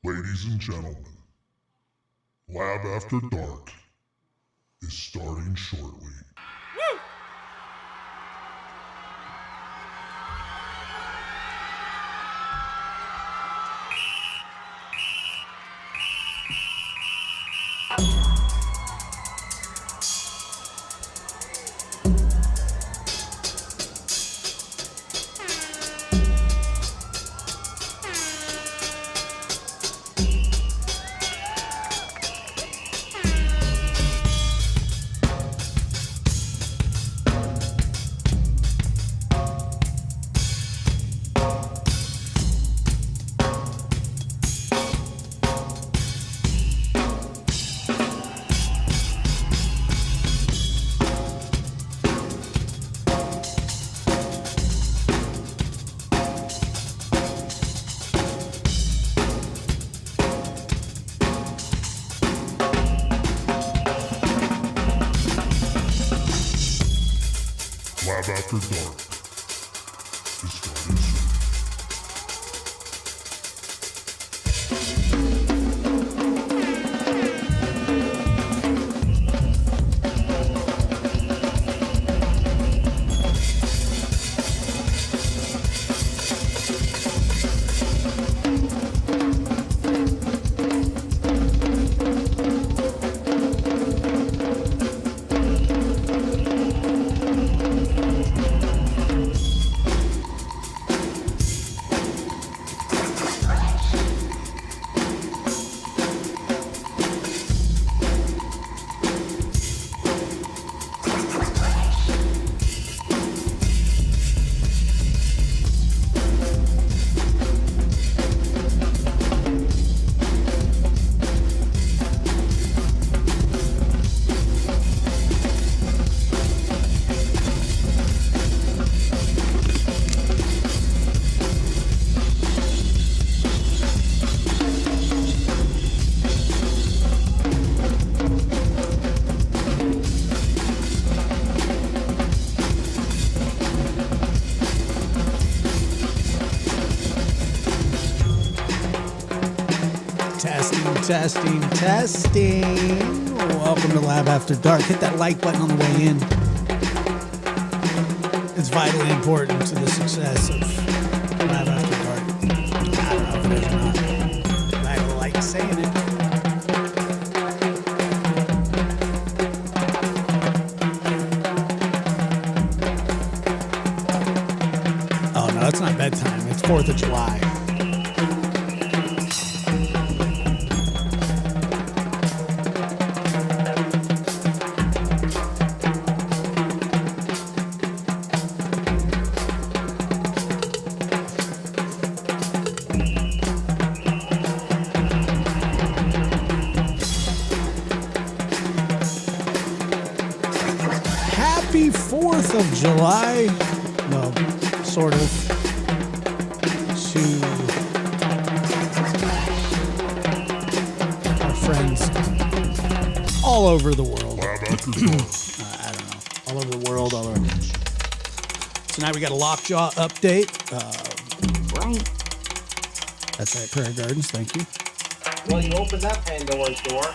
Ladies and gentlemen, Lab After Dark is starting shortly. Lab After Dark is starting soon. Testing. Welcome to Lab After Dark. Hit that like button on the way in. It's vitally important to the success of Lab After Dark. I don't know if it is or not. I like saying it. Oh no, it's not bedtime. It's 4th of July. Happy 4th of July. Well, sort of. To our friends all over the world. I don't know. All over the world. All over. Tonight we got a Lockjaw update. Right. That's right, Prairie Gardens. Thank you. Well, you opened that Pandora's door.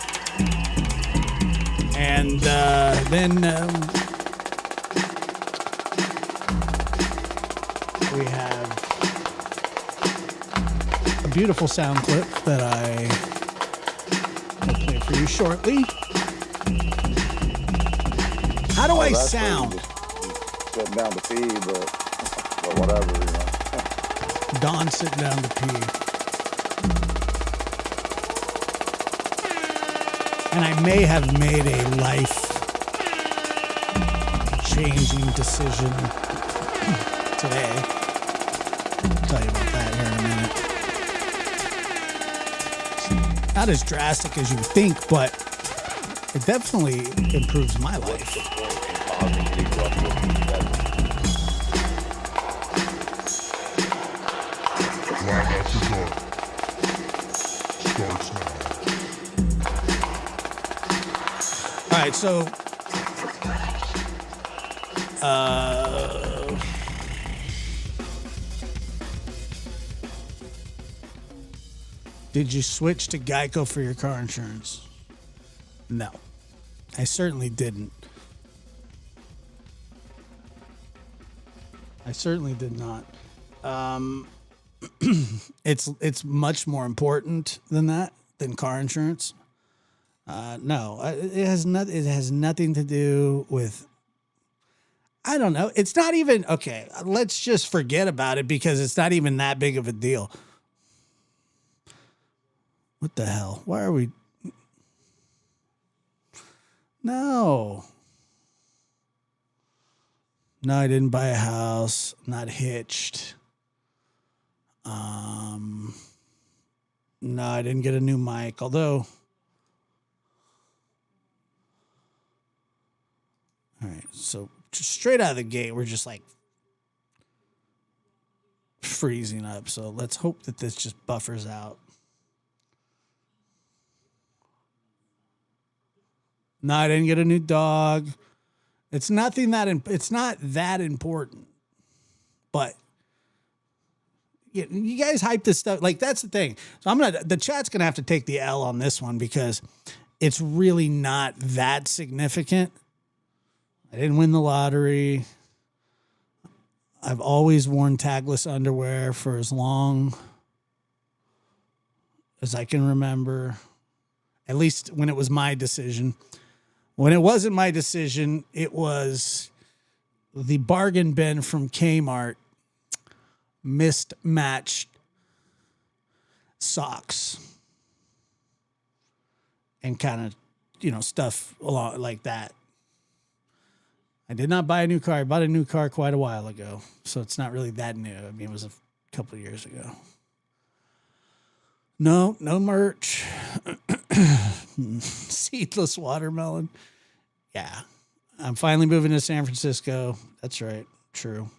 And then we have a beautiful sound clip that I will play for you shortly. How do I sound? Sitting down to pee, but whatever, you know. Don sitting down to pee. And I may have made a life-changing decision today. I'll tell you about that here in a minute. Not as drastic as you would think, but it definitely improves my life. Lab After Dark starts now. All right, so Did you switch to Geico for your car insurance? No, I certainly didn't. I certainly did not. It's much more important than that, than car insurance. No, it has nothing to do with. I don't know. It's not even okay. Let's just forget about it because it's not even that big of a deal. What the hell? Why are we? No. No, I didn't buy a house. I'm not hitched. No, I didn't get a new mic. Although, all right. So just straight out of the gate, we're just like freezing up. So let's hope that this just buffers out. No, I didn't get a new dog. It's nothing that it's not that important, but you guys hype this stuff like that's the thing. So the chat's gonna have to take the L on this one because it's really not that significant. I didn't win the lottery. I've always worn tagless underwear for as long as I can remember, at least when it was my decision. When it wasn't my decision, it was the bargain bin from Kmart mismatched socks and kind of, stuff along like that. I did not buy a new car. I bought a new car quite a while ago, so it's not really that new. I mean, it was a couple of years ago. No merch. Seedless watermelon. Yeah. I'm finally moving to San Francisco. That's right. True.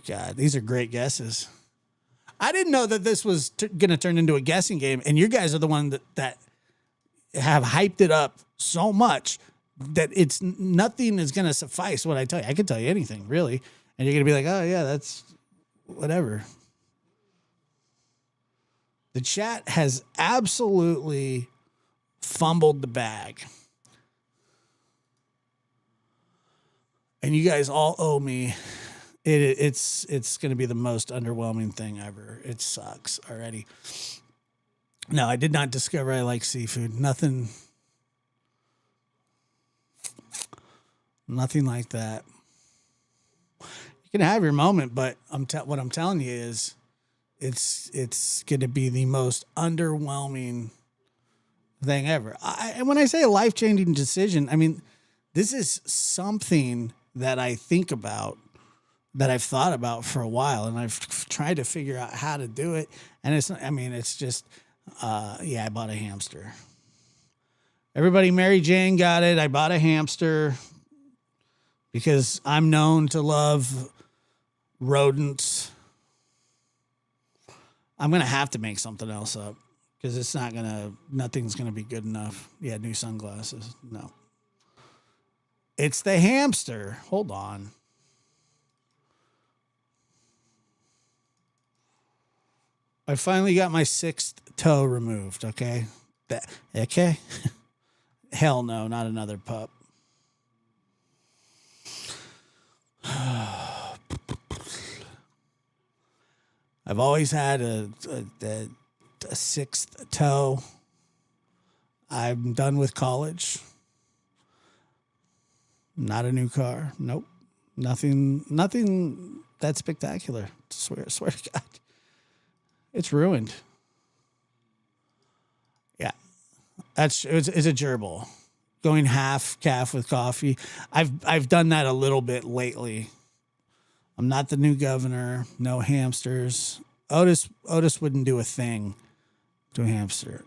God, these are great guesses. I didn't know that this was going to turn into a guessing game, and you guys are the one that have hyped it up so much that it's nothing is going to suffice what I tell you. I could tell you anything, really, and you're going to be like, oh, yeah, that's whatever. The chat has absolutely fumbled the bag. And you guys all owe me. It's going to be the most underwhelming thing ever. It sucks already. No, I did not discover I like seafood. Nothing like that. You can have your moment, but what I'm telling you is it's going to be the most underwhelming thing ever. And when I say a life-changing decision, I mean, this is something that I think about, that I've thought about for a while, and I've tried to figure out how to do it. And it's just, I bought a hamster. Everybody, Mary Jane got it. I bought a hamster because I'm known to love rodents. I'm going to have to make something else up because nothing's going to be good enough. Yeah, new sunglasses. No. It's the hamster. Hold on. I finally got my 6th toe removed, okay? Okay? Hell no, not another pup. I've always had a 6th toe. I'm done with college. Not a new car. Nope. Nothing that spectacular. Swear to God. It's ruined. Yeah. It's a gerbil. Going half calf with coffee. I've done that a little bit lately. I'm not the new governor. No hamsters. Otis wouldn't do a thing to a hamster.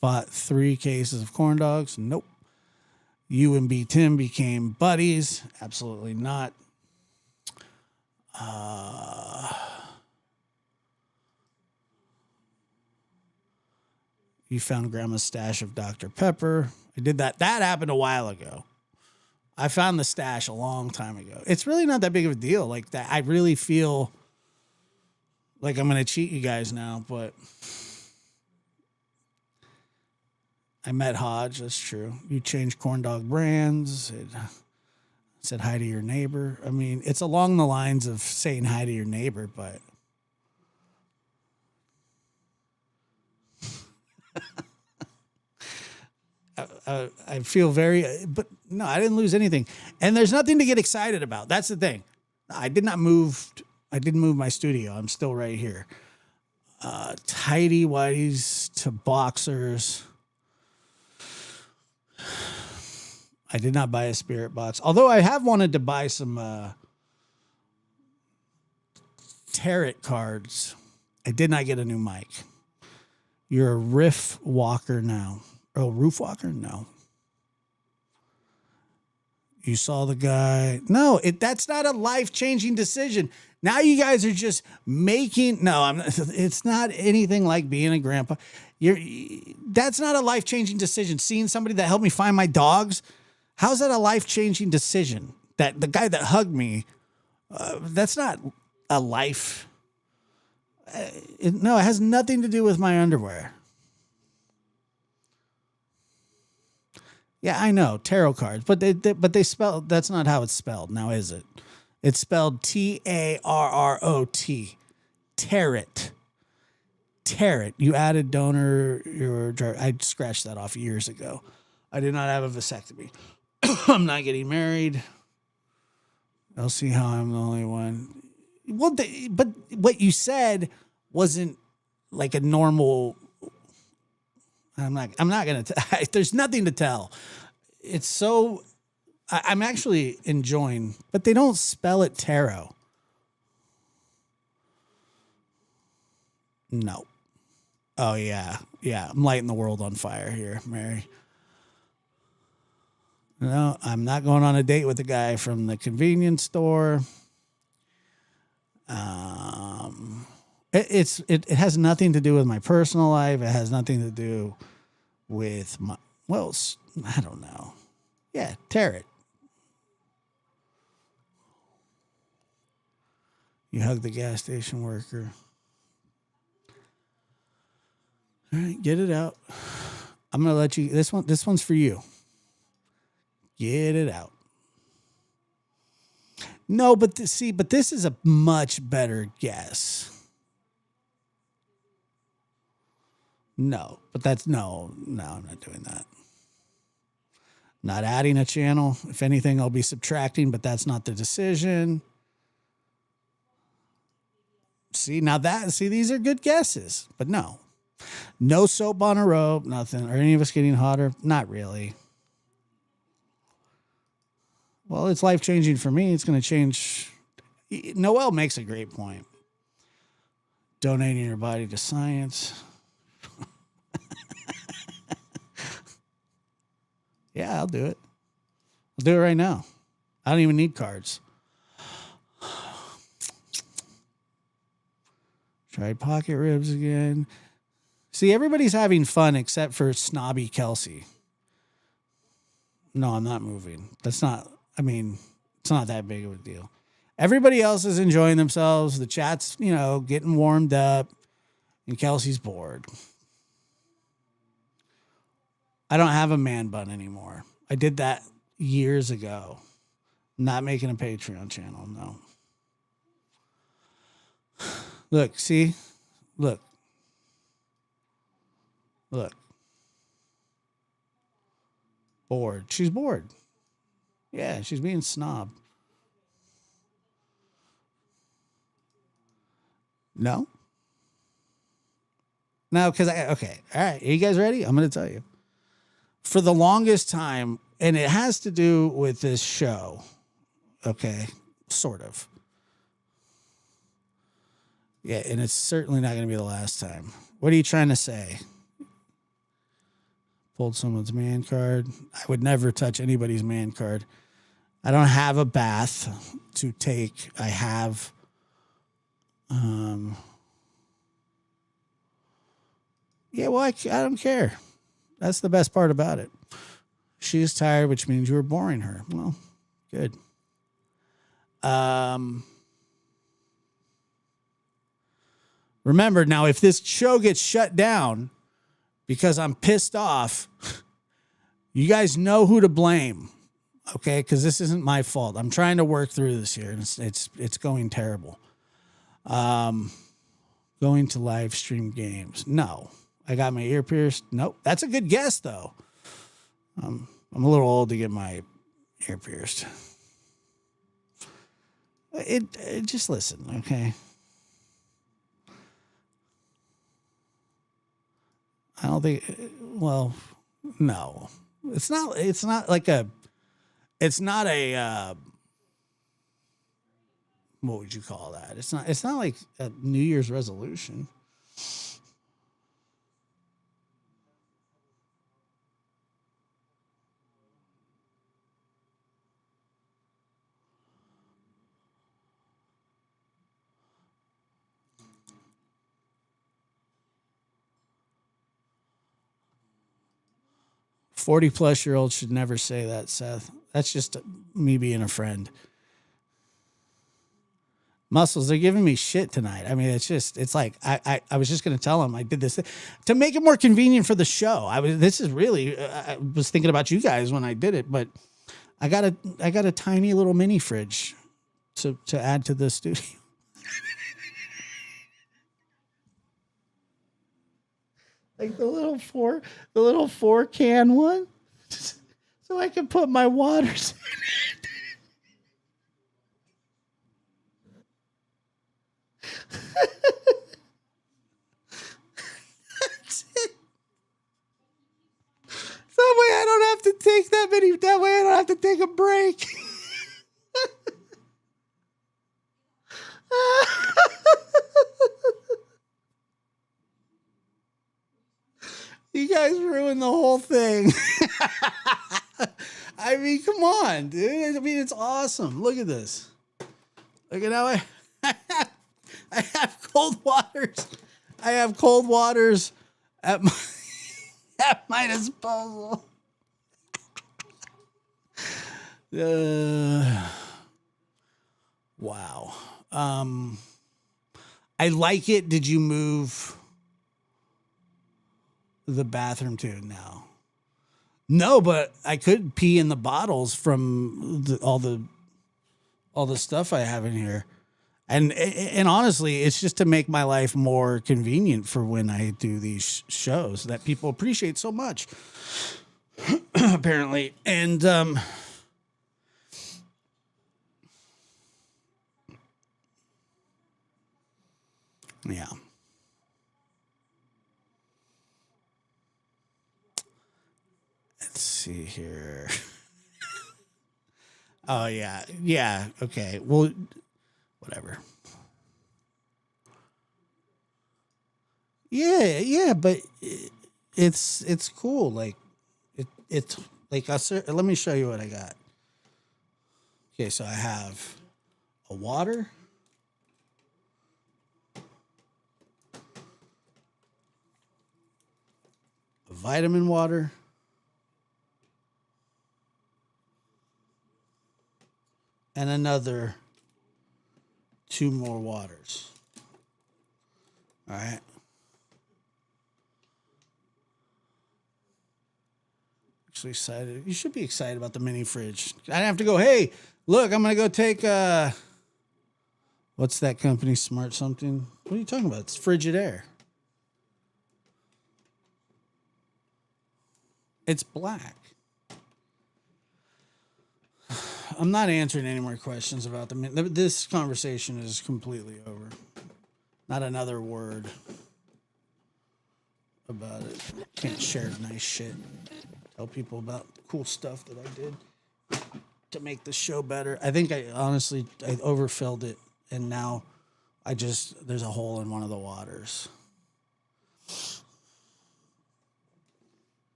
Bought 3 cases of corn dogs. Nope. You and B. Tim became buddies. Absolutely not. You found Grandma's stash of Dr. Pepper. I did that. That happened a while ago. I found the stash a long time ago. It's really not that big of a deal. Like that, I really feel like I'm going to cheat you guys now, but I met Hodge. That's true. You changed corn dog brands. It said hi to your neighbor. I mean, it's along the lines of saying hi to your neighbor, but I feel very, but no, I didn't lose anything. And there's nothing to get excited about. That's the thing. I didn't move my studio. I'm still right here. Tidy whities to boxers. I did not buy a spirit box, although I have wanted to buy some tarot cards. I did not get a new mic. You're a riff walker now. Oh, roof walker? No. You saw the guy. No, that's not a life-changing decision. Now you guys are just making. No, it's not anything like being a grandpa. That's not a life-changing decision. Seeing somebody that helped me find my dogs. How's that a life-changing decision? That the guy that hugged me, that's not a life. No, it has nothing to do with my underwear. Yeah, I know, tarot cards, but they spell. That's not how it's spelled. Now, is it? It's spelled Tarrot. Tarot. Tarot. You added donor. I scratched that off years ago. I did not have a vasectomy. I'm not getting married. I'll see how I'm the only one. Well, but what you said wasn't like a normal. I'm not going to. There's nothing to tell. It's so. I'm actually enjoying, but they don't spell it tarot. No. Oh yeah, yeah. I'm lighting the world on fire here, Mary. No, I'm not going on a date with the guy from the convenience store. It has nothing to do with my personal life. It has nothing to do with my, well, I don't know. Yeah, tarot. You hug the gas station worker. All right, get it out. I'm gonna let you. This one's for you. Get it out. No, but this is a much better guess. No, but no, I'm not doing that. Not adding a channel. If anything, I'll be subtracting, but that's not the decision. These are good guesses, but no. No soap on a rope, nothing. Are any of us getting hotter? Not really. Well, it's life-changing for me. It's going to change. Noelle makes a great point. Donating your body to science. Yeah, I'll do it. I'll do it right now. I don't even need cards. Tried pocket ribs again. See, everybody's having fun except for snobby Kelsey. No, I'm not moving. It's not that big of a deal. Everybody else is enjoying themselves. The chat's, getting warmed up. And Kelsey's bored. I don't have a man bun anymore. I did that years ago. I'm not making a Patreon channel, no. Look, see? Look. Bored. She's bored. Yeah, she's being snob. No? No, because okay. All right. Are you guys ready? I'm going to tell you. For the longest time, and it has to do with this show. Okay. Sort of. Yeah, and it's certainly not going to be the last time. What are you trying to say? Pulled someone's man card. I would never touch anybody's man card. I don't have a bath to take. I have yeah, well, I don't care. That's the best part about it. She is tired, which means you were boring her. Well, good. Remember, now, if this show gets shut down, because I'm pissed off. You guys know who to blame, okay? Because this isn't my fault. I'm trying to work through this here, and it's going terrible. Going to live stream games. No. I got my ear pierced. Nope. That's a good guess, though. I'm a little old to get my ear pierced. It just listen, okay? I don't think. Well, no, it's not. It's not like a. It's not a. What would you call that? It's not. It's not like a New Year's resolution. +40-year-olds should never say that, Seth. That's just me being a friend. Muscles, they're giving me shit tonight. I mean, it's like I was just going to tell them I did this to make it more convenient for the show. I was thinking about you guys when I did it, but I got a tiny little mini fridge to add to the studio. Like the little four can one, so I can put my waters in it. That's it. So that way I don't have to take that many. That way I don't have to take a break. You guys ruined the whole thing. I mean, come on, dude. I mean, it's awesome. Look at this. Look at how I have cold waters. I have cold waters at my disposal. Wow. I like it. Did you move the bathroom too? No, but I could pee in the bottles from all the stuff I have in here. And honestly, it's just to make my life more convenient for when I do these shows that people appreciate so much, apparently. And yeah. Let's see here. Oh, yeah. Yeah. Okay. Well, whatever. Yeah, but it's cool. Like it's like let me show you what I got. Okay, so I have a water, a vitamin water, and another 2 more waters. All right. Actually excited. You should be excited about the mini fridge. I have to go, hey, look, I'm going to go take, what's that company, Smart something? What are you talking about? It's Frigidaire. It's black. I'm not answering any more questions about this conversation is completely over. Not another word about it. Can't share nice shit. Tell people about cool stuff that I did to make the show better. I think I overfilled it, and now there's a hole in one of the waters.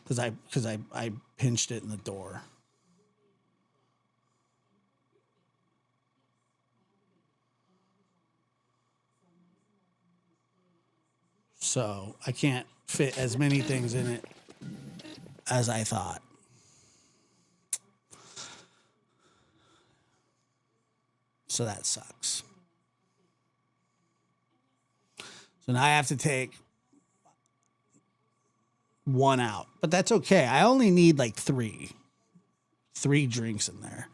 Because I pinched it in the door. So I can't fit as many things in it as I thought. So that sucks. So now I have to take one out, but that's okay. I only need like three drinks in there.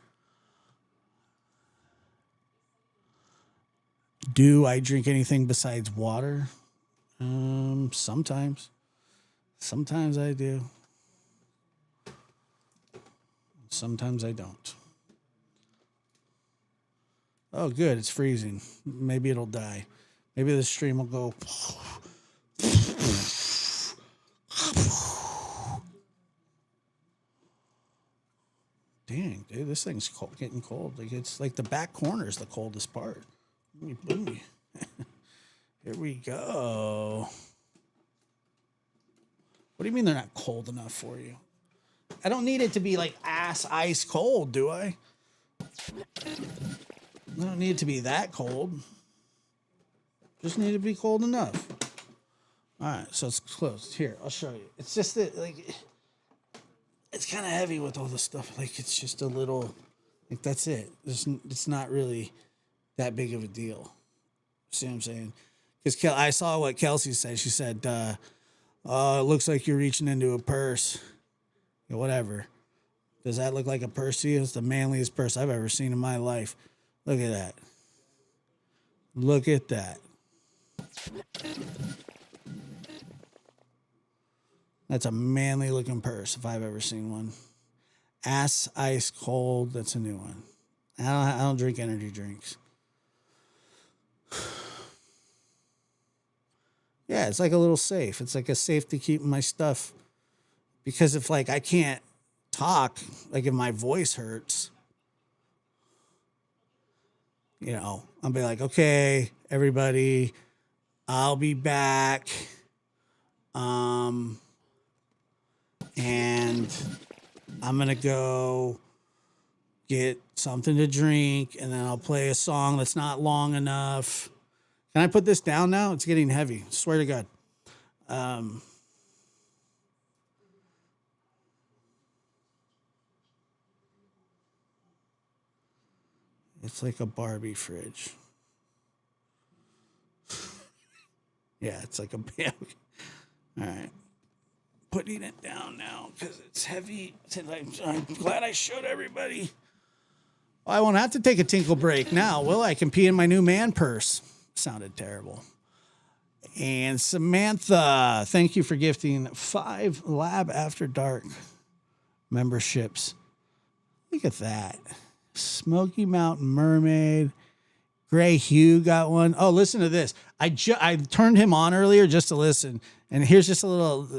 Do I drink anything besides water? Sometimes I do. Sometimes I don't. Oh, good. It's freezing. Maybe it'll die. Maybe the stream will go. Dang, dude, this thing's cold, getting cold. Like it's like the back corner is the coldest part. Here we go. What do you mean they're not cold enough for you? I don't need it to be like ass ice cold, do I? I don't need it to be that cold. Just need it to be cold enough. All right, so it's closed. Here, I'll show you. It's just that, like, it's kind of heavy with all the stuff. Like, it's just a little, like, that's it. It's not really that big of a deal. See what I'm saying? Because I saw what Kelsey said. She said, it looks like you're reaching into a purse. Yeah, whatever. Does that look like a purse to you? It's the manliest purse I've ever seen in my life. Look at that. Look at that. That's a manly looking purse if I've ever seen one. Ass ice cold. That's a new one. I don't drink energy drinks. Yeah, it's like a little safe. It's like a safe to keep my stuff. Because if like I can't talk, like if my voice hurts, you know, I'll be like, okay, everybody, I'll be back. And I'm going to go get something to drink, and then I'll play a song that's not long enough. Can I put this down now? It's getting heavy. Swear to God. It's like a Barbie fridge. Yeah, it's like a bag. All right. Putting it down now because it's heavy. I'm glad I showed everybody. Well, I won't have to take a tinkle break now, will I? I can pee in my new man purse. Sounded terrible. And Samantha, thank you for gifting 5 Lab After Dark memberships. Look at that. Smoky Mountain Mermaid. Gray Hugh got one. Oh, listen to this. I turned him on earlier just to listen. And here's just a little,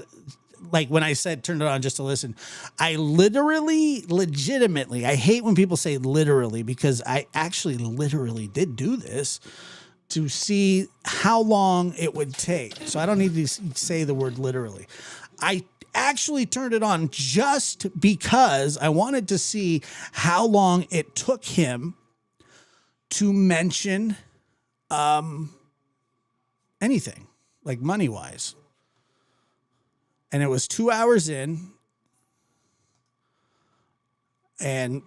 like when I said turned it on just to listen. I legitimately, I hate when people say literally because I actually literally did do this to see how long it would take. So I don't need to say the word literally. I actually turned it on just because I wanted to see how long it took him to mention anything, like money-wise. And it was 2 hours in and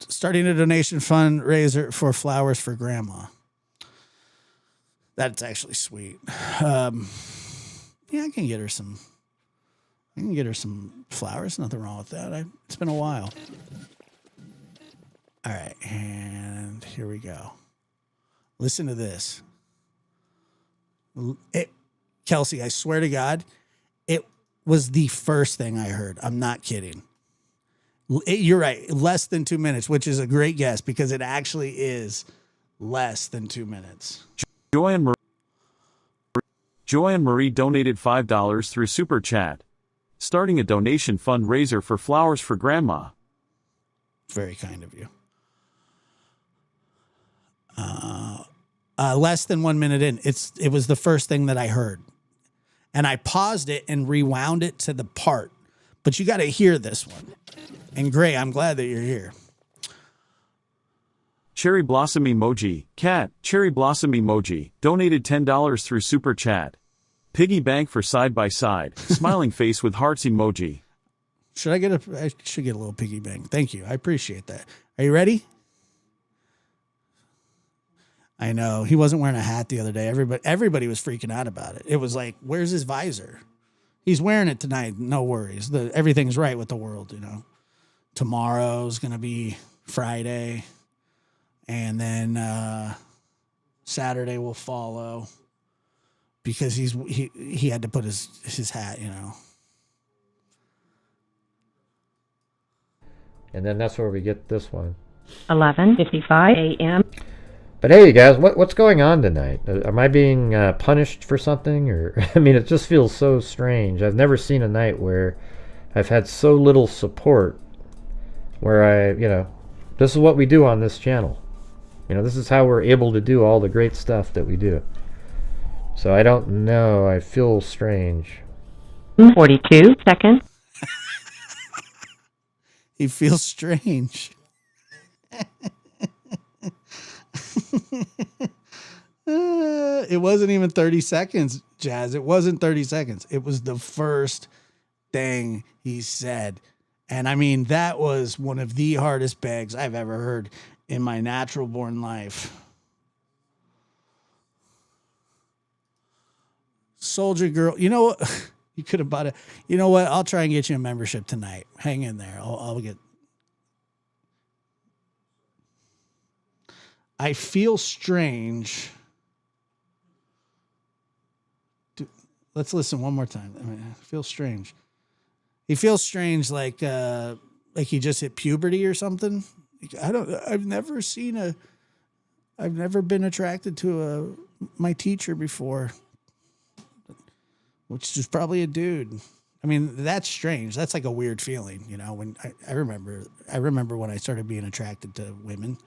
starting a donation fundraiser for flowers for grandma. That's actually sweet. Yeah, I can get her some flowers. Nothing wrong with that. It's been a while. All right, and here we go. Listen to this. Kelsey, I swear to God, it was the first thing I heard. I'm not kidding. You're right. Less than 2 minutes, which is a great guess because it actually is less than 2 minutes. Joy and Marie donated $5 through Super Chat, starting a donation fundraiser for flowers for grandma. Very kind of you. Less than 1 minute in, it was the first thing that I heard. And I paused it and rewound it to the part. But you got to hear this one. And Gray, I'm glad that you're here. Cherry Blossom Emoji, Cat, Cherry Blossom Emoji, donated $10 through Super Chat. Piggy bank for side by side, smiling face with hearts emoji. I should get a little piggy bank. Thank you. I appreciate that. Are you ready? I know. He wasn't wearing a hat the other day. Everybody was freaking out about it. It was like, where's his visor? He's wearing it tonight. No worries. Everything's right with the world, you know. Tomorrow's going to be Friday. And then Saturday will follow because he had to put his hat, you know. And then that's where we get this one. 11:55 a.m. But hey, you guys, what's going on tonight? Am I being punished for something? Or I mean, it just feels so strange. I've never seen a night where I've had so little support. Where this is what we do on this channel. You know, this is how we're able to do all the great stuff that we do. So I don't know. I feel strange. 42 seconds. He feels strange. It wasn't even 30 seconds, Jazz. It wasn't 30 seconds. It was the first thing he said. And I mean, that was one of the hardest begs I've ever heard in my natural born life. Soldier Girl, you know what? You could have bought it. You know what? I'll try and get you a membership tonight. Hang in there. I'll get. I feel strange. Let's listen one more time. I mean, I feel strange. He feels strange, like he just hit puberty or something. I've never been attracted to my teacher before, which is probably a dude. I mean, that's strange. That's like a weird feeling, you know. When I remember when I started being attracted to women.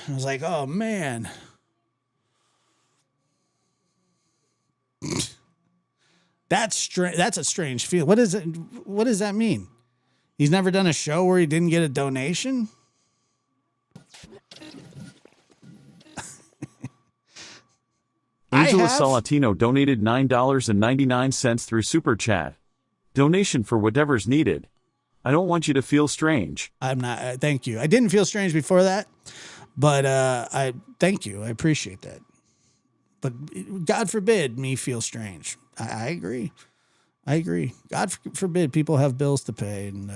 I was like, oh man. That's strange. That's a strange feel. What is it? What does that mean? He's never done a show where he didn't get a donation? Angela Salatino donated $9.99 through Super Chat. Donation for whatever's needed. I don't want you to feel strange. I'm not. Thank you. I didn't feel strange before that, but I thank you. I appreciate that. But God forbid me feel strange. I agree. I agree. God forbid people have bills to pay, and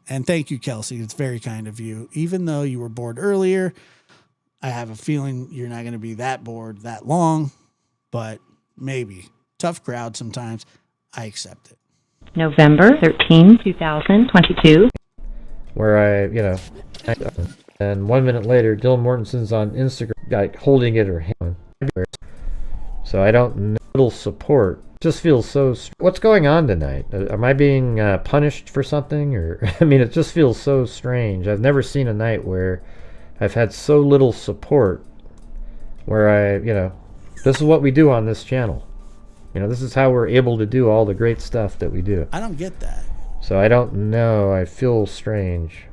And thank you, Kelsey. It's very kind of you. Even though you were bored earlier, I have a feeling you're not going to be that bored that long, but maybe. Tough crowd sometimes. I accept it. November 13, 2022. Where and 1 minute later, Dylan Mortensen's on Instagram, like holding it or hand. So I don't know. Little support. Just feels so. What's going on tonight? Am I being punished for something? Or I mean, it just feels so strange. I've never seen a night where I've had so little support. Where this is what we do on this channel. You know, this is how we're able to do all the great stuff that we do. I don't get that. So I don't know. I feel strange.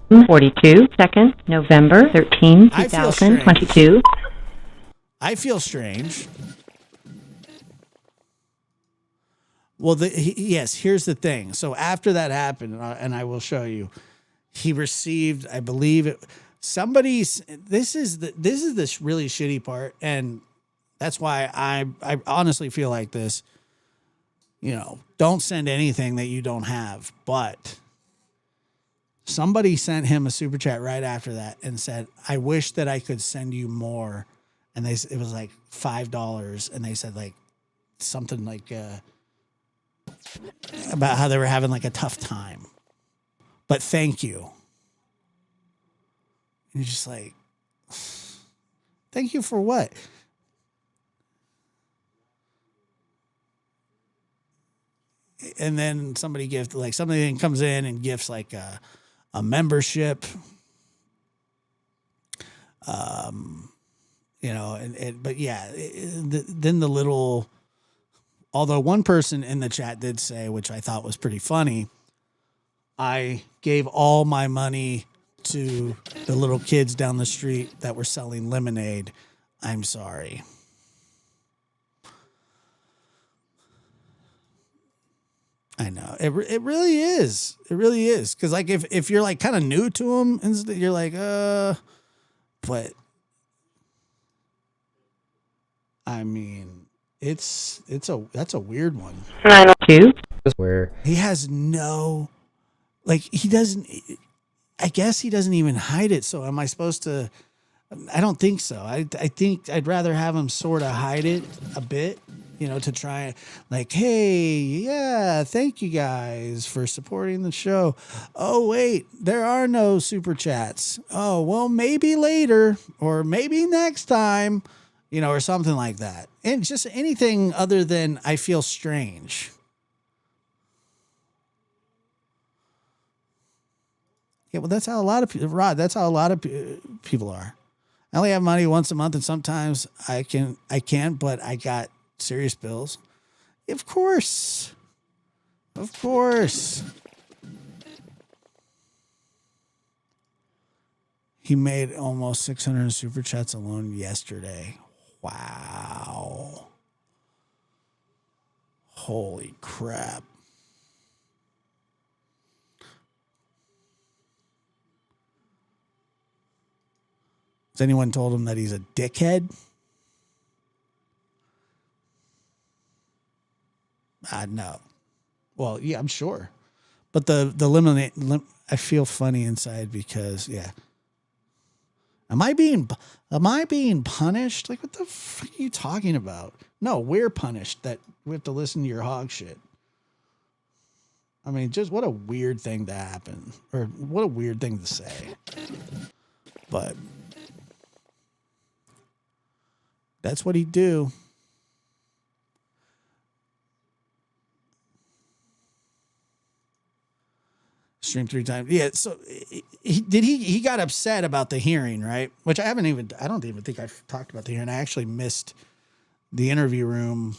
42 seconds. November 13, 2022. I feel strange. Well, yes, here's the thing. So after that happened, and I will show you, he received, I believe it, this is this really shitty part, and that's why I honestly feel like this, don't send anything that you don't have, but somebody sent him a super chat right after that and said, I wish that I could send you more. And it was like $5, and they said like something like about how they were having like a tough time, but thank you. And you're just like, thank you for what? And then somebody comes in and gifts like a membership, but yeah, then the little, although one person in the chat did say, which I thought was pretty funny, I gave all my money to the little kids down the street that were selling lemonade. I'm sorry. I know it really is. It really is. Cause like if you're like kind of new to them and you're like, but I mean, that's a weird one. 902. Where He has no, like, he doesn't, I guess he doesn't even hide it. So am I supposed to? I don't think so. I think I'd rather have him sort of hide it a bit, to try, like, hey, yeah, thank you guys for supporting the show. Oh, wait, there are no super chats. Oh, well, maybe later or maybe next time, or something like that. And just anything other than I feel strange. Yeah, well, that's how a lot of people, Rod, that's how a lot of people are. I only have money once a month, and sometimes I can, but I got serious bills. Of course. He made almost 600 super chats alone yesterday. Wow. Holy crap. Has anyone told him that he's a dickhead? No. Well, yeah, I'm sure. But the I feel funny inside because, yeah. Am I being punished? Like, what the fuck are you talking about? No, we're punished that we have to listen to your hog shit. I mean, just what a weird thing to happen, or what a weird thing to say. But that's what he'd do. Stream 3 times. Yeah. So he got upset about the hearing, right? Which I don't even think I've talked about the hearing. I actually missed the interview room.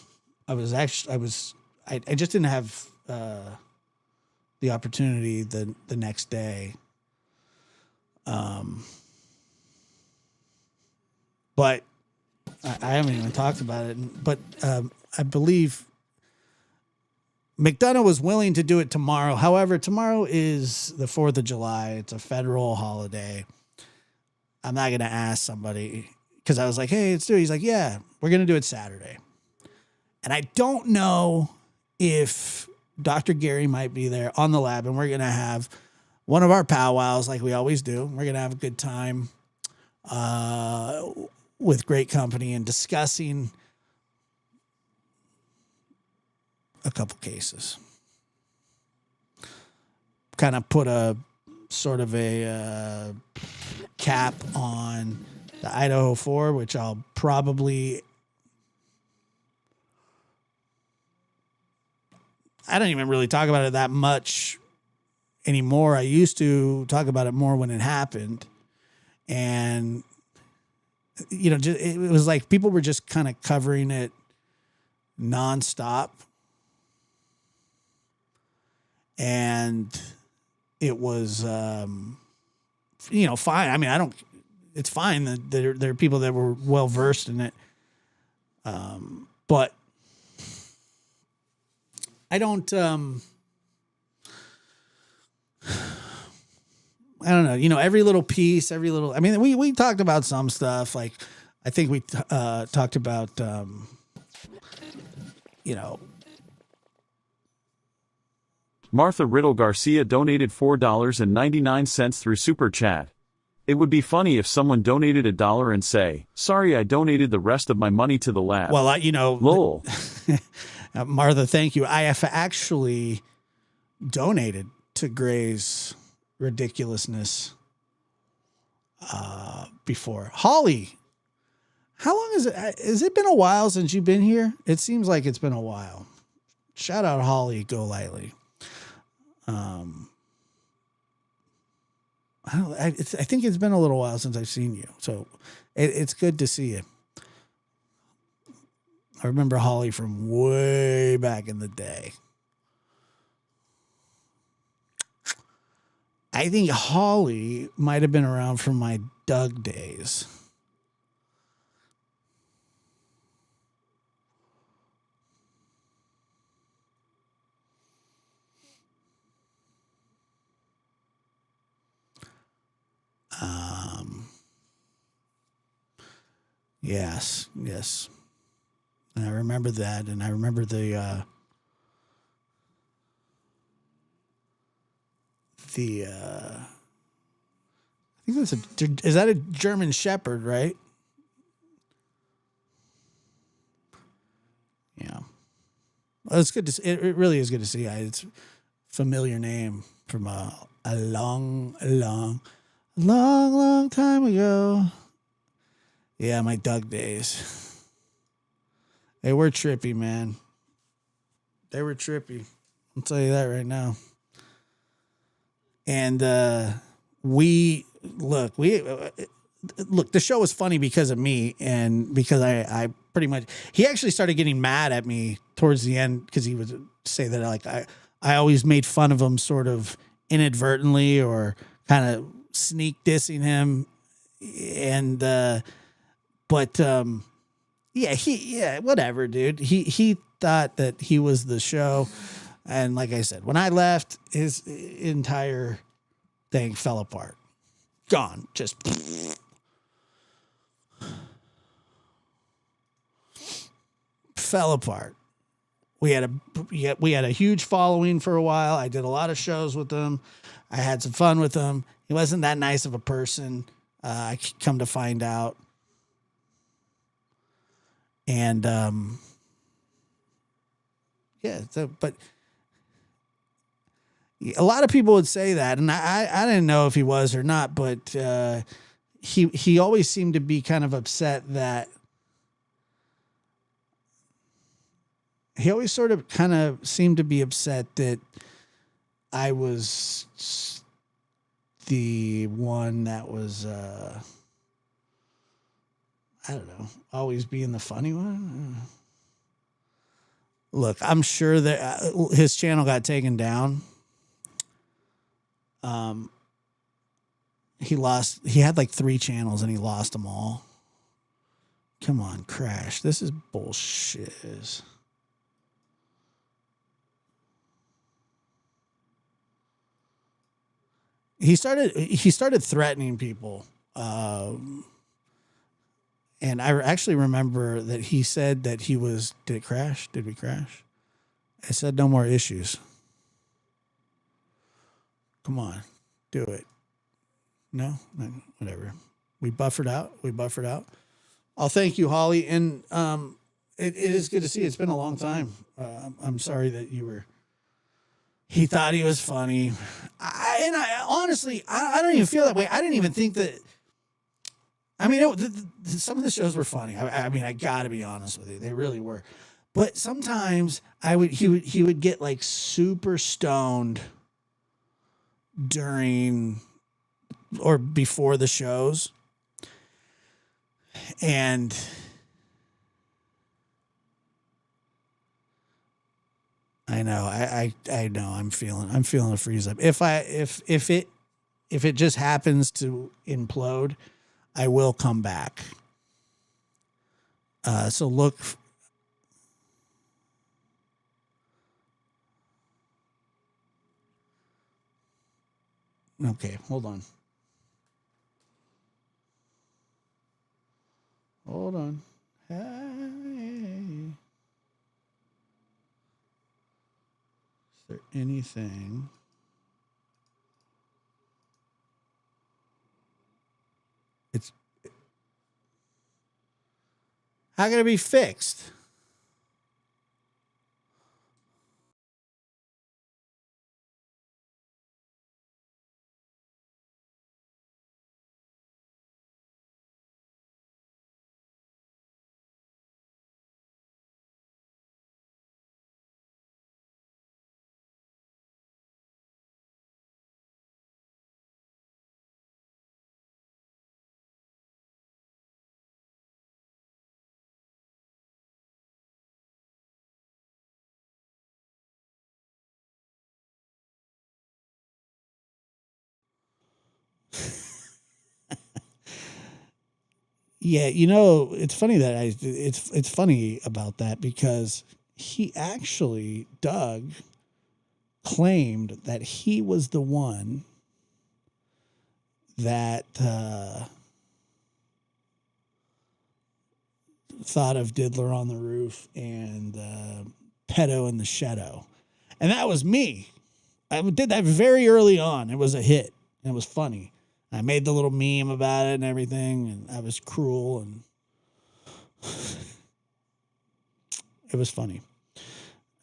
I just didn't have the opportunity the next day. But I haven't even talked about it. But I believe McDonough was willing to do it tomorrow. However, tomorrow is the 4th of July. It's a federal holiday. I'm not going to ask somebody because I was like, hey, let's do it. He's like, yeah, we're going to do it Saturday. And I don't know if Dr. Gary might be there on the lab, and we're going to have one of our powwows like we always do. We're going to have a good time with great company and discussing a couple cases. Kind of put a sort of a cap on the Idaho 4, which I'll probably, I don't even really talk about it that much anymore. I used to talk about it more when it happened. And, it was like people were just kind of covering it nonstop. And it was, fine. I mean, it's fine that there are people that were well versed in it. But I don't, I don't know, every little piece, I mean, we talked about some stuff. Like, I think we talked about, Martha Riddle Garcia donated $4.99 through Super Chat. It would be funny if someone donated $1 and say, sorry, I donated the rest of my money to the lab. Well, lol. Martha, thank you. I have actually donated to Gray's ridiculousness before. Holly, how long is it? Has it been a while since you've been here? It seems like it's been a while. Shout out Holly Golightly. I think it's been a little while since I've seen you, so it's good to see you. I remember Holly from way back in the day. I think Holly might have been around from my Doug days. Yes. And I remember that, and I remember I think is that a German Shepherd, right? Yeah. Well, it's good to see. It really is good to see. It's a familiar name from a long time ago. Yeah, my Doug days. They were trippy, man. They were trippy. I'll tell you that right now. And look, the show was funny because of me and because I pretty much, he actually started getting mad at me towards the end because he would say that like I always made fun of him sort of inadvertently or kind of sneak dissing him. And, whatever, dude. He thought that he was the show. And like I said, when I left, his entire thing fell apart. Gone. Just fell apart. We had a huge following for a while. I did a lot of shows with him. I had some fun with him. He wasn't that nice of a person. I come to find out. And but a lot of people would say that, and I didn't know if he was or not, but he always seemed to be kind of upset that he always sort of kind of seemed to be upset that I was the one that was I don't know, always being the funny one. Look, I'm sure that his channel got taken down. He had like 3 channels and he lost them all. Come on, Crash. This is bullshit. He started threatening people. And I actually remember that he said that he was, did it crash? Did we crash? I said no more issues. Come on, do it. No, whatever. We buffered out. I'll thank you, Holly. And it is good to see. It's been a long time. I'm sorry that he thought he was funny. Honestly, I don't even feel that way. I didn't even think that. I mean, some of the shows were funny. I mean, I got to be honest with you. They really were. But sometimes he would get like super stoned during or before the shows. And I know, I know I'm feeling a freeze up. If it just happens to implode, I will come back. So look. Okay, hold on. Hey. Is there anything? How can it be fixed? Yeah, it's funny that it's funny about that because he actually, Doug, claimed that he was the one that thought of Diddler on the Roof and Pedo in the Shadow. And that was me. I did that very early on. It was a hit. And it was funny. I made the little meme about it and everything. And I was cruel. And it was funny.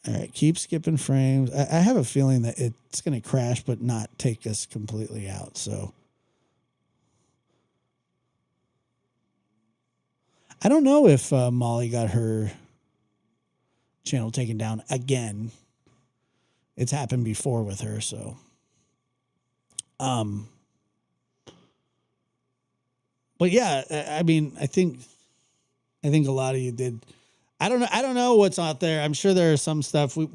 All right. Keep skipping frames. I have a feeling that it's going to crash, but not take us completely out. So I don't know if Molly got her channel taken down again. It's happened before with her, so. But yeah, I mean, I think a lot of you did. I don't know what's out there. I'm sure there is some stuff. One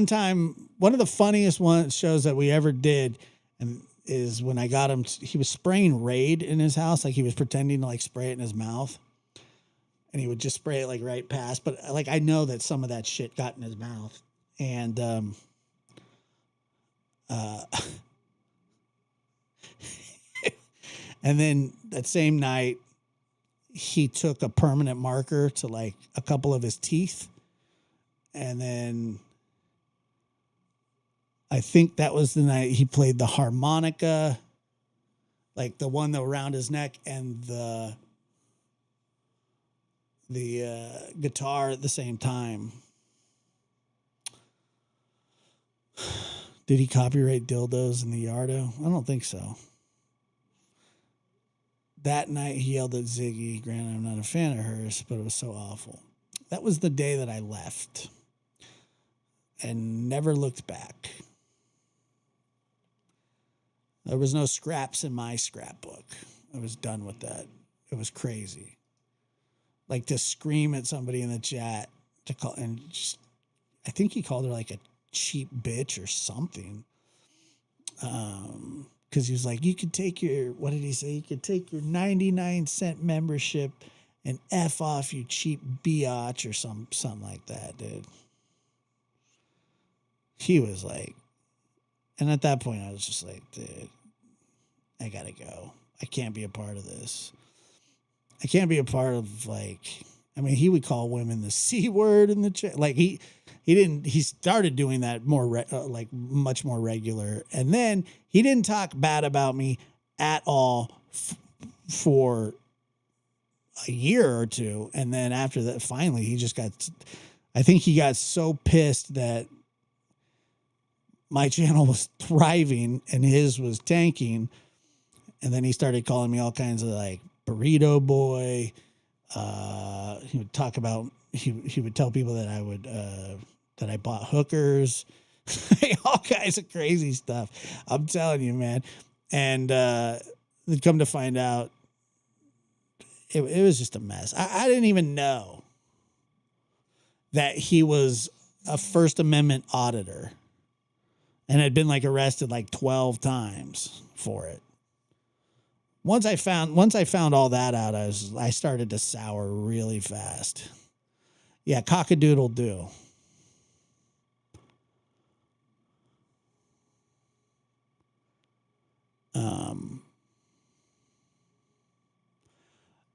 time, one of the funniest shows that we ever did, and is when I got him. He was spraying Raid in his house, like he was pretending to like spray it in his mouth. And he would just spray it like right past. But like, I know that some of that shit got in his mouth. And, and then that same night, he took a permanent marker to like a couple of his teeth. And then I think that was the night he played the harmonica, like the one around his neck and the guitar at the same time. Did he copyright dildos in the Yardo? I don't think so. That night he yelled at Ziggy. Granted, I'm not a fan of hers, but it was so awful. That was the day that I left and never looked back. There was no scraps in my scrapbook. I was done with that. It was crazy. Like to scream at somebody in the chat to call and just, I think he called her like a cheap bitch or something. Cause he was like, you could take your, what did he say? You could take your 99-cent membership and F off, you cheap biatch or something like that, dude. He was like, and at that point I was just like, dude, I gotta go. I can't be a part of this. I can't be a part of like, I mean, he would call women the C word in the chat. Like he started doing that more like much more regular. And then he didn't talk bad about me at all for a year or two. And then after that, finally he just I think he got so pissed that my channel was thriving and his was tanking. And then he started calling me all kinds of like burrito boy. He would talk about, he would tell people that I would, that I bought hookers, all kinds of crazy stuff. I'm telling you, man. And, come to find out it was just a mess. I didn't even know that he was a First Amendment auditor and had been like arrested like 12 times for it. Once I found all that out, I started to sour really fast. Yeah, cockadoodle do.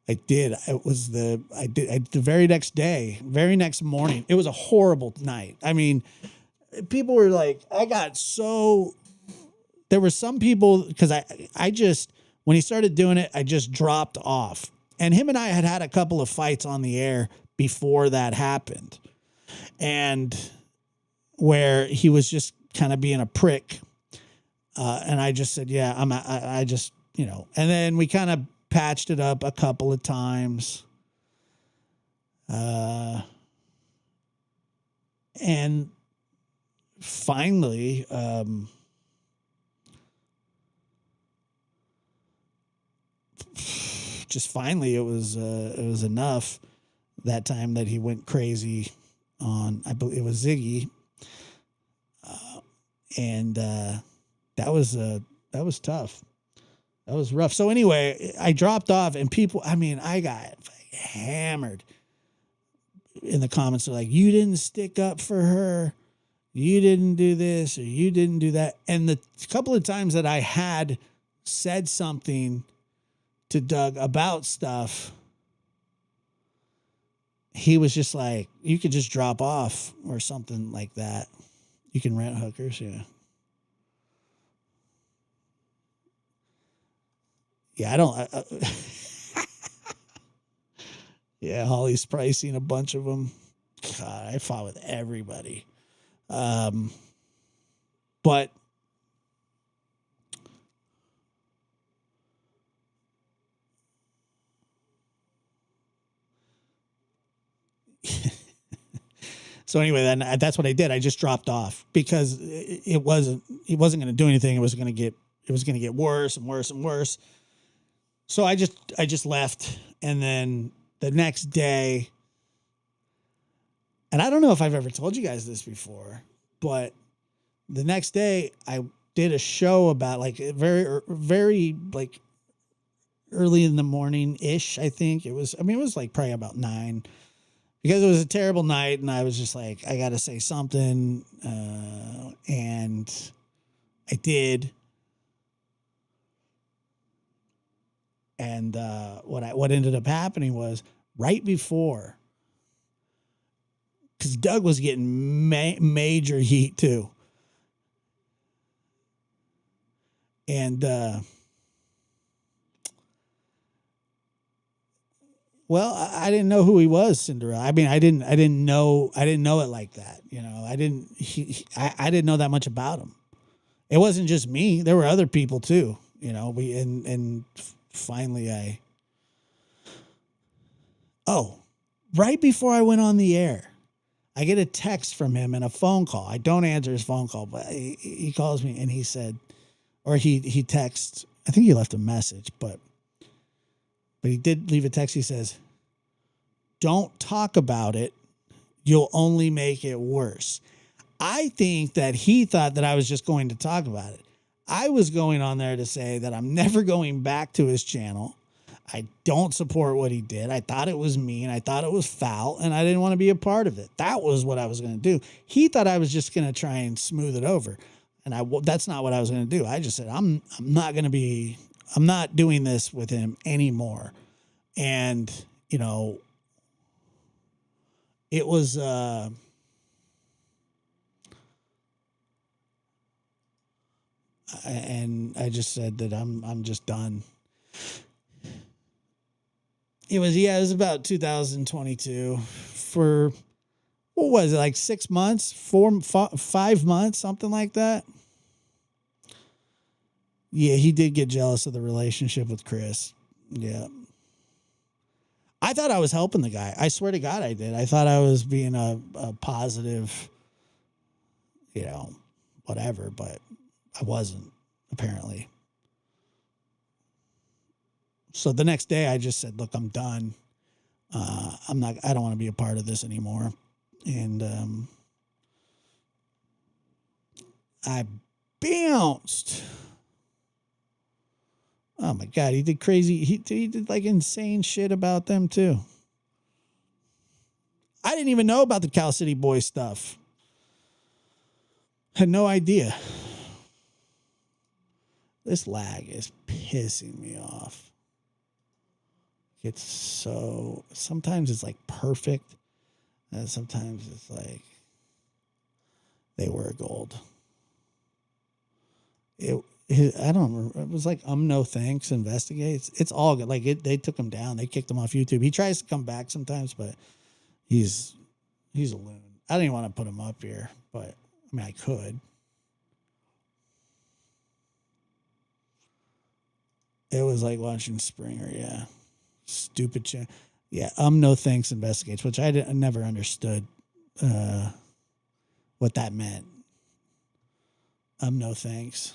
I did. The very next day, very next morning. It was a horrible night. I mean, people were like, there were some people, because I just, when he started doing it, I just dropped off. And him and I had a couple of fights on the air before that happened. And where he was just kind of being a prick. And I just said, yeah, I just, and then we kind of patched it up a couple of times. And finally, it was enough that time that he went crazy on, I believe it was Ziggy. And that was tough. That was rough. So anyway, I dropped off and people, I got hammered in the comments. They're like, you didn't stick up for her. You didn't do this or you didn't do that. And the couple of times that I had said something to Doug about stuff, he was just like, you could just drop off or something like that. You can rent hookers, yeah. Yeah, I don't. Yeah, Holly's pricing a bunch of them. God, I fought with everybody. But so anyway, then that's what I did. I just dropped off because it wasn't going to do anything. It was going to get worse and worse and worse. So I just left, and then the next day, and I don't know if I've ever told you guys this before, but the next day I did a show about like very like early in the morning ish. I think it was like probably about 9, because it was a terrible night, and I was just like, I got to say something, and I did. And what ended up happening was right before, because Doug was getting major heat too. And well, I didn't know who he was, Cinderella. I mean, I didn't know it like that. You know, I didn't know that much about him. It wasn't just me. There were other people too. You know, finally right before I went on the air, I get a text from him and a phone call. I don't answer his phone call, but he calls me and he said, or he texts, I think he left a message, but he did leave a text. He says, don't talk about it. You'll only make it worse. I think that he thought that I was just going to talk about it. I was going on there to say that I'm never going back to his channel. I don't support what he did. I thought it was mean. I thought it was foul, and I didn't want to be a part of it. That was what I was going to do. He thought I was just going to try and smooth it over, and that's not what I was going to do. I just said, I'm not doing this with him anymore. And, you know, it was, and I just said that I'm just done. It was about 2022 for, what was it, like 6 months, 5 months, something like that. Yeah, he did get jealous of the relationship with Chris. Yeah. I thought I was helping the guy. I swear to God I did. I thought I was being a positive, you know, whatever, but I wasn't, apparently. So the next day I just said, look, I'm done. I don't want to be a part of this anymore. And I bounced. Oh my God, he did crazy. He did like insane shit about them too. I didn't even know about the Cal City Boys stuff. Had no idea. This lag is pissing me off. It's so, sometimes it's like perfect, and sometimes it's like they were gold. I don't remember. It was like no thanks, investigates. It's all good. Like they took him down. They kicked him off YouTube. He tries to come back sometimes, but he's a loon. I didn't even want to put him up here, but I mean I could. It was like watching Springer, yeah. Stupid shit. Yeah, no thanks investigates, which I never understood what that meant. No thanks.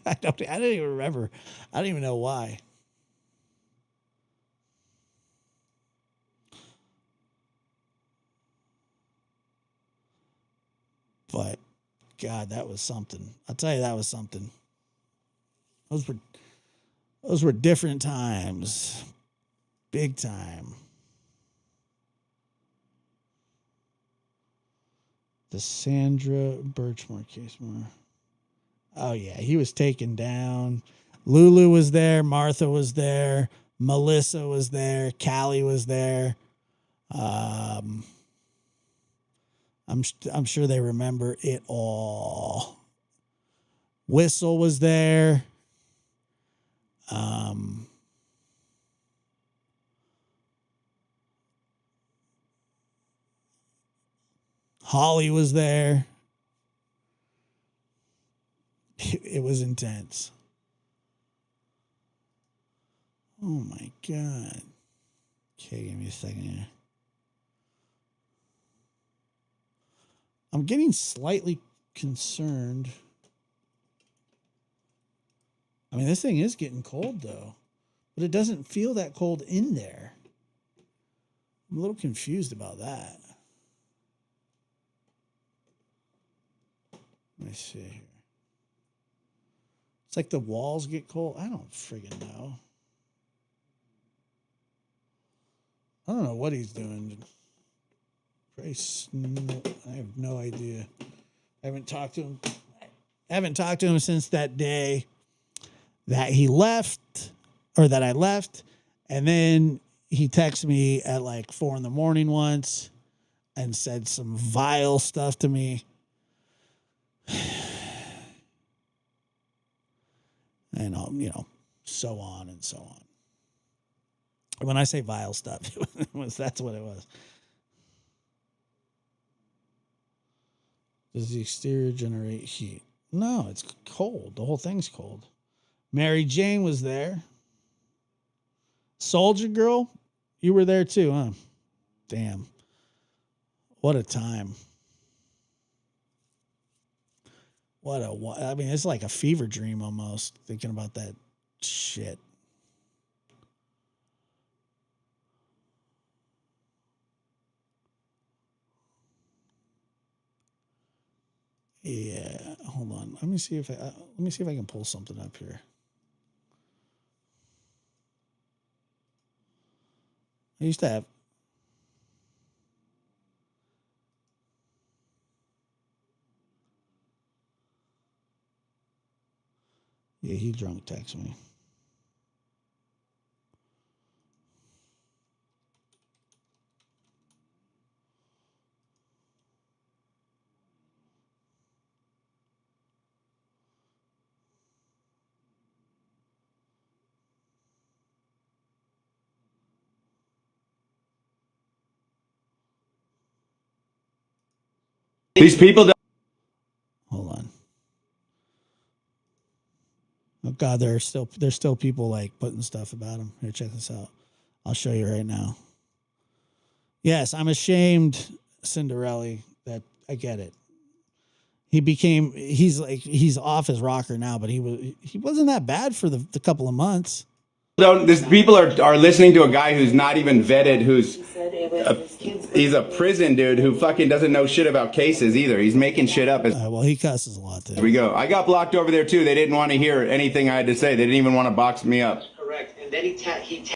I don't even remember. I don't even know why. But God, that was something. I'll tell you, that was something. Those were different times. Big time. The Sandra Birchmore case more. Oh yeah, he was taken down. Lulu was there. Martha was there. Melissa was there. Callie was there. I'm sure they remember it all. Whistle was there. Holly was there. It was intense. Oh my God. Okay, give me a second here. I'm getting slightly concerned. I mean, this thing is getting cold though, but it doesn't feel that cold in there. I'm a little confused about that. Let me see here. It's like the walls get cold. I don't friggin' know. I don't know what he's doing. I have no idea. I haven't talked to him. I haven't talked to him since that day that he left, or that I left. And then he texted me at like 4 a.m. once and said some vile stuff to me. And, so on and so on. When I say vile stuff, that's what it was. Does the exterior generate heat? No, it's cold. The whole thing's cold. Mary Jane was there. Soldier Girl, you were there too, huh? Damn. What a time. I mean, it's like a fever dream almost, thinking about that shit. Yeah, hold on. Let me see if I can pull something up here. I used to have. Yeah, he drunk texted me. These people don't. Hold on. Oh God, there's still people like putting stuff about him. Here, check this out. I'll show you right now. Yes, I'm ashamed, Cinderella, that I get it. He's off his rocker now, but he wasn't that bad for the couple of months. These people are listening to a guy who's not even vetted, he's a prison dude who fucking doesn't know shit about cases either. He's making shit up. Well, he cusses a lot too. Here we go. I got blocked over there too. They didn't want to hear anything I had to say. They didn't even want to box me up. Correct. And then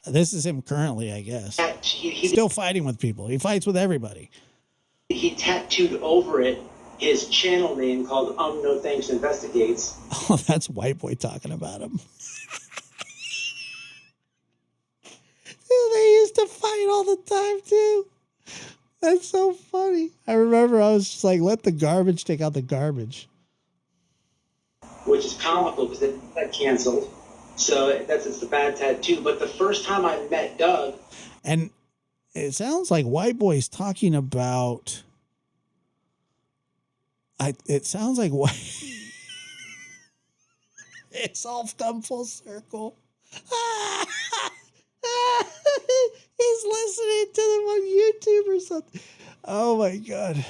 this is him currently, I guess. He's still fighting with people. He fights with everybody. He tattooed over it his channel name called No Thanks Investigates. Oh, that's White Boy talking about him. They used to fight all the time too. That's so funny. I remember I was just like, let the garbage take out the garbage. Which is comical because it got canceled. So it's the bad tattoo. But the first time I met Doug. And it sounds like White Boy's talking about. It sounds like what. It's all come full circle. He's listening to them on YouTube or something. Oh my God.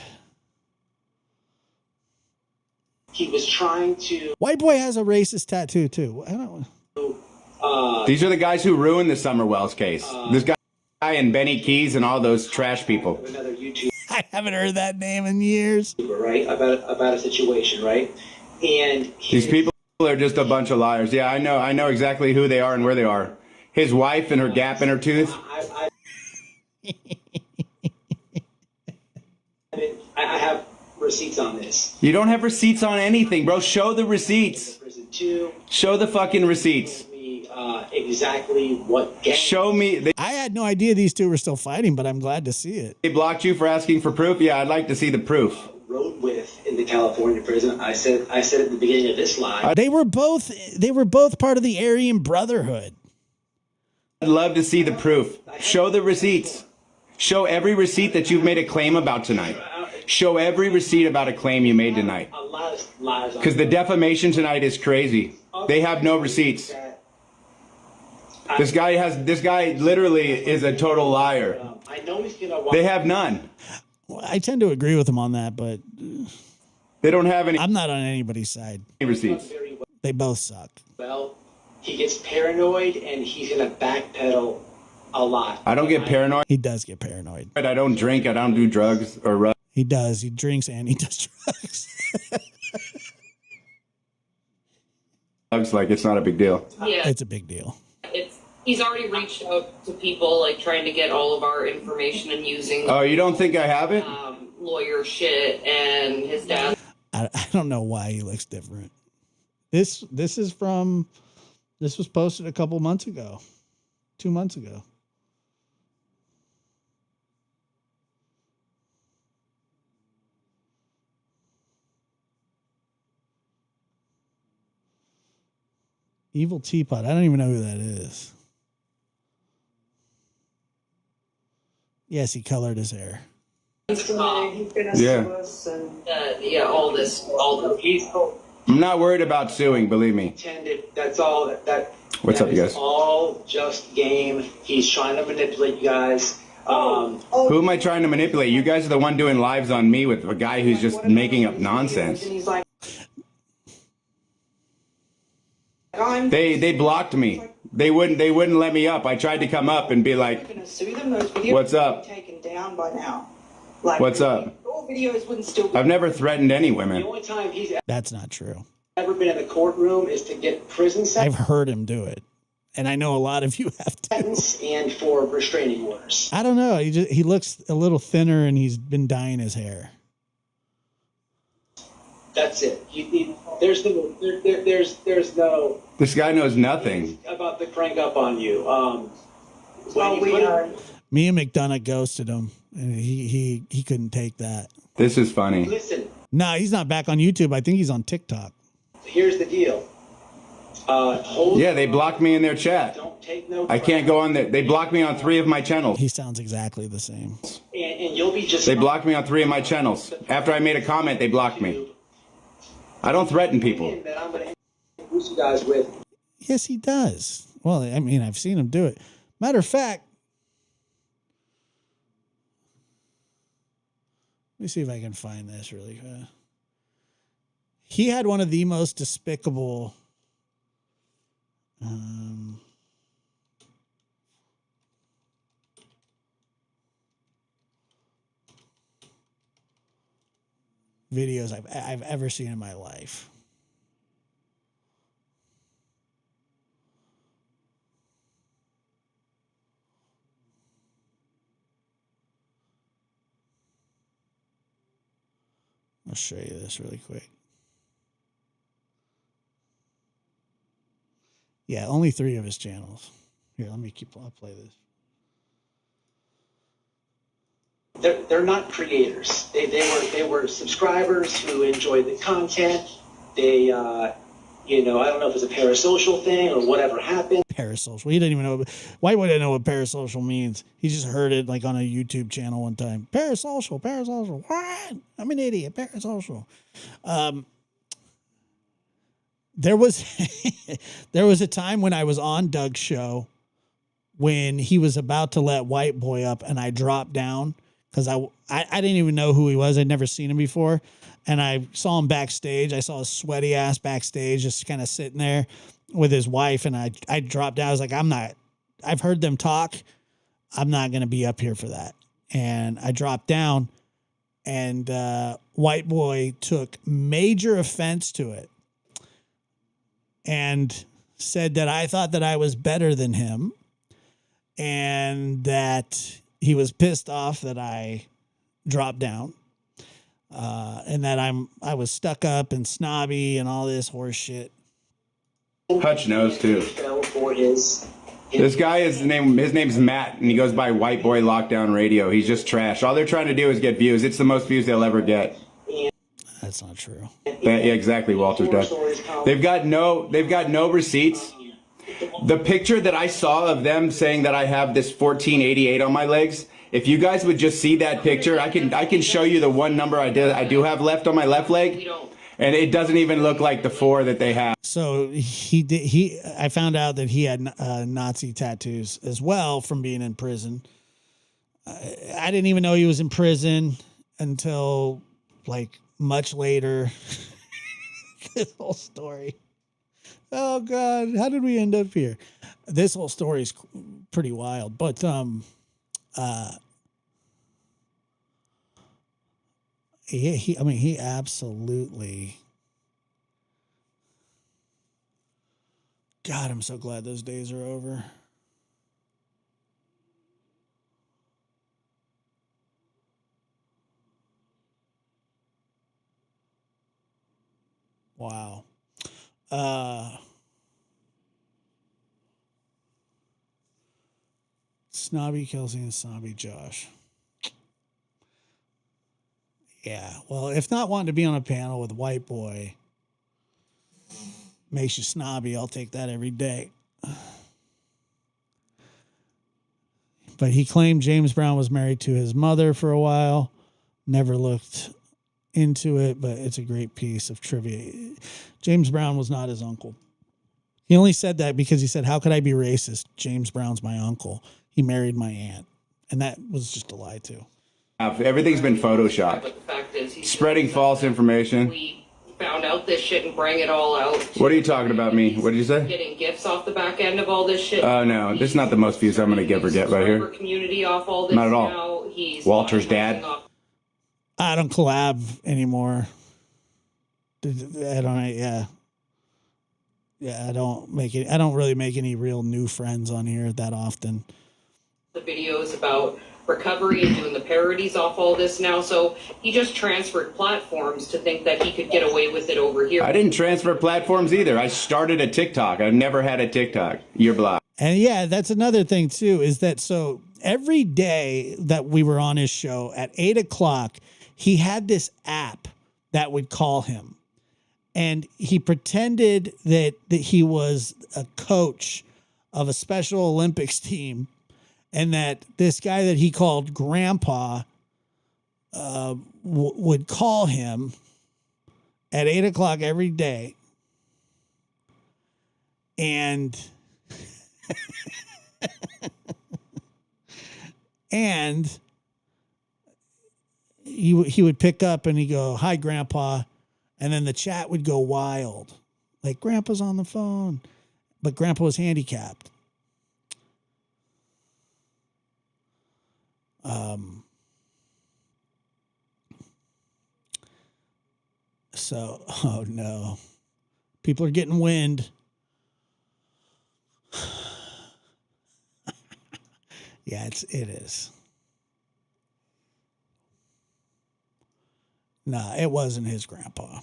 He was trying to. White Boy has a racist tattoo too. I don't know. These are the guys who ruined the Summer Wells case. This guy and Benny Keys and all those trash people. Another YouTuber, I haven't heard that name in years. right? About a situation, right? And these people are just a bunch of liars. Yeah, I know exactly who they are and where they are. His wife and her gap in her tooth. I have receipts on this. You don't have receipts on anything, bro. Show the receipts. Prison Two. Show the fucking receipts. Exactly what gang. Show me. I had no idea these two were still fighting, but I'm glad to see it. They blocked you for asking for proof? Yeah, I'd like to see the proof. Rode with in the California prison. I said at the beginning of this live. They were both part of the Aryan Brotherhood. I'd love to see the proof. Show the receipts. Show every receipt that you've made a claim about tonight. Show every receipt about a claim you made tonight. A lot of lies. Because the defamation tonight is crazy. They have no receipts. This guy literally is a total liar. I know he's gonna. They have none. Well, I tend to agree with him on that, but They don't have any I'm not on anybody's side. receipts. They both suck. Well, he gets paranoid and he's gonna backpedal a lot. I don't get paranoid. He does get paranoid. I don't drink. I don't do drugs or He does. He drinks and he does drugs. drugs. Like it's not a big deal. Yeah, It's a big deal. he's already reached out to people, like trying to get all of our information and using Oh, you don't think I have it? lawyer shit and his dad. I don't know why he looks different. This was posted a couple months ago. 2 months ago. Evil Teapot. I don't even know who that is. Yes, he colored his hair. Yeah. Yeah, all the He's I'm not worried about suing. Believe me. intended. That's all. What's up, you guys? All just game. He's trying to manipulate you guys. Who am I trying to manipulate? You guys are the one doing lives on me with a guy who's just making up nonsense. They blocked me. They wouldn't let me up. I tried to come up and be like, "What's up? What's up?" I've never threatened any The women. only time he's That's not true. ever been in the courtroom is to get prison I've heard him do it. And I know a lot of you have to. sentence and for restraining orders. I don't know. He looks a little thinner and he's been dyeing his hair. That's it. There's no This guy knows nothing. about the crank up on you. Me and McDonough ghosted him, and he couldn't take that. This is funny. Listen, No, he's not back on YouTube. I think he's on TikTok. here's the deal. Yeah, they blocked me in their chat. Don't take no. I can't go on there. They blocked me on 3 of my channels. He sounds exactly the same. And you'll be just. They blocked me on 3 of my channels. After I made a comment, they blocked me. I don't threaten people. That I'm going to introduce you guys with. Yes, he does. Well, I mean, I've seen him do it. Matter of fact, let me see if I can find this really fast. He had one of the most despicable videos I've ever seen in my life. I'll show you this really quick. Yeah, only 3 of his channels. Here, I'll play this. They're not creators. They were subscribers who enjoyed the content. They I don't know if it's a parasocial thing or whatever happened. Parasocial. He didn't even know. Why would I know what parasocial means? He just heard it like on a YouTube channel one time. Parasocial. What? I'm an idiot. Parasocial. There was a time when I was on Doug's show when he was about to let White Boy up, and I dropped down because I didn't even know who he was. I'd never seen him before. And I saw him backstage. I saw a sweaty ass backstage just kind of sitting there with his wife. And I dropped down. I was like, I've heard them talk. I'm not going to be up here for that. And I dropped down, and White Boy took major offense to it and said that I thought that I was better than him and that he was pissed off that I dropped down. And that I was stuck up and snobby and all this horse shit. Hutch knows too. For his This guy is his name's Matt, and he goes by White Boy Lockdown Radio. He's just trash. All they're trying to do is get views. It's the most views they'll ever get. That's not true. Yeah, exactly, Walter's does. They've got no receipts. The picture that I saw of them saying that I have this 1488 on my legs, if you guys would just see that picture, I can show you the one number I do have left on my left leg, and it doesn't even look like the 4 that they have. So I found out that he had Nazi tattoos as well from being in prison. I didn't even know he was in prison until like much later. This whole story. Oh God, how did we end up here? This whole story is pretty wild, but he absolutely. God, I'm so glad those days are over. Wow. Snobby Kelsey and Snobby Josh. Yeah. Well, if not wanting to be on a panel with a white boy makes you snobby, I'll take that every day. But he claimed James Brown was married to his mother for a while. Never looked into it, but it's a great piece of trivia. James Brown was not his uncle. He only said that because he said, how could I be racist? James Brown's my uncle. He married my aunt. And that was just a lie too. Everything's been photoshopped. But the fact is, he's Spreading false information. We found out this shit and bring it all out. What are you talking about me? What did you say? Getting gifts off the back end of all this shit. Oh, no. This is not the most views I'm going to give or get right here. Community off all this Not at all. now. He's Walter's dad. I don't collab anymore. I don't, yeah. Yeah, I don't really make any real new friends on here that often. The videos about recovery and doing the parodies off all this now, so he just transferred platforms to think that he could get away with it over here. I didn't transfer platforms either. I started a TikTok. I've never had a TikTok. You're blocked. And yeah, that's another thing too, is that so every day that we were on his show at 8:00, he had this app that would call him. And he pretended that he was a coach of a Special Olympics team, and that this guy that he called Grandpa would call him at 8:00 every day. And and he would pick up and he'd go, "Hi, Grandpa." And then the chat would go wild. Like, Grandpa's on the phone. But Grandpa was handicapped. So, oh no. People are getting wind. Yeah, it is. No, it wasn't his grandpa.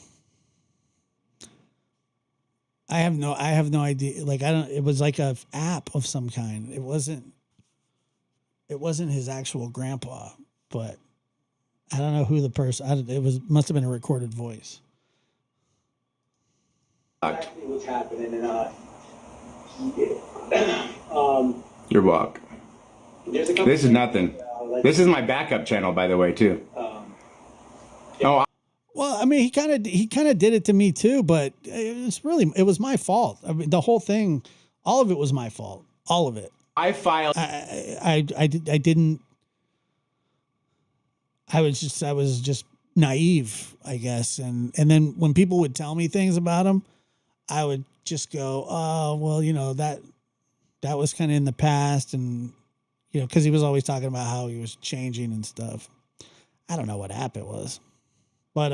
I have no idea. Like, it was like a app of some kind. It wasn't his actual grandpa, but I don't know who the person, must have been a recorded voice. Exactly what's happening, Your walk. This is nothing. This is my backup channel, by the way, too. Well, I mean, he kind of did it to me too, but it was my fault. I mean, the whole thing, all of it was my fault. All of it. I filed. I didn't. I was just naive, I guess, and then when people would tell me things about him, I would just go, "Oh, well, that was kind of in the past," and because he was always talking about how he was changing and stuff. I don't know what app it was. But,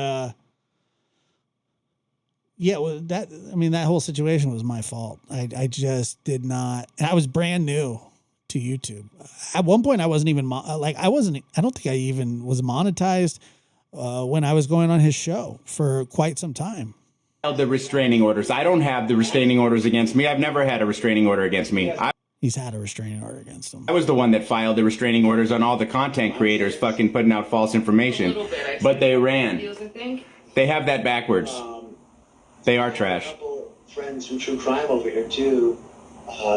yeah, that whole situation was my fault. I just did not, and I was brand new to YouTube. At one point I wasn't even I don't think I even was monetized, when I was going on his show for quite some time. The restraining orders. I don't have the restraining orders against me. I've never had a restraining order against me. He's had a restraining order against him. I was the one that filed the restraining orders on all the content creators fucking putting out false information. But they ran. They have that backwards. They are trash. A couple friends from True Crime over here too.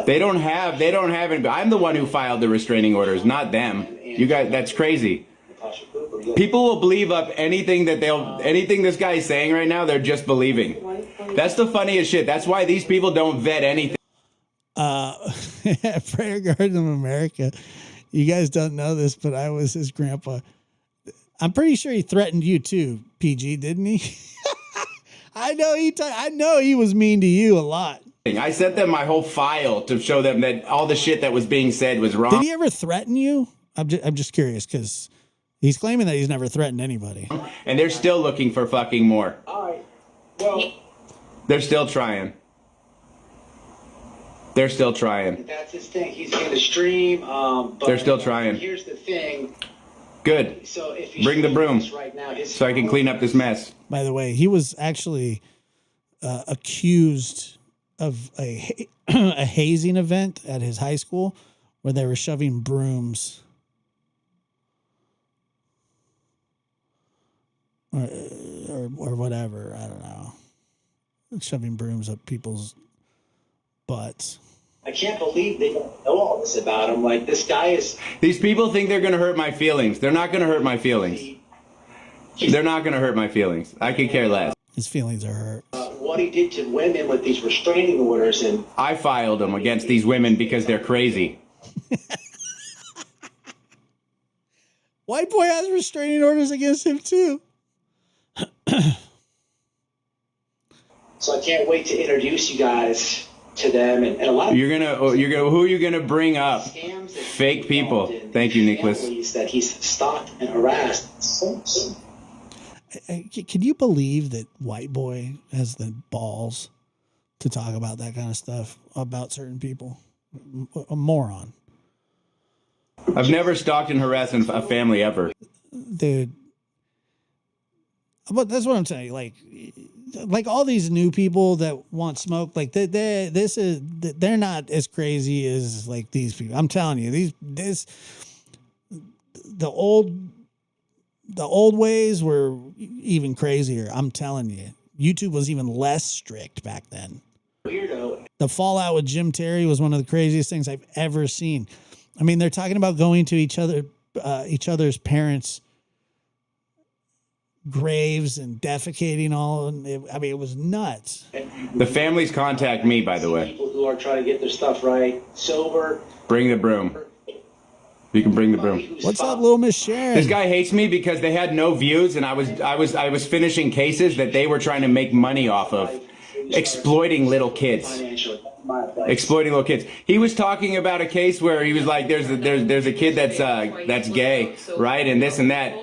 They don't have any. I'm the one who filed the restraining orders, not them. You guys, that's crazy. People will believe up anything anything this guy is saying right now, they're just believing. That's the funniest shit. That's why these people don't vet anything. Prayer Garden of America. You guys don't know this, but I was his grandpa. I'm pretty sure he threatened you too, PG, didn't he? I know he was mean to you a lot. I sent them my whole file to show them that all the shit that was being said was wrong. Did he ever threaten you? I'm just curious because he's claiming that he's never threatened anybody. And they're still looking for fucking more. All right. Well, they're still trying. They're still trying. That's his thing. He's going to stream. But they're still trying. Here's the thing. Good. So if bring the broom right now, so I can clean up this mess. By the way, he was actually accused of a hazing event at his high school where they were shoving brooms or whatever. I don't know. Shoving brooms up people's butts. I can't believe they don't know all this about him. Like, this guy is... These people think they're going to hurt my feelings. They're not going to hurt my feelings. They're not going to hurt my feelings. I could care less. His feelings are hurt. What he did to women with these restraining orders and... I filed them against these women because they're crazy. White boy has restraining orders against him too. So I can't wait to introduce you guys to them, and a lot of who are you gonna bring up? Fake people. Thank you, Nicholas. That he's stalked and harassed. Can you believe that white boy has the balls to talk about that kind of stuff about certain people? A moron. I've never stalked and harassed a family ever. Dude. But that's what I'm saying. Like all these new people that want smoke, like they're not as crazy as like these people. I'm telling you, the old ways were even crazier. I'm telling you, YouTube was even less strict back then. Weirdo. The fallout with Jim Terry was one of the craziest things I've ever seen. I mean, they're talking about going to each other's parents' graves and defecating all. It was nuts. The families contact me, by the way. People who are trying to get their stuff right, sober. Bring the broom. You can bring the broom. What's up, little Miss Sharon? This guy hates me because they had no views, and I was finishing cases that they were trying to make money off of, exploiting little kids. Exploiting little kids. He was talking about a case where he was like, "There's a kid that's gay, right? And this and that."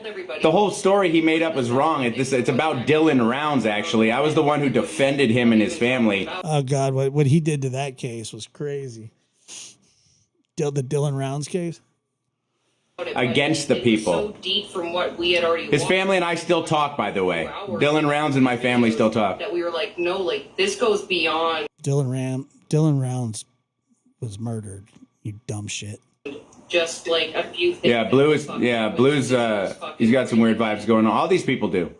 The whole story he made up was wrong. It's about Dylan Rounds. Actually, I was the one who defended him and his family. Oh God, what he did to that case was crazy. The Dylan Rounds case. Against the people. So deep from what we had already. His family and I still talk, by the way. Dylan Rounds and my family still talk. That we were like, no, like this goes beyond. Dylan Rounds was murdered. You dumb shit. Just like a few things. Yeah, Blue's he's got some weird vibes going on. All these people do.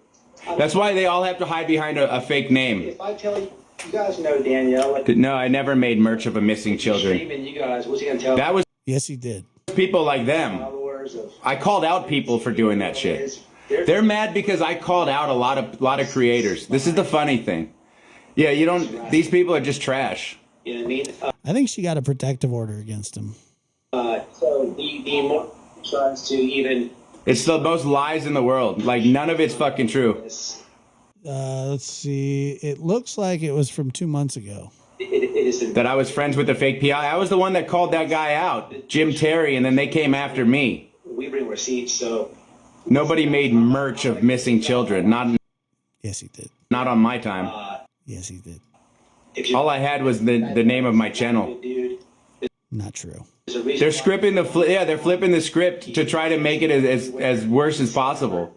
That's why they all have to hide behind a fake name. If I tell you, you guys know Danielle. No, I never made merch of a missing children. You guys, what's he gonna tell? That was Yes, he did. people like them. I called out people for doing that shit. They're mad because I called out a lot of creators. This is the funny thing. Yeah, these people are just trash. You know what I mean? I think she got a protective order against him. So the more tries to even. It's the most lies in the world. Like, none of it's fucking true. Let's see. It looks like it was from 2 months ago. That I was friends with the fake PI. I was the one that called that guy out, Jim Terry, and then they came after me. We bring receipts, so. Nobody made merch of missing children. Yes, he did. Not on my time. Yes, he did. All I had was the name of my channel. Not true. They're flipping the script to try to make it as worse as possible.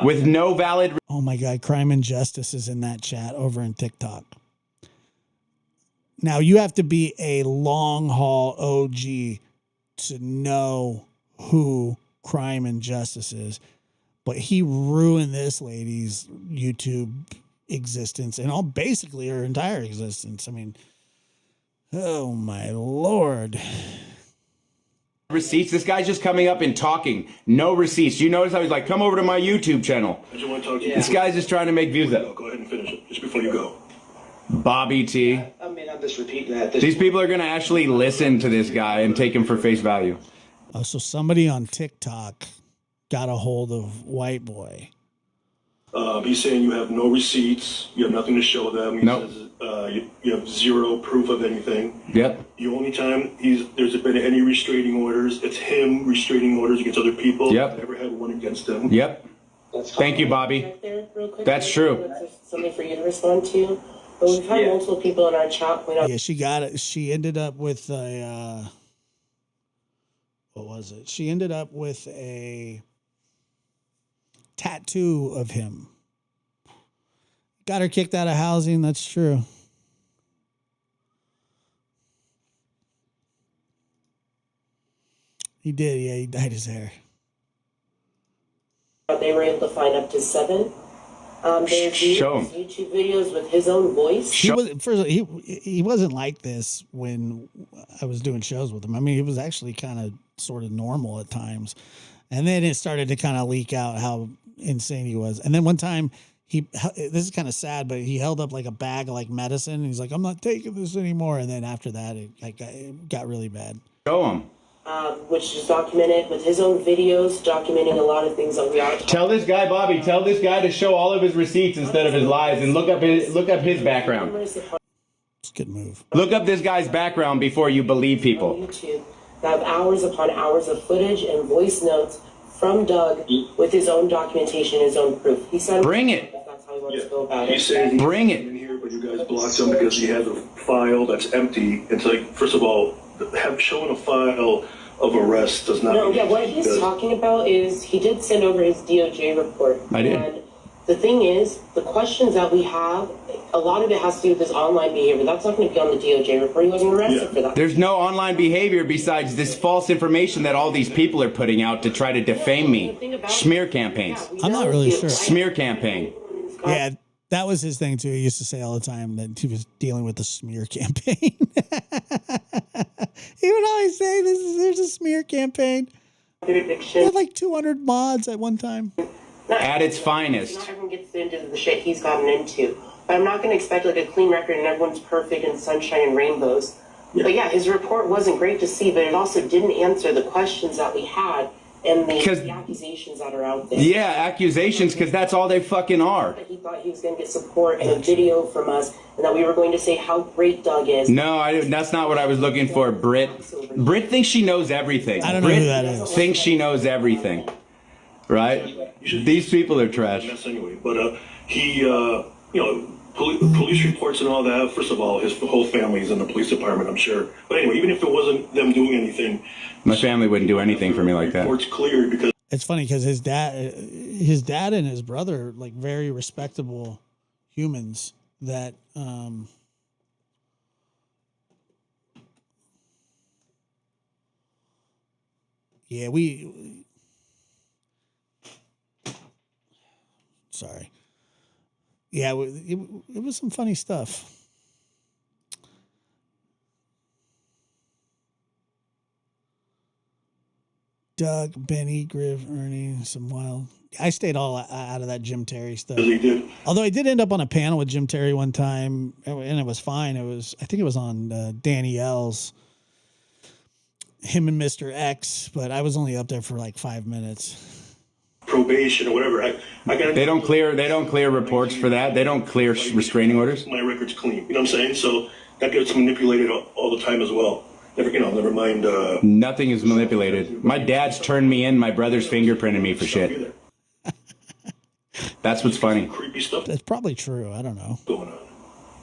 with no valid. Oh my God, Crime and Justice is in that chat over in TikTok. Now you have to be a long haul OG to know who Crime and Justice is, but he ruined this lady's YouTube existence and basically her entire existence. I mean, oh my Lord. Receipts. This guy's just coming up and talking. No receipts. You notice how he's like, come over to my YouTube channel. I just want to talk to you. This guy's just trying to make views up. Go ahead and finish it just before you go. Bobby T. I mean, I'm just repeating that. These people are going to actually listen to this guy and take him for face value. Oh, so somebody on TikTok got a hold of White Boy. He's saying you have no receipts. You have nothing to show them. He Nope. says you have zero proof of anything. Yep. The only time there's been any restraining orders, it's him restraining orders against other people. Yep. I've never had one against him. Yep. Thank you, Bobby. That's true. Something for you to respond to. But we've had multiple people in our chat point out. Yeah, she got it. She ended up with a, what was it? She ended up with a tattoo of him. Got her kicked out of housing. That's true. He did. Yeah, he dyed his hair. They were able to find up to 7. They reviewed Show him. his YouTube videos with his own voice. He wasn't like this when I was doing shows with him. I mean, he was actually kind of sort of normal at times. And then it started to kind of leak out how insane he was. And then one time this is kind of sad, but he held up like a bag of like medicine and he's like, I'm not taking this anymore. And then after that, it got really bad. Show him. Which is documented with his own videos, documenting a lot of things that we are. Tell this guy, Bobby, tell this guy to show all of his receipts instead of his lies and look up his background. It's a good move. Look up this guy's background before you believe people. YouTube that have hours upon hours of footage and voice notes from Doug with his own documentation, his own proof. He said, Bring it. That's how he wants to go about it. He's saying Bring it. in here, but you guys blocked him because he has a file that's empty. It's like, first of all, showing a file of arrest does not. No, yeah, what he's talking about is he did send over his DOJ report. I did. And the thing is, the questions that we have, a lot of it has to do with his online behavior. That's not going to be on the DOJ report. He wasn't arrested for that. There's no online behavior besides this false information that all these people are putting out to try to defame me. Smear campaigns. I'm not really sure. Smear campaign. Yeah, that was his thing too. He used to say all the time that he was dealing with the smear campaign. He would always say, there's a smear campaign. He had like 200 mods at one time. At its finest. Not everyone gets into the shit he's gotten into. But I'm not going to expect like a clean record and everyone's perfect and sunshine and rainbows. Yeah. But yeah, his report wasn't great to see, but it also didn't answer the questions that we had and the accusations that are out there. Yeah, accusations, because that's all they fucking are. He thought he was going to get support and a video from us, and that we were going to say how great Doug is. No, that's not what I was looking for, Britt. Britt thinks she knows everything. I don't know who that is. Thinks she knows everything. Right? These people are trash. Anyway, but he, police reports and all that. First of all, his whole family is in the police department, I'm sure. But anyway, even if it wasn't them doing anything, my family wouldn't do anything for me like that. Reports cleared because it's funny because his dad and his brother, like very respectable humans that, yeah, sorry. Yeah, it was some funny stuff. Doug, Benny, Griff, Ernie, some wild. I stayed all out of that Jim Terry stuff. he did. Although I did end up on a panel with Jim Terry one time, and it was fine. I think it was on Danny L's, him and Mr. X, but I was only up there for like 5 minutes. Probation or whatever. I got. They don't clear reports for that. They don't clear restraining orders. My record's clean. You know what I'm saying? So that gets manipulated all the time as well. Never mind. Nothing is manipulated. My dad's turned me in. My brother's fingerprinted me for shit. That's what's funny. Creepy stuff. That's probably true. I don't know. Going on.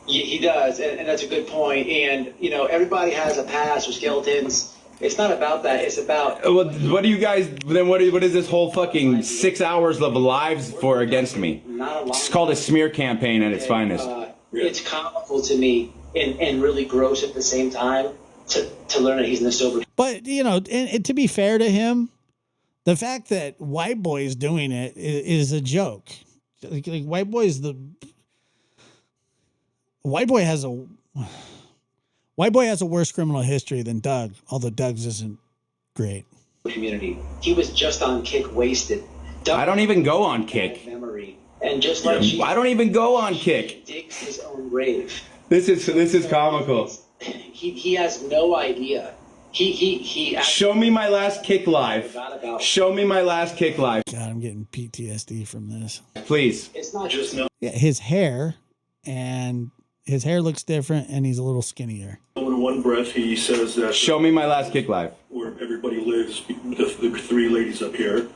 He does, and that's a good point. And everybody has a past with skeletons. It's not about that. It's about. Well, what do you guys, then what is this whole fucking 6 hours of lives for against me? It's called a smear campaign at its finest. It's comical to me and really gross at the same time to learn that he's in the sober. But, you know, and to be fair to him, the fact that White Boy is doing it is a joke. Like White Boy has a worse criminal history than Doug, although Doug's isn't great. Community. He was just on Kick Wasted. Doug I don't even go on Kick. Memory. And just like I don't even go on Kick. Digs his own grave. This is comical. He has no idea. He Show me my last Kick live. Show me my last Kick live. God, I'm getting PTSD from this. Please. It's not just Yeah, his hair looks different, and he's a little skinnier. In one breath, he says that Show me my last Kick live. where everybody lives, the three ladies up here.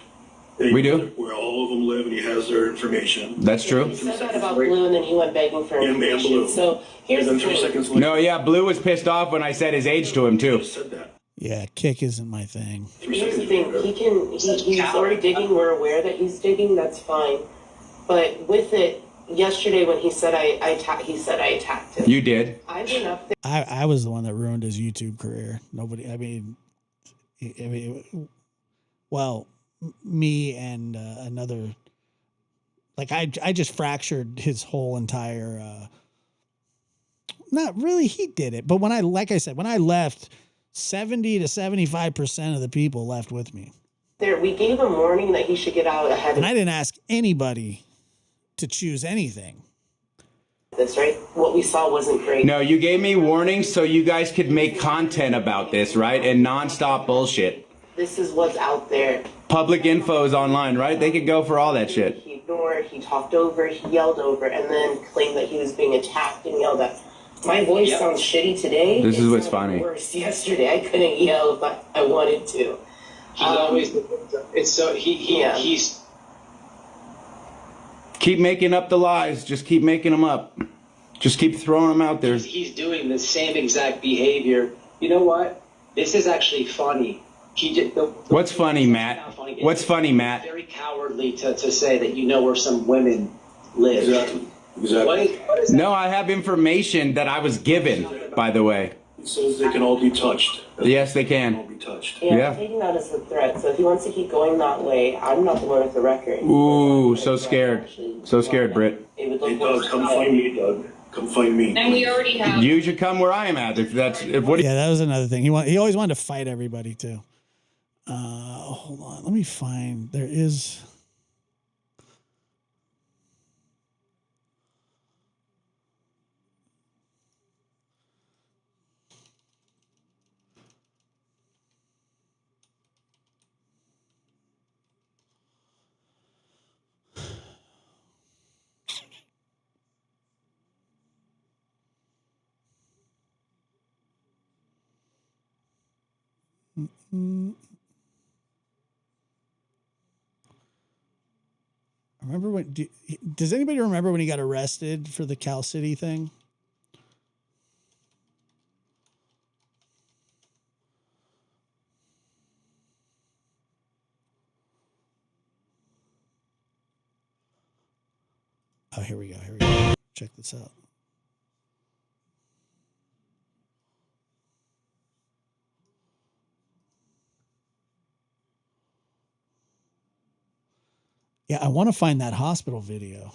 We do? Where all of them live, and he has their information. That's true. He said that about Blue, and then he went begging for And information. Blue. So here's And the then 3 thing. seconds later, No, yeah, Blue was pissed off when I said his age to him too. he said that. Yeah, Kick isn't my thing. 3 Here's the seconds thing. later. He's already digging. We're aware that he's digging. That's fine. But with it, yesterday when he said I attacked him. You did. I've been up there. I was the one that ruined his YouTube career. Well, me and another, like I just fractured his whole entire, not really, he did it. But when I left, 70 to 75% of the people left with me. We gave him warning that he should get out ahead of And I didn't ask anybody to choose anything. this, right? What we saw wasn't great. No, you gave me warnings so you guys could make content about this, right? And nonstop bullshit. This is what's out there. Public info is online, right? They could go for all that shit. He ignored, he talked over, he yelled over, and then claimed that he was being attacked and yelled at. My voice sounds shitty today. This is It what's sounded funny. Worse yesterday. I couldn't yell if I wanted to. He's always. It's so he's. Keep making up the lies. Just keep making them up. Just keep throwing them out there. He's doing the same exact behavior. You know what? This is actually funny. He did. What's funny, Matt? What's funny, Matt? Very cowardly to say that you know where some women live. Exactly. What is that? No, I have information that I was given, by the way. It says they can all be touched. Yes, they All can. be touched. Yeah. I'm taking that as a threat. So if he wants to keep going that way, I'm not the one with the record. Ooh, so scared. So scared, Britt. It would look Hey, worse Doug, come than find me, Doug. Come find me. And we already have. You should come where I am at. Yeah, that was another thing. He always wanted to fight everybody too. Hold on, let me find. There is. Remember when? Does anybody remember when he got arrested for the Cal City thing? Oh, here we go. Here we go. Check this out. Yeah, I want to find that hospital video.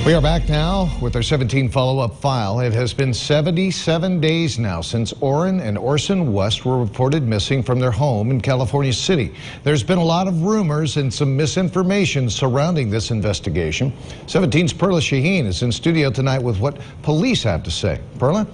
We are back now with our 17 follow-up file. It has been 77 days now since Orrin and Orson West were reported missing from their home in California City. There's been a lot of rumors and some misinformation surrounding this investigation. 17's Perla Shaheen is in studio tonight with what police have to say. Perla?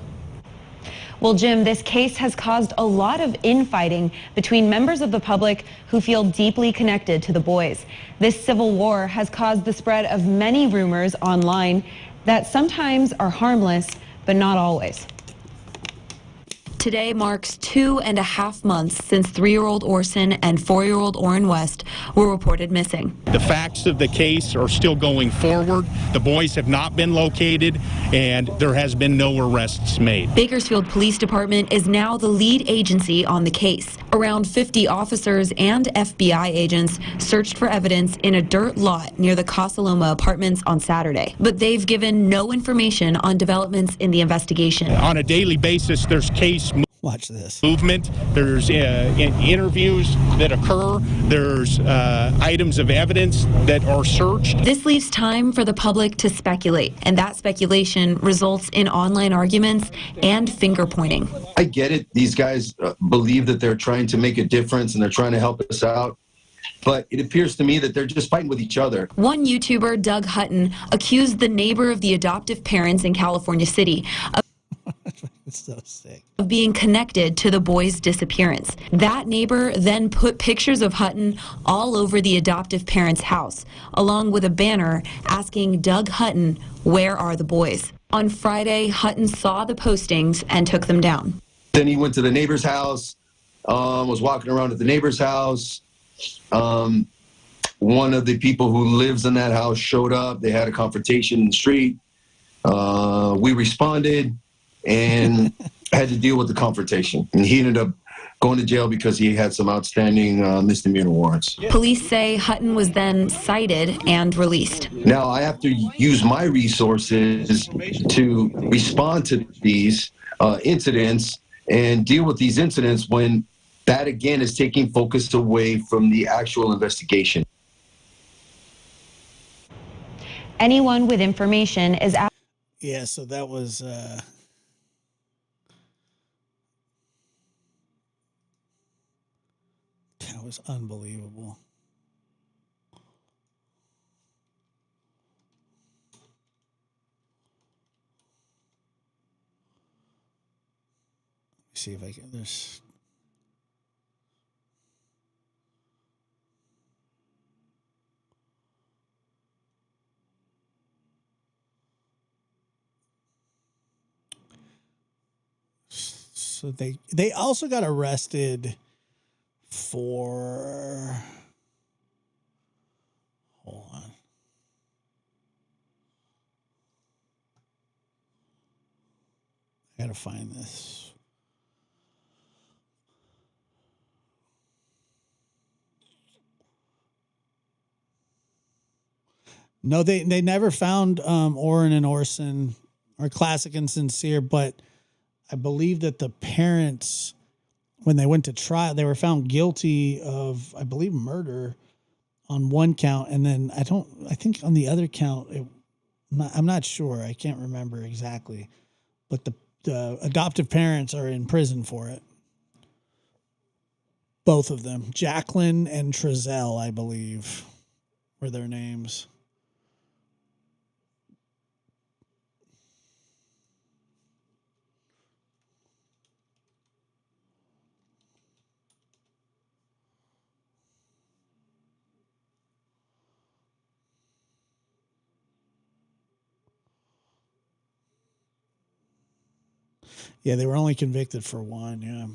Well, Jim, this case has caused a lot of infighting between members of the public who feel deeply connected to the boys. This civil war has caused the spread of many rumors online that sometimes are harmless, but not always. Today marks 2.5 months since 3-year-old Orson and 4-year-old Orrin West were reported missing. The facts of the case are still going forward. The boys have not been located, and there has been no arrests made. Bakersfield Police Department is now the lead agency on the case. Around 50 officers and FBI agents searched for evidence in a dirt lot near the Casaloma apartments on Saturday, but they've given no information on developments in the investigation. On a daily basis, there's case Watch this. movement, there's interviews that occur, there's items of evidence that are searched. This leaves time for the public to speculate, and that speculation results in online arguments and finger pointing. I get it. These guys believe that they're trying to make a difference and they're trying to help us out. But it appears to me that they're just fighting with each other. One YouTuber, Doug Hutton, accused the neighbor of the adoptive parents in California City It's so sick. of being connected to the boys' disappearance. That neighbor then put pictures of Hutton all over the adoptive parents' house, along with a banner asking Doug Hutton, "Where are the boys?" On Friday, Hutton saw the postings and took them down. Then he went to the neighbor's house, was walking around at the neighbor's house. One of the people who lives in that house showed up. They had a confrontation in the street. We responded and had to deal with the confrontation. And he ended up going to jail because he had some outstanding misdemeanor warrants. Police say Hutton was then cited and released. Now I have to use my resources to respond to these incidents and deal with these incidents when that again is taking focus away from the actual investigation. Anyone with information is out. Yeah, so that was unbelievable. Let me see if I can. There's. So they also got arrested for, hold on. I gotta find this. No, they never found Orrin and Orson, or Classic and Sincere, but I believe that the parents, when they went to trial, they were found guilty of, I believe, murder on one count. And then I think on the other count, I'm not sure. I can't remember exactly. But the adoptive parents are in prison for it. Both of them. Jacqueline and Trezell, I believe, were their names. Yeah, they were only convicted for one, yeah.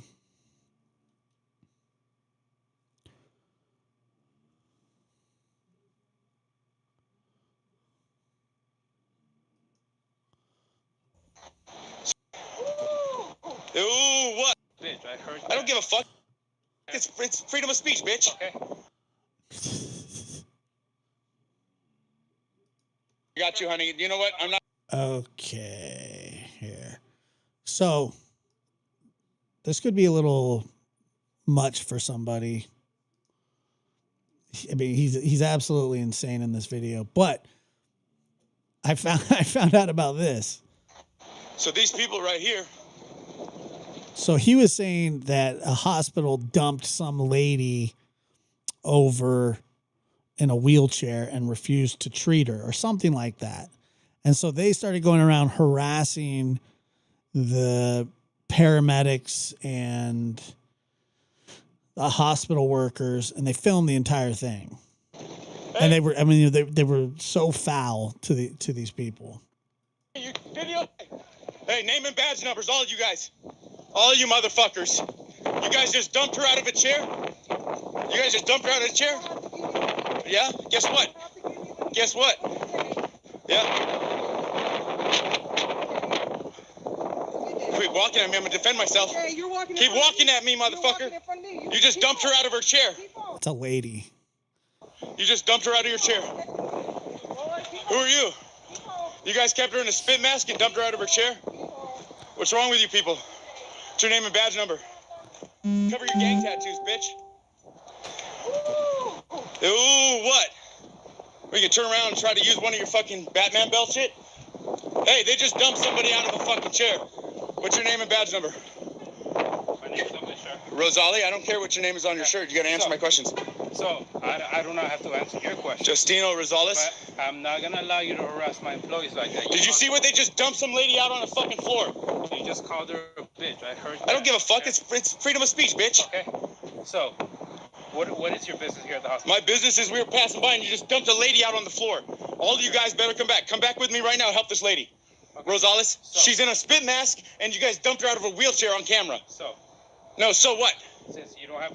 Ooh, what? Bitch, I don't give a fuck. It's freedom of speech, bitch. Okay. I got you, honey. You know what? I'm not. Okay, here. So, this could be a little much for somebody. I mean, he's absolutely insane in this video, but I found out about this. So these people right here. So he was saying that a hospital dumped some lady over in a wheelchair and refused to treat her or something like that. And so they started going around harassing the paramedics and the hospital workers, and they filmed the entire thing. And they were so foul to these people. Hey, name and badge numbers, all of you guys. All you motherfuckers. You guys just dumped her out of a chair? You guys just dumped her out of a chair? Yeah? Guess what? Guess what? Yeah? Quit walking at me. I'm gonna defend myself. Hey, you're walking Keep walking at me, motherfucker. You just dumped her out of her chair. It's a lady. You just dumped her out of your chair. Who are you? You guys kept her in a spit mask and dumped her out of her chair? What's wrong with you people? What's your name and badge number? Cover your gang tattoos, bitch. Ooh, what? We can turn around and try to use one of your fucking Batman belt shit? Hey, they just dumped somebody out of a fucking chair. What's your name and badge number? My name is on my shirt. Rosali, I don't care what your name is on your shirt. You gotta answer my questions. So, I do not have to answer your question. Justino Rosales? But I'm not gonna allow you to harass my employees like that. Did you see what they just dumped some lady out on the fucking floor? You just called her a bitch. I heard I don't give a fuck. It's freedom of speech, bitch. Okay. So, what is your business here at the hospital? My business is we were passing by and you just dumped a lady out on the floor. All of you guys better come back. Come back with me right now. Help this lady. Okay. Rosales, she's in a spit mask and you guys dumped her out of a wheelchair on camera. So? No, so what? Since you don't have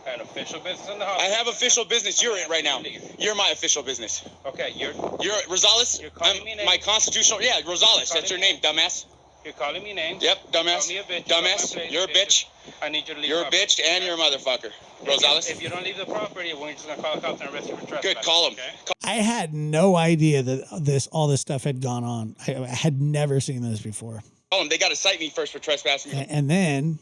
an official business in the hospital. I have official business. You're it right now. You're my official business. Okay, you're Rosales? You're calling me names. My constitutional, yeah, Rosales. That's your name, dumbass. You're calling me names. Yep, dumbass. Call me a bitch. Dumbass. You're a bitch. I need you to leave. You're a bitch and you're a motherfucker. Rosales? If you don't leave the property, we're just gonna call the cops and arrest you for trespassing. Good, call him. Okay? I had no idea that all this stuff had gone on. I had never seen this before. Call him. They got to cite me first for trespassing. And then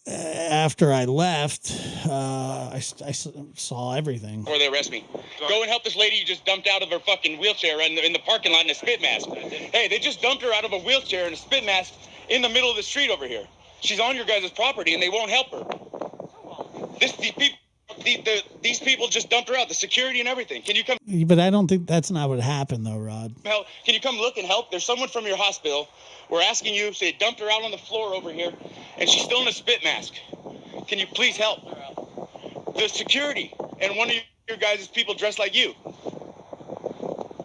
after I left, I saw everything. Before they arrest me. Go and help this lady you just dumped out of her fucking wheelchair in the parking lot in a spit mask. Hey, they just dumped her out of a wheelchair in a spit mask in the middle of the street over here. She's on your guys' property and they won't help her. These people just dumped her out, the security and everything. Can you come? But I don't think that's not what happened though, Rod. Hell, can you come look and help? There's someone from your hospital. We're asking you, so they dumped her out on the floor over here and she's still in a spit mask. Can you please help? The security and one of your guys' people dressed like you.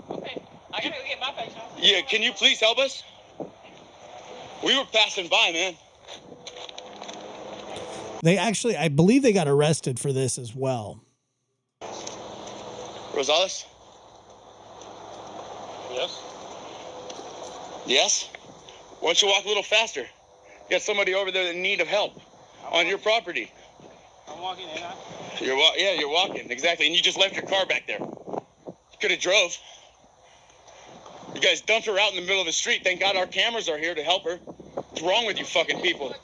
Okay, I gotta go get my picture. Yeah, can you please help us? We were passing by, man. They actually, I believe they got arrested for this as well. Rosales? Yes? Yes? Why don't you walk a little faster? You got somebody over there in need of help on your property. I'm walking in. You're walking, exactly. And you just left your car back there. Could have drove. You guys dumped her out in the middle of the street. Thank God our cameras are here to help her. What's wrong with you fucking people?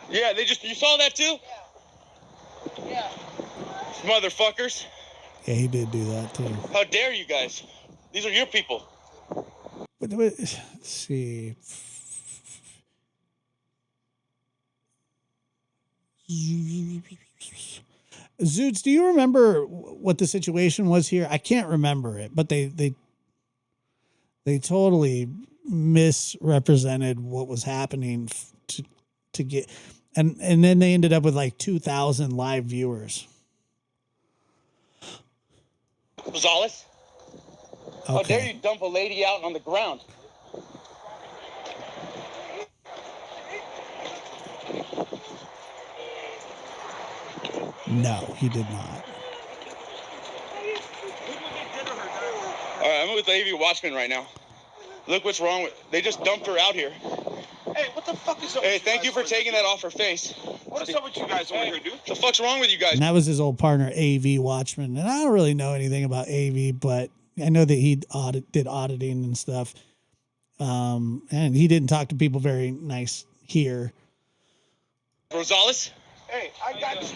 Yeah, you saw that too? Yeah. Motherfuckers. Yeah, he did do that too. How dare you guys? These are your people. But let's see. Zoots, do you remember what the situation was here? I can't remember it, but they totally misrepresented what was happening to get, and then they ended up with like 2,000 live viewers. Rosales? How Okay. dare you dump a lady out on the ground? No, he did not. All right, I'm with the AV Watchman right now. Look what's wrong with. They just dumped her out here. Hey, what the fuck is up? Hey, thank you for taking that off her face. What is up with you guys over here, dude? What the fuck's wrong with you guys? And that was his old partner, AV Watchman. And I don't really know anything about AV, but I know that he did auditing and stuff. And he didn't talk to people very nice here. Rosales? Hey, I got you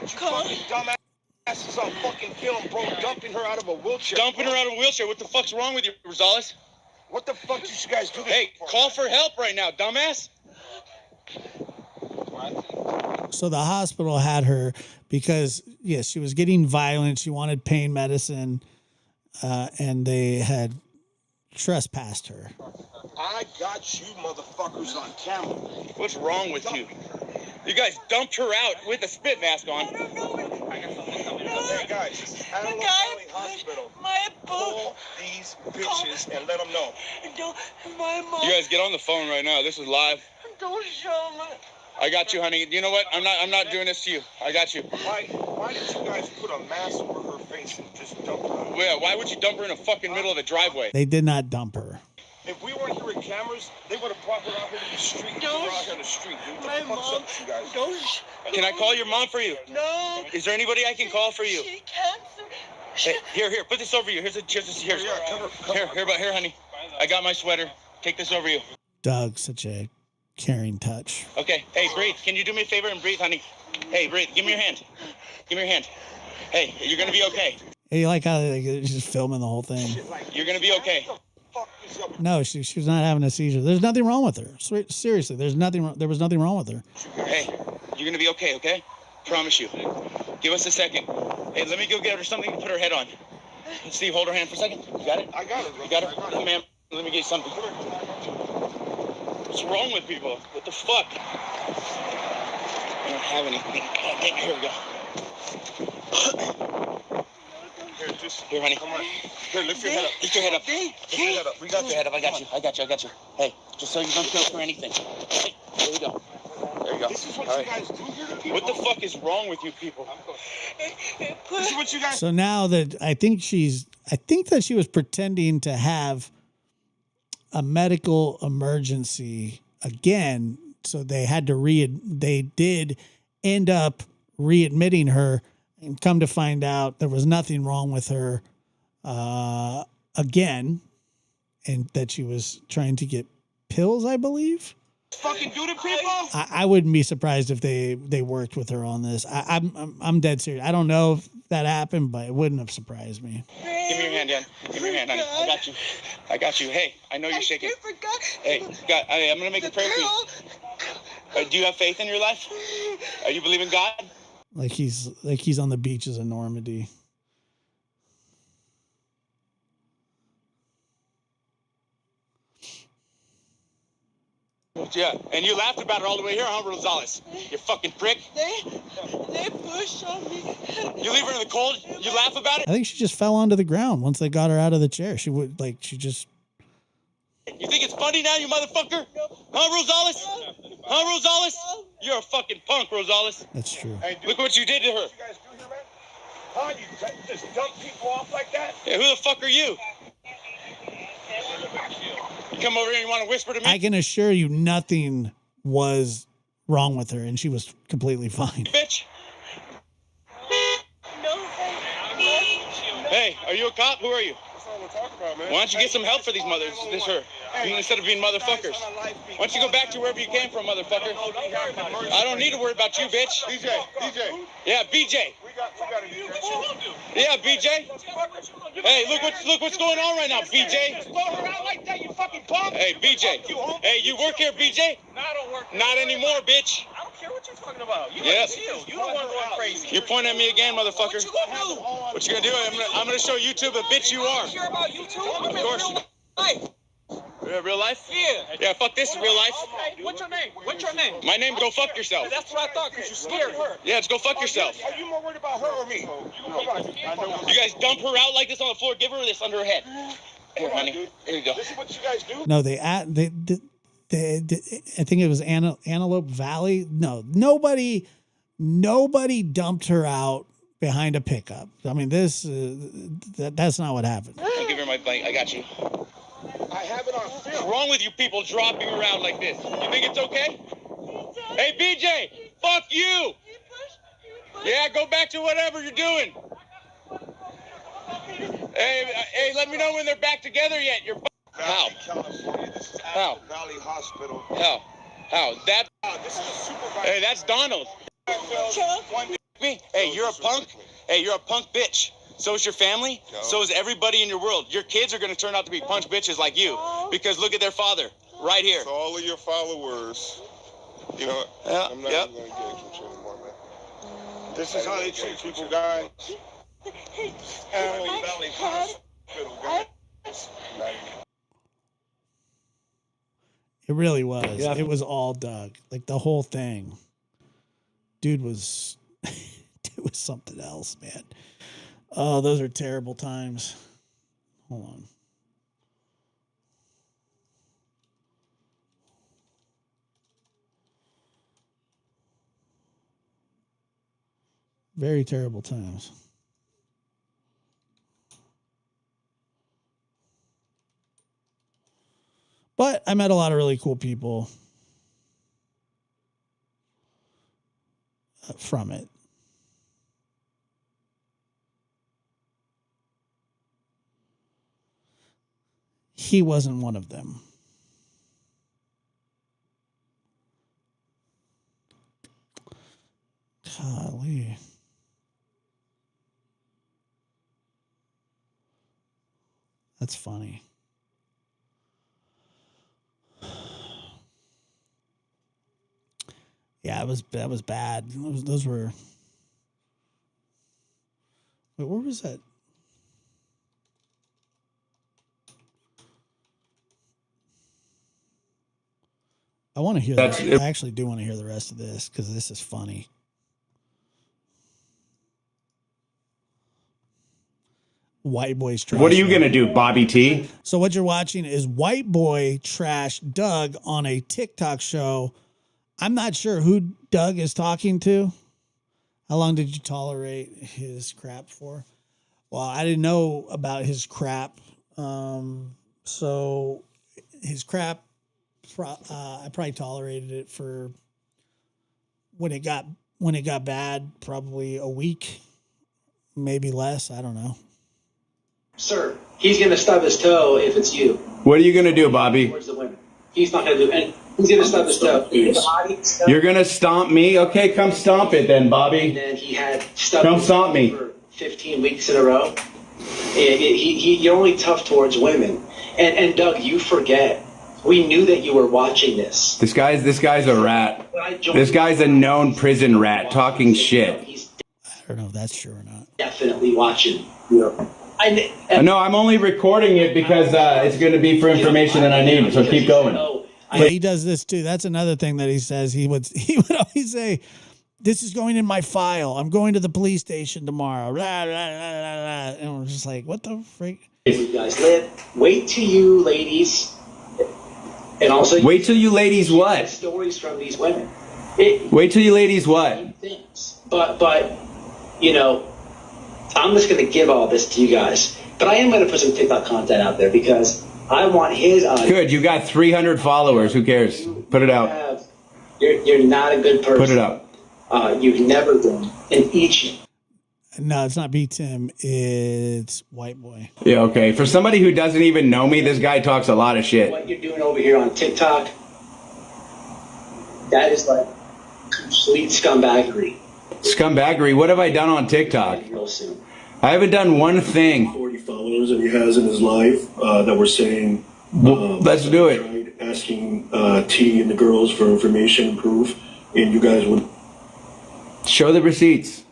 fucking dumbasses on fucking film, bro, dumping her out of a wheelchair. Dumping her out of a wheelchair. What the fuck's wrong with you, Rosales? What the fuck did you guys do this Hey, call for help right now, dumbass. So the hospital had her because, yes, she was getting violent. She wanted pain medicine, and they had trespassed her. I got you motherfuckers on camera. What's wrong with you? You guys dumped her out with a spit mask on. Hey guys, Antelope Valley Hospital. Call these bitches and let them know. You guys get on the phone right now. This is live. Don't show me. I got you, honey. You know what? I'm not doing this to you. I got you. Why did you guys put a mask over her face and just dump her? Yeah, why would you dump her in a fucking middle of the driveway? They did not dump her. If we weren't here with cameras, they would have brought her out here to the street. They were out here on the street, dude. What the fuck's up with you guys? Can I call your mom for you? No. Is there anybody I can call for you? She can't. Hey, here, put this over you. Here, honey. I got my sweater. Take this over you. Doug, such a caring touch. Okay. Hey, breathe. Can you do me a favor and breathe, honey? Hey, breathe. Give me your hand. Give me your hand. Hey, you're gonna be okay. Hey, you like how they're just filming the whole thing? You're gonna be okay. No, she was not having a seizure. There's nothing wrong with her. Seriously, there was nothing wrong with her. Hey, you're gonna be okay? Promise you. Give us a second. Hey, let me go get her something to put her head on. Steve, hold her hand for a second. You got it? I got it. You got it? Come, ma'am. Let me get you something. What's wrong with people? What the fuck? I don't have anything. Okay, here we go. Here, honey. Come on. Here, lift your head up. Lift your head up. Lift your head up. We got your head up. I got you. Hey, just so you don't feel for anything. Hey, there we go. There you go. This is what you guys do here to people. What the fuck is wrong with you people? This is what you guys. So now that I think that she was pretending to have a medical emergency again, so they had to they did end up readmitting her, and come to find out there was nothing wrong with her again, and that she was trying to get pills, I believe. Fucking do to people. I wouldn't be surprised if they worked with her on this. I'm dead serious. I don't know if that happened, but it wouldn't have surprised me. Give me your hand, Dan. Give me your hand, honey. I got you. Hey, I know you're shaking. Hey, God, I'm gonna make a prayer for you. Do you have faith in your life? You believe in God? Like he's on the beaches of Normandy. Yeah, and you laughed about it all the way here, huh, Rosales? You fucking prick. They pushed on me. You leave her in the cold? You laugh about it? I think she just fell onto the ground once they got her out of the chair. She just. You think it's funny now, you motherfucker? Huh, Rosales? Huh, Rosales? You're a fucking punk, Rosales. That's true. Hey, look what you did to her. What you guys do here, man? Huh? You just dump people off like that? Yeah, who the fuck are you? You come over here and you want to whisper to me? I can assure you nothing was wrong with her, and she was completely fine. Bitch. Hey, are you a cop? Who are you? That's all we're talking about, man. Why don't you get some help for these mothers? This her. Instead of being motherfuckers. Why don't you go back to wherever you came from, motherfucker? I don't need to worry about you, bitch. DJ. Yeah, BJ. We got a DJ. Yeah, BJ. Hey, look what's going on right now, BJ. Just throw her out like that, you fucking punk. Hey, BJ. Hey, you work here, BJ? No, I don't work here. Not anymore, bitch. I don't care what you're talking about. You Yep. chill. You don't want to go crazy. You're pointing at me again, motherfucker. What you gonna do? What you gonna do? I'm gonna show YouTube the bitch you are. I don't care about YouTube. Of course. Life. Real life? Yeah. Yeah, fuck this real life. Okay, what's your name? What's your name? My name, go fuck yourself. That's what I thought, because you scared her. Yeah, let's go fuck yourself. Are you more worried about her or me? You guys dump her out like this on the floor. Give her this under her head. Here, honey. Here you go. This is what you guys do? No, I think it was Antelope Valley. No, nobody dumped her out behind a pickup. I mean, that's not what happened. I'll give her my blanket. I got you. I have it on film. What's wrong with you people dropping around like this? You think it's okay? Hey, BJ, fuck you. Yeah, go back to whatever you're doing. Hey, let me know when they're back together yet. You're how? California. This is How? Valley Hospital. How? That? This is a supervisor. Hey, that's Donald. Me? Hey, you're a punk. Hey, you're a punk bitch. So is your family. So is everybody in your world. Your kids are going to turn out to be punch bitches like you. Because look at their father. Right here. So all of your followers, you know, Yeah, I'm not yep. even going to engage with you anymore, man. This is how they treat people, guys. Antelope Valley Hospital, guys. It really was. Yeah. It was all Doug. Like the whole thing. Dude was it was something else, man. Oh, those are terrible times. Hold on. Very terrible times. But I met a lot of really cool people from it. He wasn't one of them. Golly. That's funny. Yeah, that was bad. Those were. Wait, where was that? I want to hear that. I actually do want to hear the rest of this because this is funny. White boys trash. What are you going to do, Bobby T? So what you're watching is white boy trash Doug on a TikTok show. I'm not sure who Doug is talking to. How long did you tolerate his crap for? Well, I didn't know about his crap. So his crap, I probably tolerated it for when it got bad, probably a week, maybe less. I don't know. Sir, he's going to stub his toe if it's you. What are you going to do, Bobby? Towards the women. He's not going to do anything. He's going to stub his toe. You're going to stomp me? Okay, come stomp it then, Bobby. And then he had stubbed Come his stomp toe me. for 15 weeks in a row. You're only tough towards women. And Doug, you forget. We knew that you were watching this. This guy's a rat. This guy's a known prison rat talking shit. I don't know if that's true or not. Definitely watching. No, I'm only recording it because it's going to be for information that I need. So keep going. Yeah, he does this too. That's another thing that he says. He would always say, "This is going in my file. I'm going to the police station tomorrow." Blah, blah, blah, blah, blah. And we're just like, "What the freak?" You guys wait till you ladies, and also wait till you ladies what? Stories from these women. Wait till you ladies what? Things, but you know, I'm just going to give all this to you guys. But I am going to put some TikTok content out there because I want his audience. Good, you got 300 followers. Who cares? Put it out. You're not a good person. Put it out. You've never been in each. No, it's not B Tim. It's white boy. Yeah, okay. For somebody who doesn't even know me, this guy talks a lot of shit. What you're doing over here on TikTok, that is like complete scumbaggery. Scumbaggery? What have I done on TikTok? Real soon. I haven't done one thing. 40 followers that he has in his life that were saying, let's do it. Tried asking T and the girls for information and proof, and you guys would show the receipts.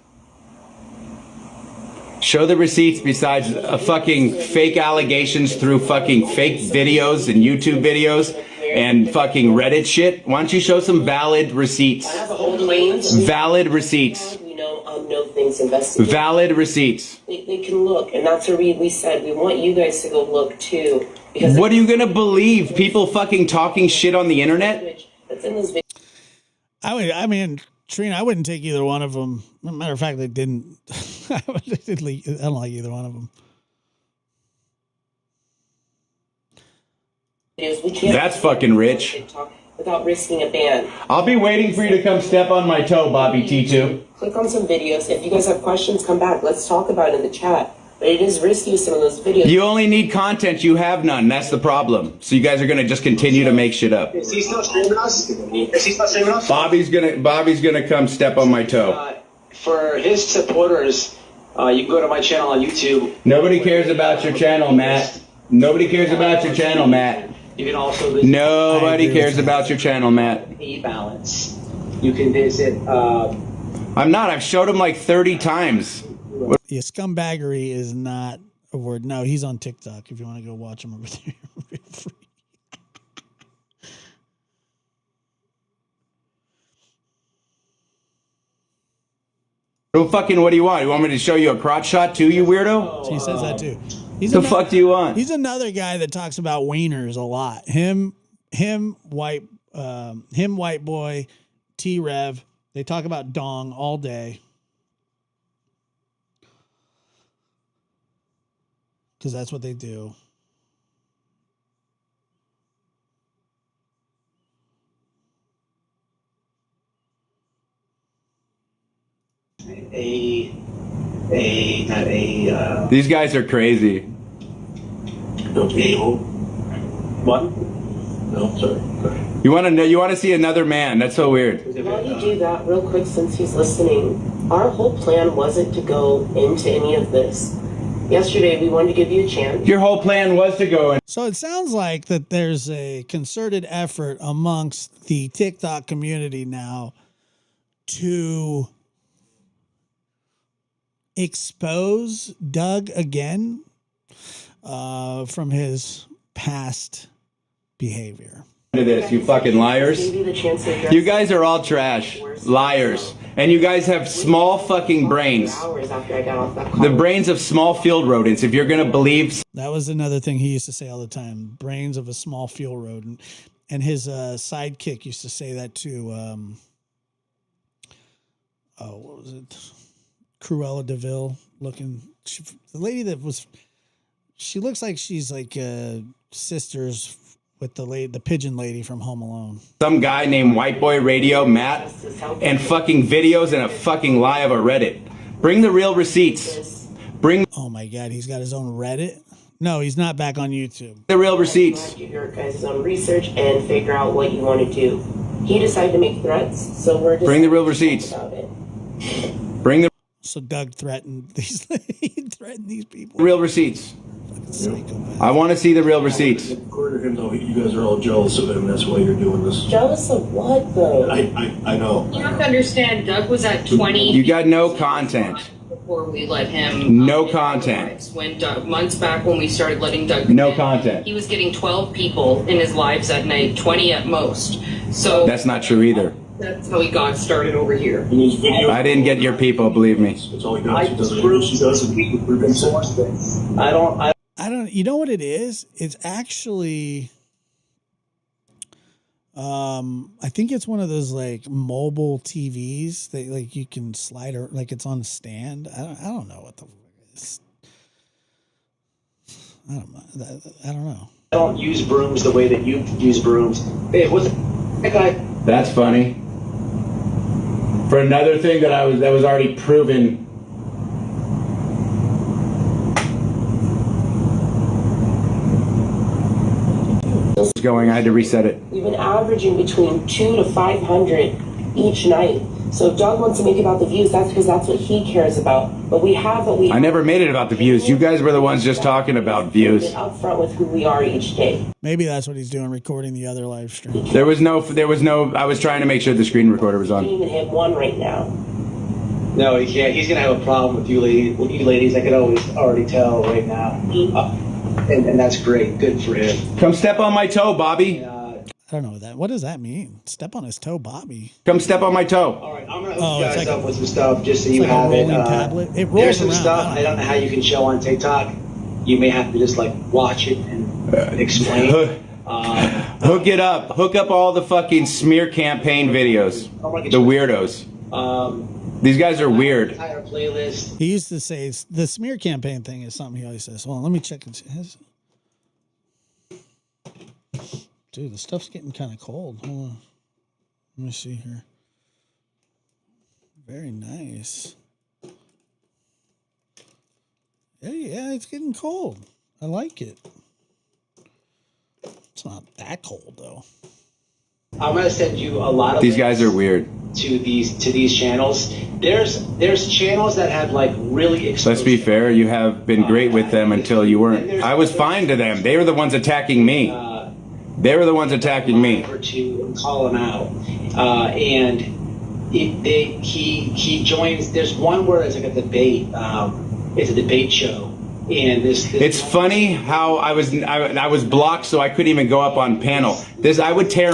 Show the receipts besides fucking fake allegations through fucking fake videos and YouTube videos and fucking Reddit shit. Why don't you show some valid receipts? I have a whole lanes. Valid receipts. We know things investigated. Valid receipts. They can look, and that's what we said. We want you guys to go look too. Because what are you gonna believe? People fucking talking shit on the internet? That's in this video. I mean, Trina, I wouldn't take either one of them. Matter of fact, they didn't. I don't like either one of them. We can't. That's fucking rich. Without risking a ban. I'll be waiting for you to come step on my toe, Bobby T2. Click on some videos. If you guys have questions, come back. Let's talk about it in the chat. But it is risky with some of those videos. You only need content. You have none. That's the problem. So you guys are gonna just continue to make shit up. Is he still streaming us? Is he still streaming us? Bobby's gonna come step on my toe. For his supporters, you can go to my channel on YouTube. Nobody cares about your channel, Matt. Nobody cares about your channel, Matt. You can also visit Nobody cares about your channel, Matt. E-Balance. You can visit. I'm not. I've showed him like 30 times. Yeah, scumbaggery is not a word. No, he's on TikTok. If you want to go watch him over there, feel free. What do you want? You want me to show you a crotch shot too, you weirdo? He says that too. The fuck do you want? He's another guy that talks about wieners a lot. Him, white boy, T-Rev. They talk about dong all day. Because that's what they do. These guys are crazy. What? No, sorry. You want to know? You want to see another man? That's so weird. While you do that, real quick, since he's listening, our whole plan wasn't to go into any of this. Yesterday, we wanted to give you a chance. Your whole plan was to go in. So it sounds like that there's a concerted effort amongst the TikTok community now to expose Doug again from his past behavior. This, you fucking liars. You guys are all trash. Liars. And you guys have small fucking brains. The brains of small field rodents, if you're going to believe. That was another thing he used to say all the time. Brains of a small field rodent. And his sidekick used to say that too. What was it? Cruella DeVille looking. The lady that was. She looks like she's like sisters with the pigeon lady from Home Alone. Some guy named White Boy Radio, Matt, and fucking videos and a fucking lie of a Reddit. Bring the real receipts. Bring. Oh my God, he's got his own Reddit? No, he's not back on YouTube. The real receipts. Do your guys' own research and figure out what you want to do. He decided to make threats, so we're just. Bring the real receipts. Bring the. So Doug threatened these people. Real receipts. I want to see the real receipts. According to him, though, you guys are all jealous of him. That's why you're doing this. Jealous of what, though? I know. You have to understand, Doug was at 20. You got no content. Before we let him. No content. When Doug, months back when we started letting Doug. No content. He was getting 12 people in his lives at night, 20 at most. So. That's not true either. That's how he got started over here. I didn't get your people, believe me. That's all he does. He does it. She doesn't. I don't. You know what it is? It's actually. I think it's one of those like mobile TVs that like you can slide or like it's on a stand. I don't know what the. I don't know. I don't use brooms the way that you use brooms. It was that guy. That's funny. For another thing that was already proven. Going, I had to reset it. We've been averaging between 200 to 500 each night. So if Doug wants to make it about the views, that's because that's what he cares about. But we have what we have. I never made it about the views. You guys were the ones just talking about views. Up front with who we are each day. Maybe that's what he's doing, recording the other live stream. There was no. I was trying to make sure the screen recorder was on. He can't even hit one right now. No, he can't. He's gonna have a problem with you ladies. I could already tell right now. And that's great. Good for him. Come step on my toe, Bobby. I don't know what that. What does that mean? Step on his toe, Bobby. Come step on my toe. All right, I'm gonna hook you guys up with some stuff just so you like have a it. rolling tablet. It rolls There's some around. stuff I don't know how you can show on TikTok. You may have to just like watch it and explain. Hook it up. Hook up all the fucking smear campaign videos. The weirdos. These guys are weird. Entire playlist. He used to say the smear campaign thing is something he always says. Well, let me check and see. Dude, the stuff's getting kind of cold. Hold on. Let me see here. Very nice. Yeah, it's getting cold. I like it. It's not that cold though. I'm gonna send you a lot of. These guys are weird. To these channels. There's channels that have like really. Let's be fair. You have been great with them until you weren't. I was fine to them. They were the ones attacking me. They were the ones attacking me. To call him out, and he joins. There's one where it's like a debate. It's a debate show, and this it's funny how I was blocked, so I couldn't even go up on panel. I would tear.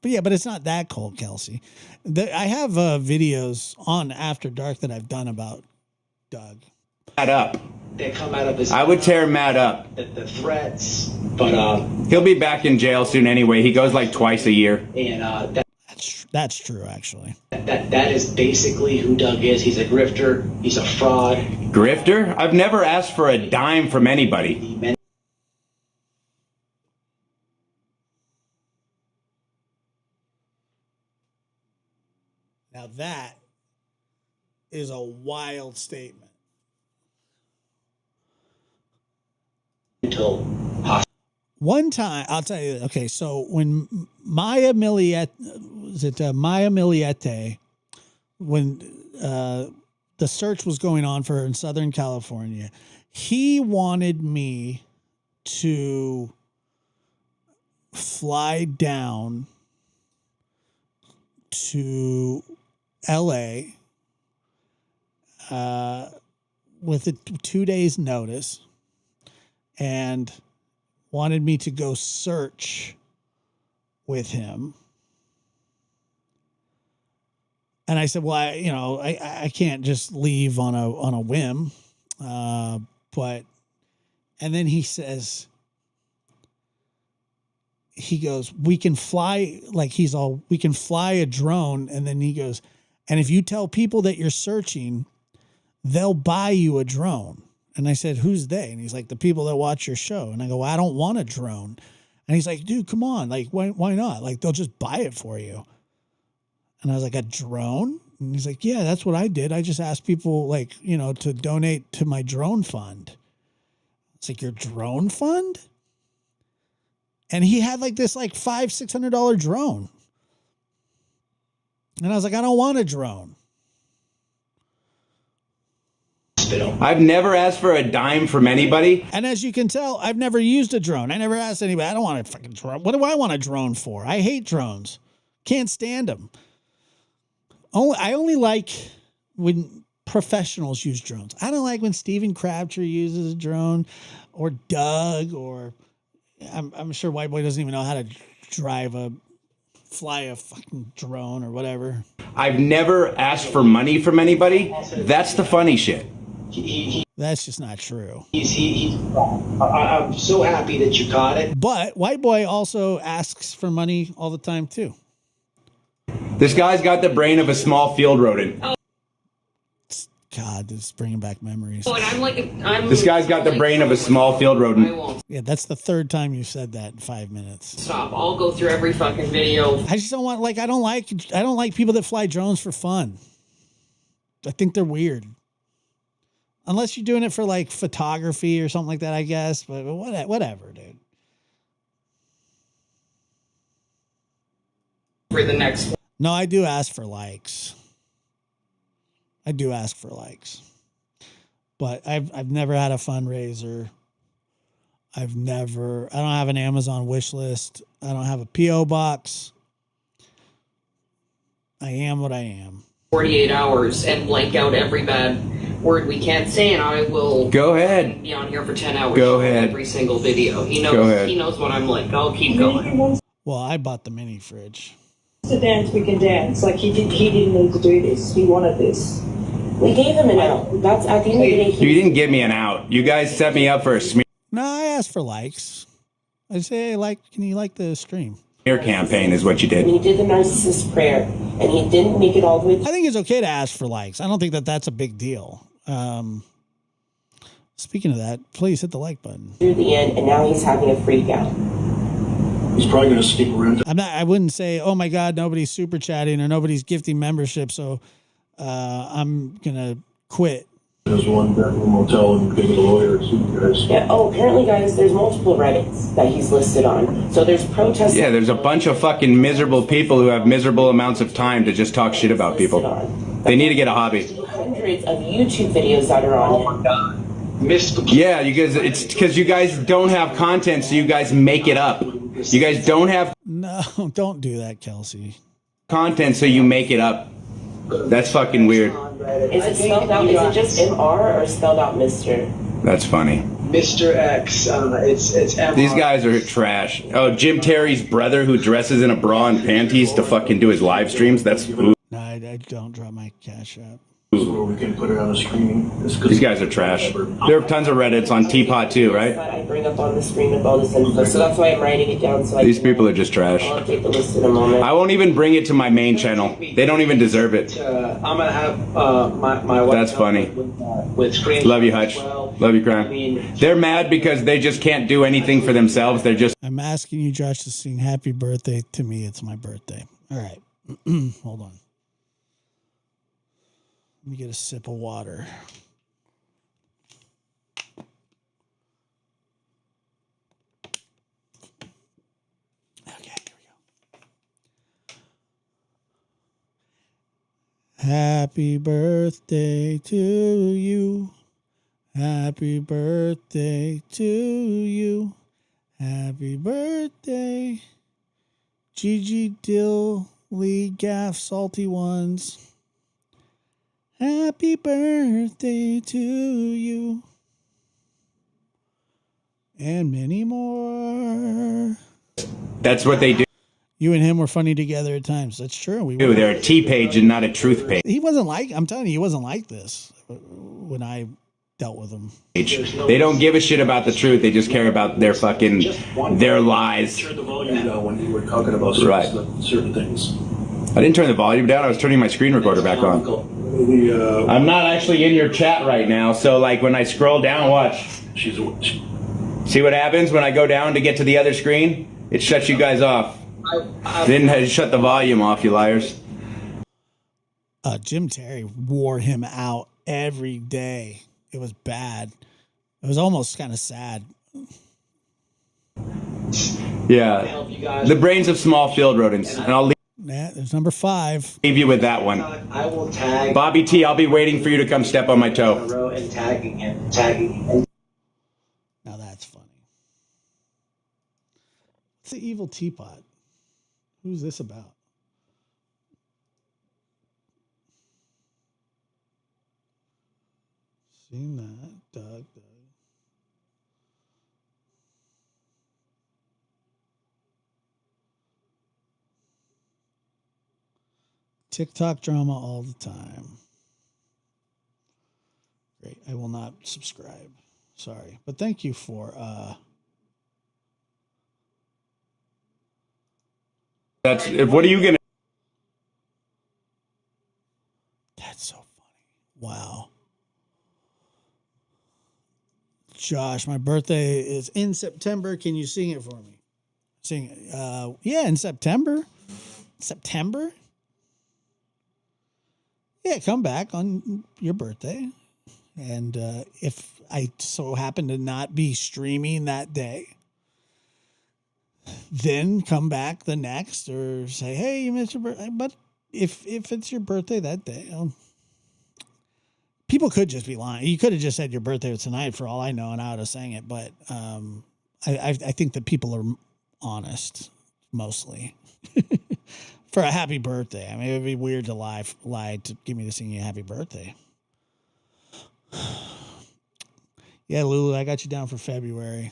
But yeah, but it's not that cold, Kelsey. I have videos on After Dark that I've done about Doug. Matt up. They come out of his. I would tear Matt up. The threats, but he'll be back in jail soon anyway. He goes like twice a year. And that's true, actually. That is basically who Doug is. He's a grifter. He's a fraud. Grifter? I've never asked for a dime from anybody. Now that is a wild statement. One time, I'll tell you. Okay, so when Maya Miliete, when the search was going on for her in Southern California, he wanted me to fly down to LA with a 2 days notice and wanted me to go search with him. And I said, well, I can't just leave on a whim. But, and then he says, he goes, we can fly, we can fly a drone. And then he goes, and if you tell people that you're searching, they'll buy you a drone. And I said, who's they? And he's like, the people that watch your show. And I go, well, I don't want a drone. And he's like, dude, come on. Like, why not? Like, they'll just buy it for you. And I was like, a drone? And he's like, yeah, that's what I did. I just asked people to donate to my drone fund. It's like, your drone fund? And he had this $500-$600 drone. And I was like, I don't want a drone. I've never asked for a dime from anybody. And as you can tell, I've never used a drone. I never asked anybody. I don't want a fucking drone. What do I want a drone for? I hate drones. Can't stand them. I only like when professionals use drones. I don't like when Stephen Crabtree uses a drone, or Doug, or I'm sure White Boy doesn't even know how to fly a fucking drone or whatever. I've never asked for money from anybody. That's the funny shit. That's just not true. I'm so happy that you caught it. But White Boy also asks for money all the time too. This guy's got the brain of a small field rodent. God, this is bringing back memories. Oh, and This guy's got the brain of a small field rodent. Yeah, that's the third time you said that in 5 minutes. Stop. I'll go through every fucking video. I just don't want, I don't like people that fly drones for fun. I think they're weird. Unless you're doing it for photography or something like that, I guess. But whatever, dude. For the next one. No, I do ask for likes. I do ask for likes. But I've never had a fundraiser. I don't have an Amazon wish list. I don't have a P.O. box. I am what I am. 48 hours and blank out every bad word we can't say, and I will go ahead. Be on here for 10 hours. Go ahead. Every single video. He knows what I'm like. I'll keep going. Well, I bought the mini fridge. To dance, we can dance. He didn't need to do this. He wanted this. We gave him an out. That's at the end of the day. You didn't give me an out. You guys set me up for a smear No, I asked for likes. I say, can you like the stream? campaign is what you did. And he did the narcissist prayer, and he didn't make it all the way. I think it's okay to ask for likes. I don't think that that's a big deal. Speaking of that, please hit the like button. Through the end, and now he's having a freak out. He's probably going to sneak around. I wouldn't say, oh my God, nobody's super chatting or nobody's gifting membership, so I'm gonna quit. There's one bedroom motel and get a lawyer to you guys. Yeah. Oh, apparently, guys, there's multiple Reddits that he's listed on. So there's protests. Yeah, there's a bunch of fucking miserable people who have miserable amounts of time to just talk shit about people. They need to get a hobby. Hundreds of YouTube videos that are on. Oh my God. Yeah, you guys. It's because you guys don't have content, so you guys make it up. You guys don't have. No, don't do that, Kelsey. Content, so you make it up. That's fucking weird. Is it spelled out? Is it just MR or spelled out Mr.? That's funny. Mr. X. It's MR. These guys are trash. Oh, Jim Terry's brother who dresses in a bra and panties to fucking do his live streams. That's No, I don't drop my Cash App. Where we can put it on the screen. These guys are trash. There are tons of Reddits on Teapot too, right? I bring up on the screen with all this info, so that's why I'm writing it down. So These people are just trash. I'll update the list in a moment. I won't even bring it to my main channel. They don't even deserve it. I'm gonna have my wife. That's funny. With screen. Love you, Hutch. Love you, Crime. They're mad because they just can't do anything for themselves. They're just. I'm asking you, Josh, to sing "Happy Birthday" to me. It's my birthday. All right, hold on. Let me get a sip of water. Okay, here we go. Happy birthday to you. Happy birthday to you. Happy birthday. Gigi Dill, Lee Gaff, Salty Ones. Happy birthday to you. And many more. That's what they do. You and him were funny together at times. That's true. We were. They're a T page and not a truth page. He wasn't like, I'm telling you, he wasn't like this when I dealt with him. They don't give a shit about the truth. They just care about their fucking, their lies. Turn the volume down when you were talking about certain things. I didn't turn the volume down. I was turning my screen recorder back on. I'm not actually in your chat right now, so like when I scroll down, watch. See what happens when I go down to get to the other screen? It shuts you guys off. Didn't shut the volume off, you liars. Jim Terry wore him out every day. It was bad. It was almost kind of sad. Yeah. The brains of small field rodents. And I'll there's number 5. leave you with that one. I will tag Bobby T, I'll be waiting for you to come step on my toe. and tagging him. Now that's funny. What's the evil teapot? Who's this about? Seen that, Doug. TikTok drama all the time. Great. I will not subscribe. Sorry. But thank you for That's what are you gonna That's so funny. Wow. Josh, my birthday is in September. Can you sing it for me? Sing it. Yeah, in September. September? Yeah, come back on your birthday. And if I so happen to not be streaming that day, then come back the next or say, hey, you missed your birthday. But if it's your birthday that day, people could just be lying. You could have just said your birthday was tonight for all I know, and I would have sang it. But I think that people are honest, mostly. For a happy birthday. I mean, it would be weird to lie to get me to sing you a happy birthday. Yeah, Lulu, I got you down for February.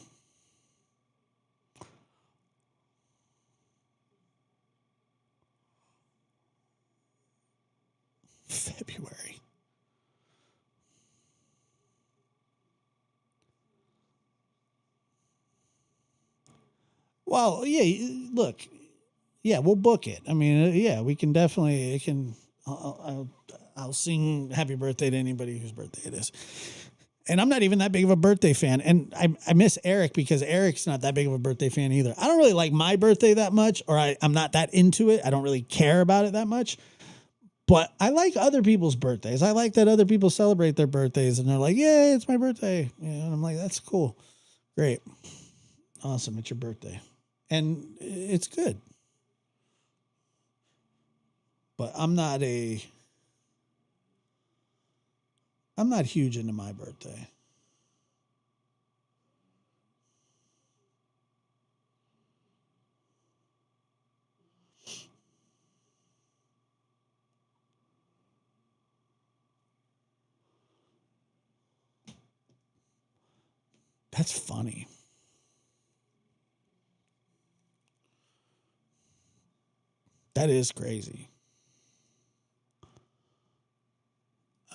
February. Well, yeah, look. Yeah, we'll book it. I mean, yeah, we can definitely. I'll sing "Happy Birthday" to anybody whose birthday it is. And I'm not even that big of a birthday fan. And I miss Eric because Eric's not that big of a birthday fan either. I don't really like my birthday that much, or I'm not that into it. I don't really care about it that much. But I like other people's birthdays. I like that other people celebrate their birthdays and they're like, "Yay, it's my birthday!" And I'm like, "That's cool, great, awesome, it's your birthday," and it's good. But I'm not huge into my birthday. That's funny. That is crazy.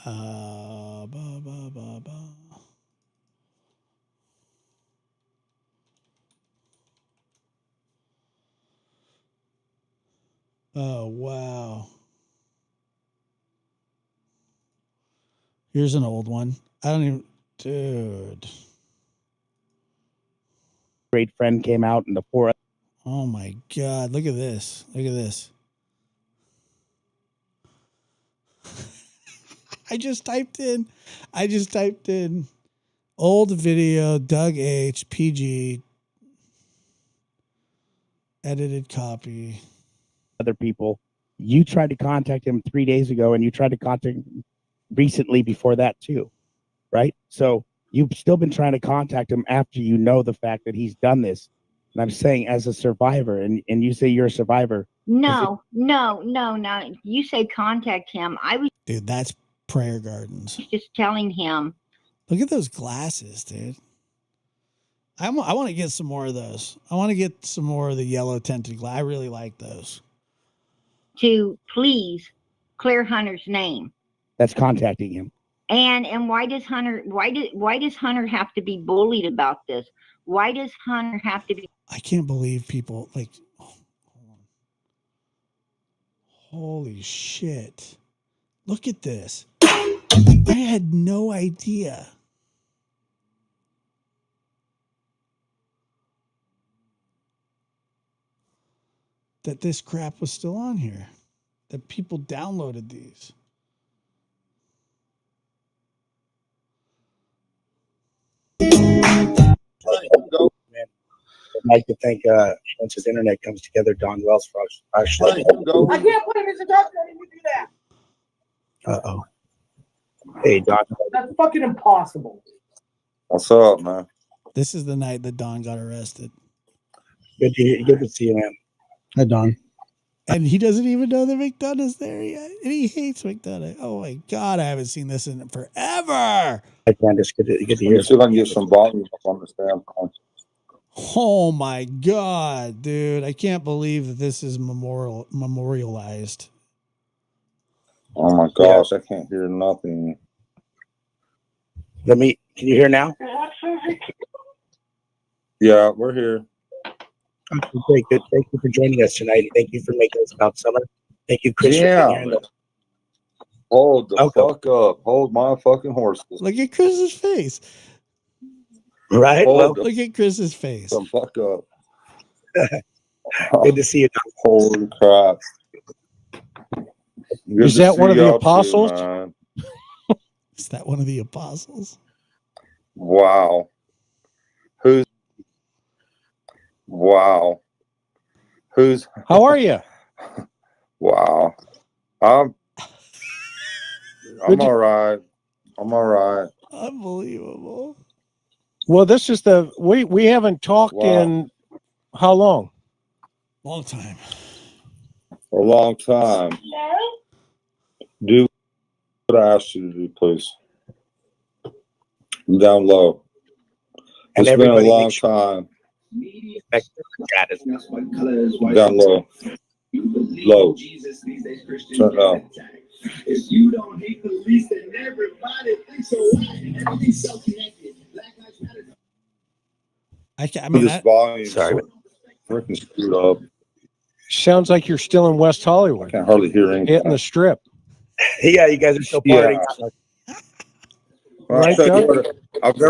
Ba, ba, ba, ba. Oh, wow. Here's an old one. I don't even, dude. Great friend came out and the four. Oh my God. Look at this. Look at this. I just typed in old video, Doug H, PG, edited copy. Other people. You tried to contact him 3 days ago, and you tried to contact him recently before that too, right? So you've still been trying to contact him after you know the fact that he's done this. And I'm saying, as a survivor, and you say you're a survivor. No. You say contact him. I was Dude, that's Prayer Gardens. just telling him. Look at those glasses, dude. I want to get some more of those. I want to get some more of the yellow tinted glass. I really like those. To please clear Hunter's name. That's contacting him. And why does Hunter have to be bullied about this? Why does Hunter have to be? I can't believe people like. Oh, hold on. Holy shit! Look at this. I had no idea. That this crap was still on here. That people downloaded these. I'd like to thank, once his internet comes together, Don Wells for actually. I can't put him as a doctor. I didn't do that. Uh-oh. Hey, Don. That's fucking impossible. What's up, man? This is the night that Don got arrested. Good to see you, man. Hi, Don. And he doesn't even know that McDonough's there yet. And he hates McDonough. Oh my God, I haven't seen this in forever. Hi, Candace. Good to Let hear. me see if I can get some volume up on this damn phone. Oh my God, dude. I can't believe that this is memorialized. Oh my gosh, I can't hear nothing. Can you hear now? Yeah, we're here. Okay, great, good. Thank you for joining us tonight. Thank you for making us about summer. Thank you, Chris. Yeah. Hold the fuck up. Hold my fucking horses. Look at Chris's face. Right? Look at Chris's face. The fuck up. Good to see you. Holy crap. Good Is to that see one of the y'all apostles? too, man. Is that one of the apostles? Wow. How are you? Wow. I'm Good to- all right. I'm all right. Unbelievable. Well, this is we haven't talked Wow. in how long? Long time. A long time. Do what I asked you to do, please. I'm down low. And It's been a everybody long make sure- time. Chat is- Down low. Low. Turn down. If you don't hate police, then everybody thinks so. Everything's so connected. Black Lives Matter. I mean, This volume sorry. freaking screwed up. Sounds like you're still in West Hollywood. Can't hardly hear anything. Hitting the strip. Yeah, you guys are still partying. Well, Right, I'll tell you Doug?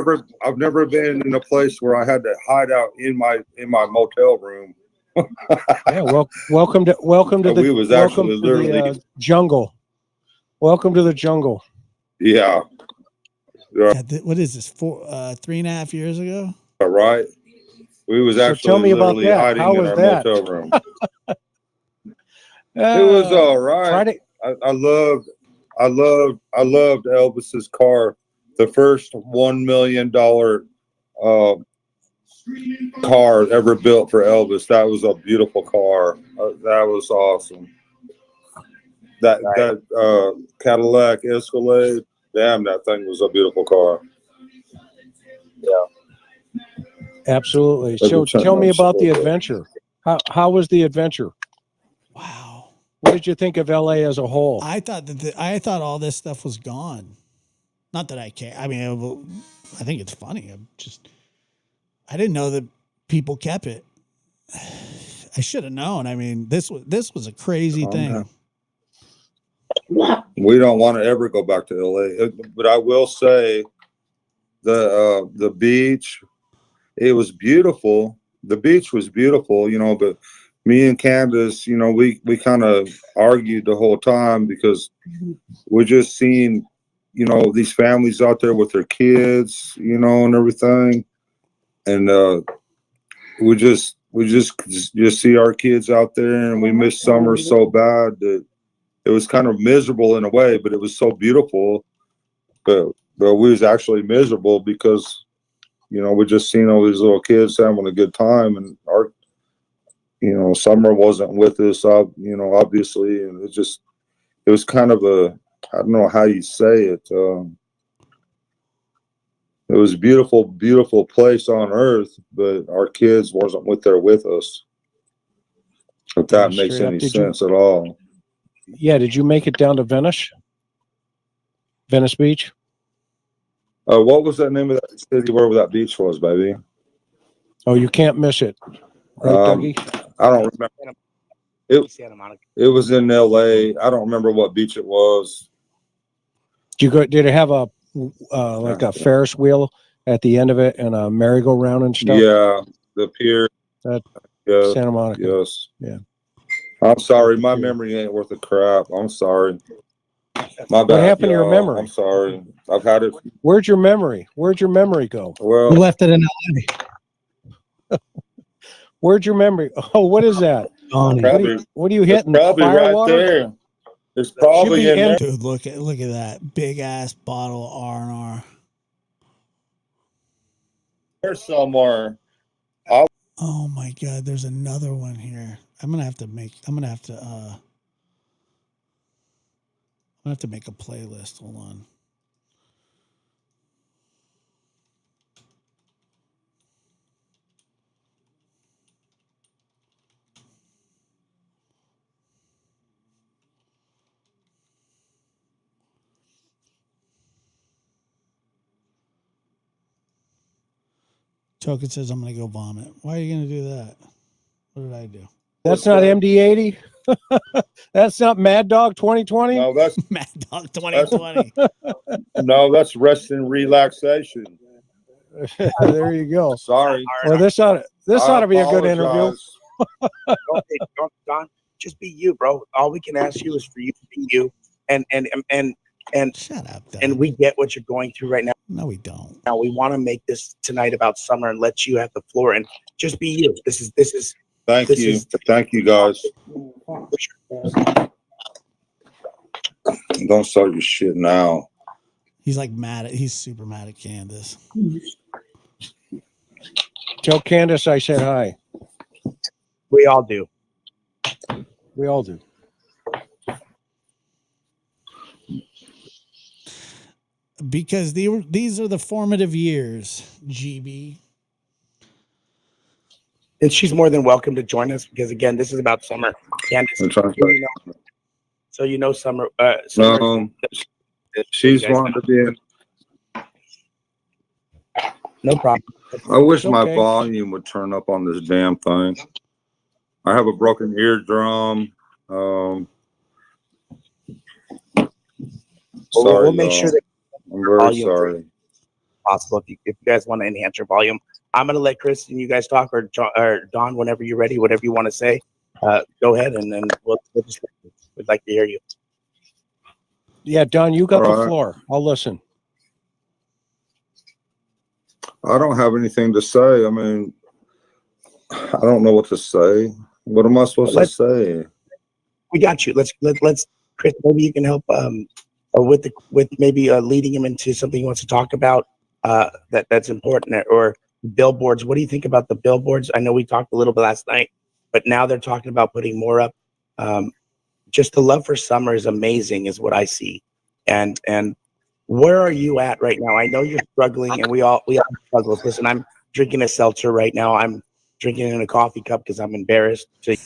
what, I've never been in a place where I had to hide out in my motel room. Yeah, welcome to We was actually literally jungle. Welcome to the jungle. yeah. What is this? 3.5 years ago? Right. We was So actually tell me about literally that. hiding How in was our that? motel room. It was all right. Friday. I loved Elvis's car. The first $1 million car ever built for Elvis. That was a beautiful car. That was awesome. That Cadillac Escalade, damn, that thing was a beautiful car. Yeah. Absolutely. So tell me about the adventure. How was the adventure? Wow. What did you think of LA as a whole? I thought I thought all this stuff was gone. Not that I care. I mean, I think it's funny. I didn't know that people kept it. I should have known. I mean, this was a crazy thing. We don't want to ever go back to LA, but I will say the beach, it was beautiful. The beach was beautiful, you know, but me and Candace, you know, we kind of argued the whole time because we're just seeing, you know, these families out there with their kids, you know, and everything. And we just see our kids out there, and we miss summer so bad that it was kind of miserable in a way, but it was so beautiful. But we was actually miserable because, you know, we're just seeing all these little kids having a good time, and our, you know, summer wasn't with us, you know, obviously, and it was kind of I don't know how you say it. It was a beautiful, beautiful place on earth, but our kids wasn't with us. If that makes any sense at all. Yeah. Did you make it down to Venice Beach? What was that name of that city where that beach was, baby? Oh, you can't miss it. Right, Dougie? I don't remember. It was in LA. I don't remember what beach it was. Did it have a like a Ferris wheel at the end of it and a merry-go-round and stuff? Yeah, the pier. Yeah, Santa Monica. Yes. Yeah. I'm sorry, my memory ain't worth a crap. I'm sorry. My bad. What happened to your memory? I'm sorry. I've had it. Where'd your memory go? Well, You left it in LA. Where'd your memory? Oh, what is that? What are you hitting? Probably right Firewater? there. It's probably in there. Dude, look at that big ass bottle of R&R. There's somewhere. Oh my God, there's another one here. I'm gonna have to make a playlist. Hold on. Token says I'm gonna go vomit. Why are you gonna do that? What did I do? That's not MD80. That's not Mad Dog 2020. No, that's Mad Dog 2020. No, that's rest and relaxation. There you go. Sorry. Well, this ought to be a good interview. Don, just be you, bro. All we can ask you is for you to be you, and shut up. Don. And we get what you're going through right now. No, we don't. Now we want to make this tonight about summer and let you have the floor and just be you. This is. Thank you, guys. Don't start your shit now. He's like he's super mad at Candace. Tell Candace I said hi. We all do. We all do. Because these are the formative years, GB. And she's more than welcome to join us because again, this is about summer. Candace, so you know summer. She's wanting to be in. No problem. I wish my volume would turn up on this damn thing. I have a broken eardrum. We'll make sure that I'm very sorry. Possible if you guys want to enhance your volume. I'm gonna let Chris and you guys talk, or Don, whenever you're ready, whatever you want to say, go ahead, and then we'd like to hear you. Yeah, Don, you got the floor. I'll listen. I don't have anything to say. I mean, I don't know what to say. What am I supposed to say? We got you. Let's Chris. Maybe you can help with maybe leading him into something he wants to talk about that's important, or billboards. What do you think about the billboards? I know we talked a little bit last night, but now they're talking about putting more up. Just the love for summer is amazing, is what I see. And where are you at right now? I know you're struggling, and we all struggle. Listen, drinking a seltzer right now. I'm drinking in a coffee cup because I'm embarrassed to.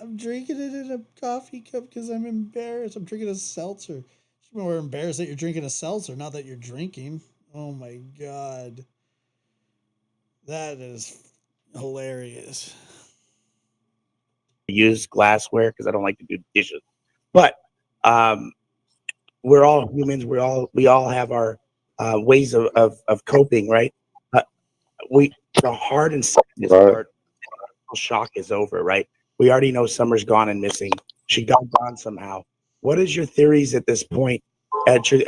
I'm drinking it in a coffee cup because I'm embarrassed. I'm drinking a seltzer. You should be more embarrassed that you're drinking a seltzer, not that you're drinking. Oh my God. That is hilarious. Use glassware because I don't like to do dishes. But we're all humans. We all have our ways of coping, right? The hard and sadness part, shock is over, right? We already know Summer's gone and missing. She got gone somehow. What is your theories at this point, at your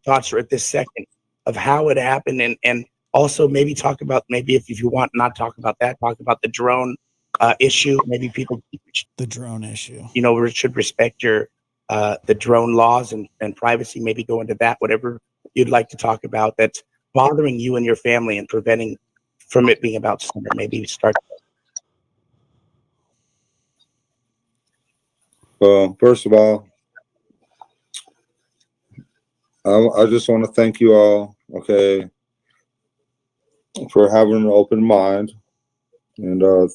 thoughts at this second of how it happened, and also maybe talk about, maybe if you want not talk about that, talk about the drone issue. Maybe people, the drone issue, should respect your the drone laws and privacy. Maybe go into that, whatever you'd like to talk about that's bothering you and your family and preventing from it being about Summer. Maybe start. Well, first of all, I just want to thank you all, okay, for having an open mind and, the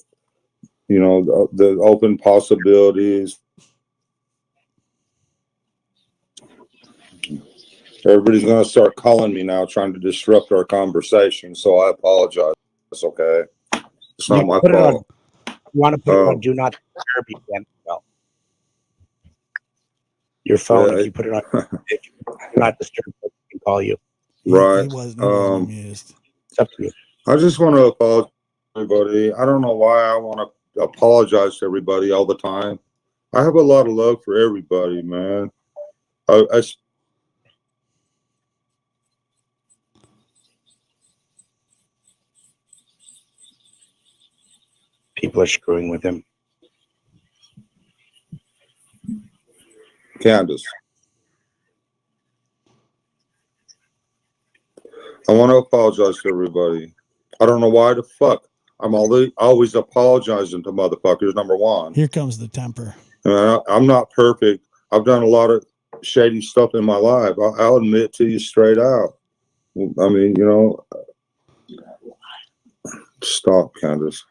open possibilities. Everybody's going to start calling me now, trying to disrupt our conversation. So I apologize. It's okay. It's not my fault. You want to put it on do not disturb, you can. Well, your phone, if you put it on, if you do not disturb, it can call you. Right. He wasn't amused. It's up to you. I just want to apologize to everybody. I don't know why I want to apologize to everybody all the time. I have a lot of love for everybody, man. People are screwing with him. Candace, I want to apologize to everybody. I don't know why the fuck I'm always apologizing to motherfuckers. Number one. Here comes the temper. I'm not perfect. I've done a lot of shady stuff in my life. I'll admit to you straight out. I mean, stop, Candace.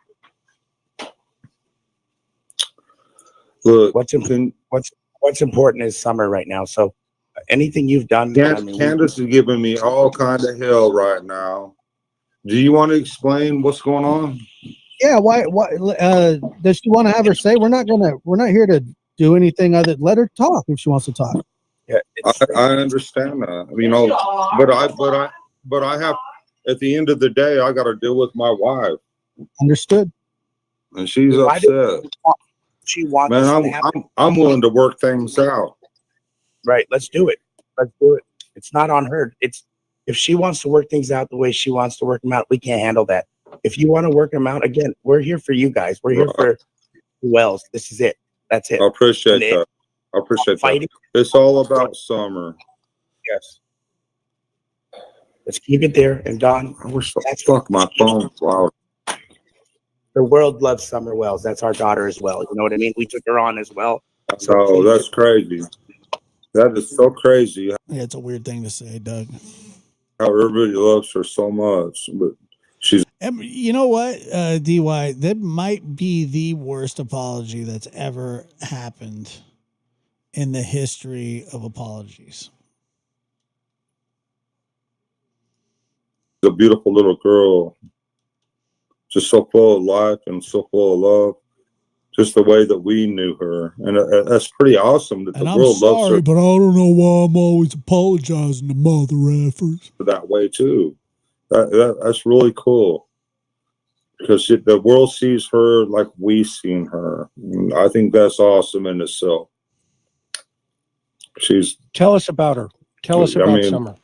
Look, what's important is Summer right now. So anything you've done, Candace is giving me all kind of hell right now. Do you want to explain what's going on? Yeah, why does she want to have her say? We're not here to do anything other than let her talk if she wants to talk. Yeah, I understand that. But I have, at the end of the day, I got to deal with my wife. Understood. And she's upset. She wants. Man, I'm willing to work things out. Right. Let's do it. It's not on her. It's if she wants to work things out the way she wants to work them out, we can't handle that. If you want to work them out, again, we're here for you guys. We're here for Wells. This is it. That's it. I appreciate that. I appreciate that. It's all about Summer. Yes. Let's keep it there. And Don, I wish fuck my phone. Wow. The world loves Summer Wells. That's our daughter as well. You know what I mean? We took her on as well. So that's crazy. That is so crazy. Yeah, it's a weird thing to say, Doug. How everybody loves her so much, but she's. You know what, DY? That might be the worst apology that's ever happened in the history of apologies. A beautiful little girl, just so full of life and so full of love, just the way that we knew her, and that's pretty awesome that the world loves her. But I don't know why I'm always apologizing to mother effers that way too. That's really cool because the world sees her like we've seen her. And I think that's awesome in itself. Tell us about her. Tell us about Summer.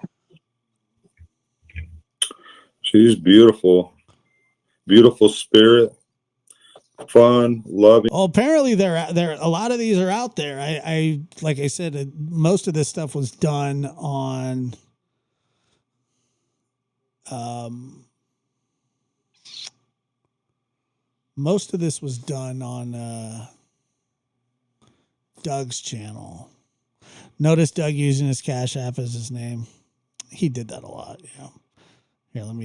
She's beautiful, beautiful spirit, fun, loving. Well, apparently there a lot of these are out there. I like I said, most of this stuff was done on Most of this was done on Doug's channel. Notice Doug using his Cash App as his name. He did that a lot. Yeah. Here, let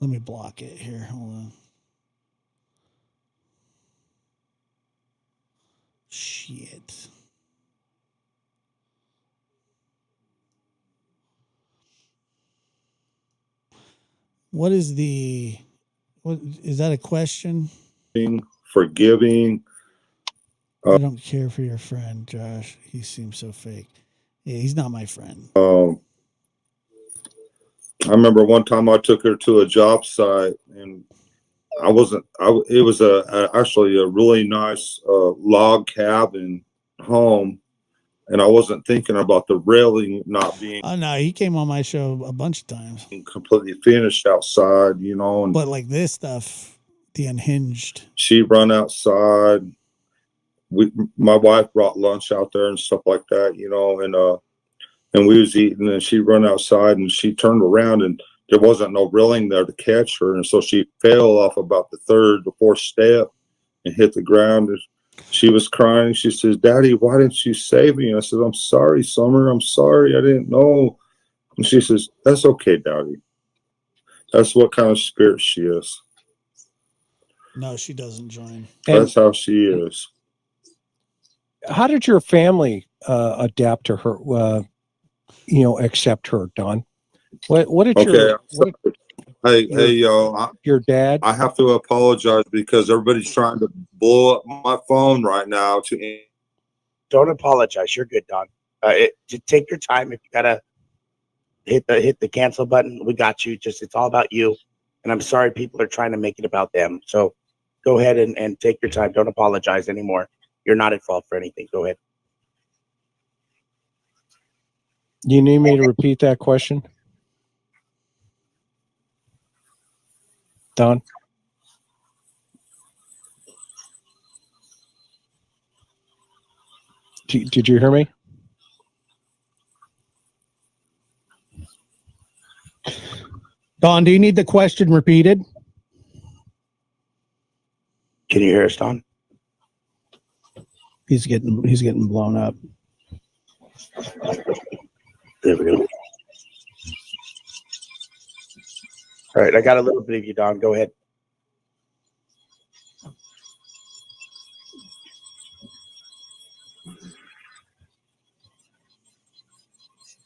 me block it here. Hold on. Shit. What is that a question? Forgiving. I don't care for your friend, Josh. He seems so fake. Yeah, he's not my friend. I remember one time I took her to a job site, and it was actually a really nice log cabin home, and I wasn't thinking about the railing not being Oh no, he came on my show a bunch of times. completely finished outside, and But like this stuff, the unhinged. she run outside. My wife brought lunch out there and stuff like that, and we was eating, and she run outside, and she turned around, and there wasn't no railing there to catch her, and so she fell off about the third or fourth step and hit the ground. And she was crying. She says, "Daddy, why didn't you save me?" I said, "I'm sorry, Summer. I'm sorry. I didn't know." And she says, "That's okay, Daddy." That's what kind of spirit she is. No, she doesn't join. That's how she is. How did your family adapt to her? Accept her, Don? What did Hey, yo, your dad? I have to apologize because everybody's trying to blow up my phone right now. Don't apologize. You're good, Don. Just take your time. If you gotta hit the cancel button, we got you. Just it's all about you. And I'm sorry people are trying to make it about them. So go ahead and take your time. Don't apologize anymore. You're not at fault for anything. Go ahead. You need me to repeat that question, Don? Did you hear me? Don, do you need the question repeated? Can you hear us, Don? He's getting blown up. There we go. All right, I got a little bit of you, Don. Go ahead.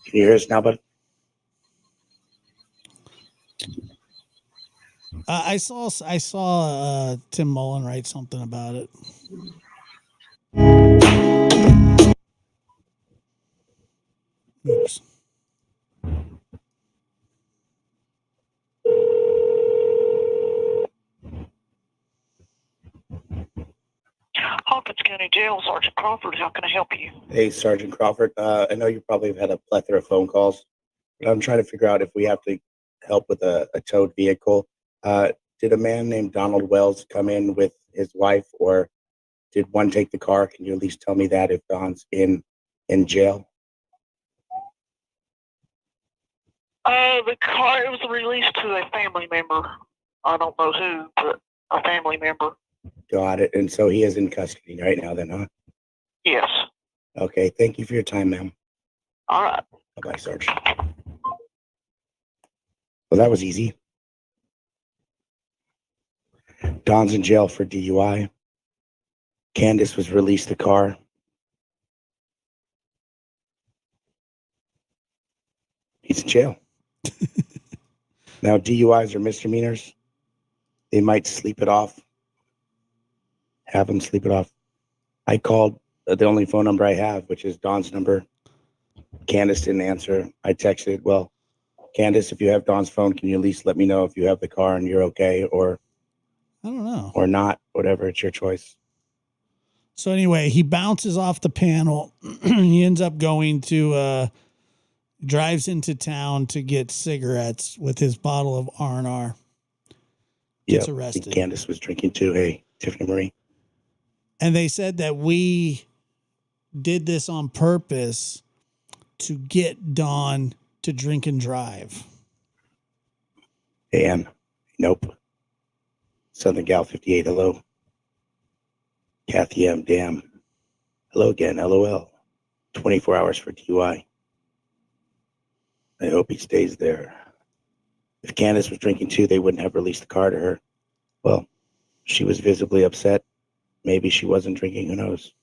Can you hear us now, bud? I saw Tim Mullen write something about it. Oops. Hawkins County Jail, Sergeant Crawford. How can I help you? Hey, Sergeant Crawford. I know you probably have had a plethora of phone calls, but I'm trying to figure out if we have to help with a towed vehicle. Did a man named Donald Wells come in with his wife, or did one take the car? Can you at least tell me that if Don's in jail? The car, it was released to a family member. I don't know who, but a family member. Got it. And so he is in custody right now then, huh? Yes. Okay. Thank you for your time, ma'am. All right. Bye-bye, Sarge. Well, that was easy. Don's in jail for DUI. Candace was released the car. He's in jail. Now, DUIs are misdemeanors. They might sleep it off. Have them sleep it off. I called the only phone number I have, which is Don's number. Candace didn't answer. I texted, well, Candace, if you have Don's phone, can you at least let me know if you have the car and you're okay, or I don't know, or not, whatever, it's your choice. So anyway, he bounces off the panel. He ends up going to drives into town to get cigarettes with his bottle of R&R. Gets arrested. Candace was drinking too. Hey, Tiffany Marie. And they said that we did this on purpose to get Don to drink and drive. And nope. Southern Gal 58, hello. Kathy M, damn. Hello again, LOL. 24 hours for DUI. I hope he stays there. If Candace was drinking too, they wouldn't have released the car to her. Well, she was visibly upset. Maybe she wasn't drinking, who knows?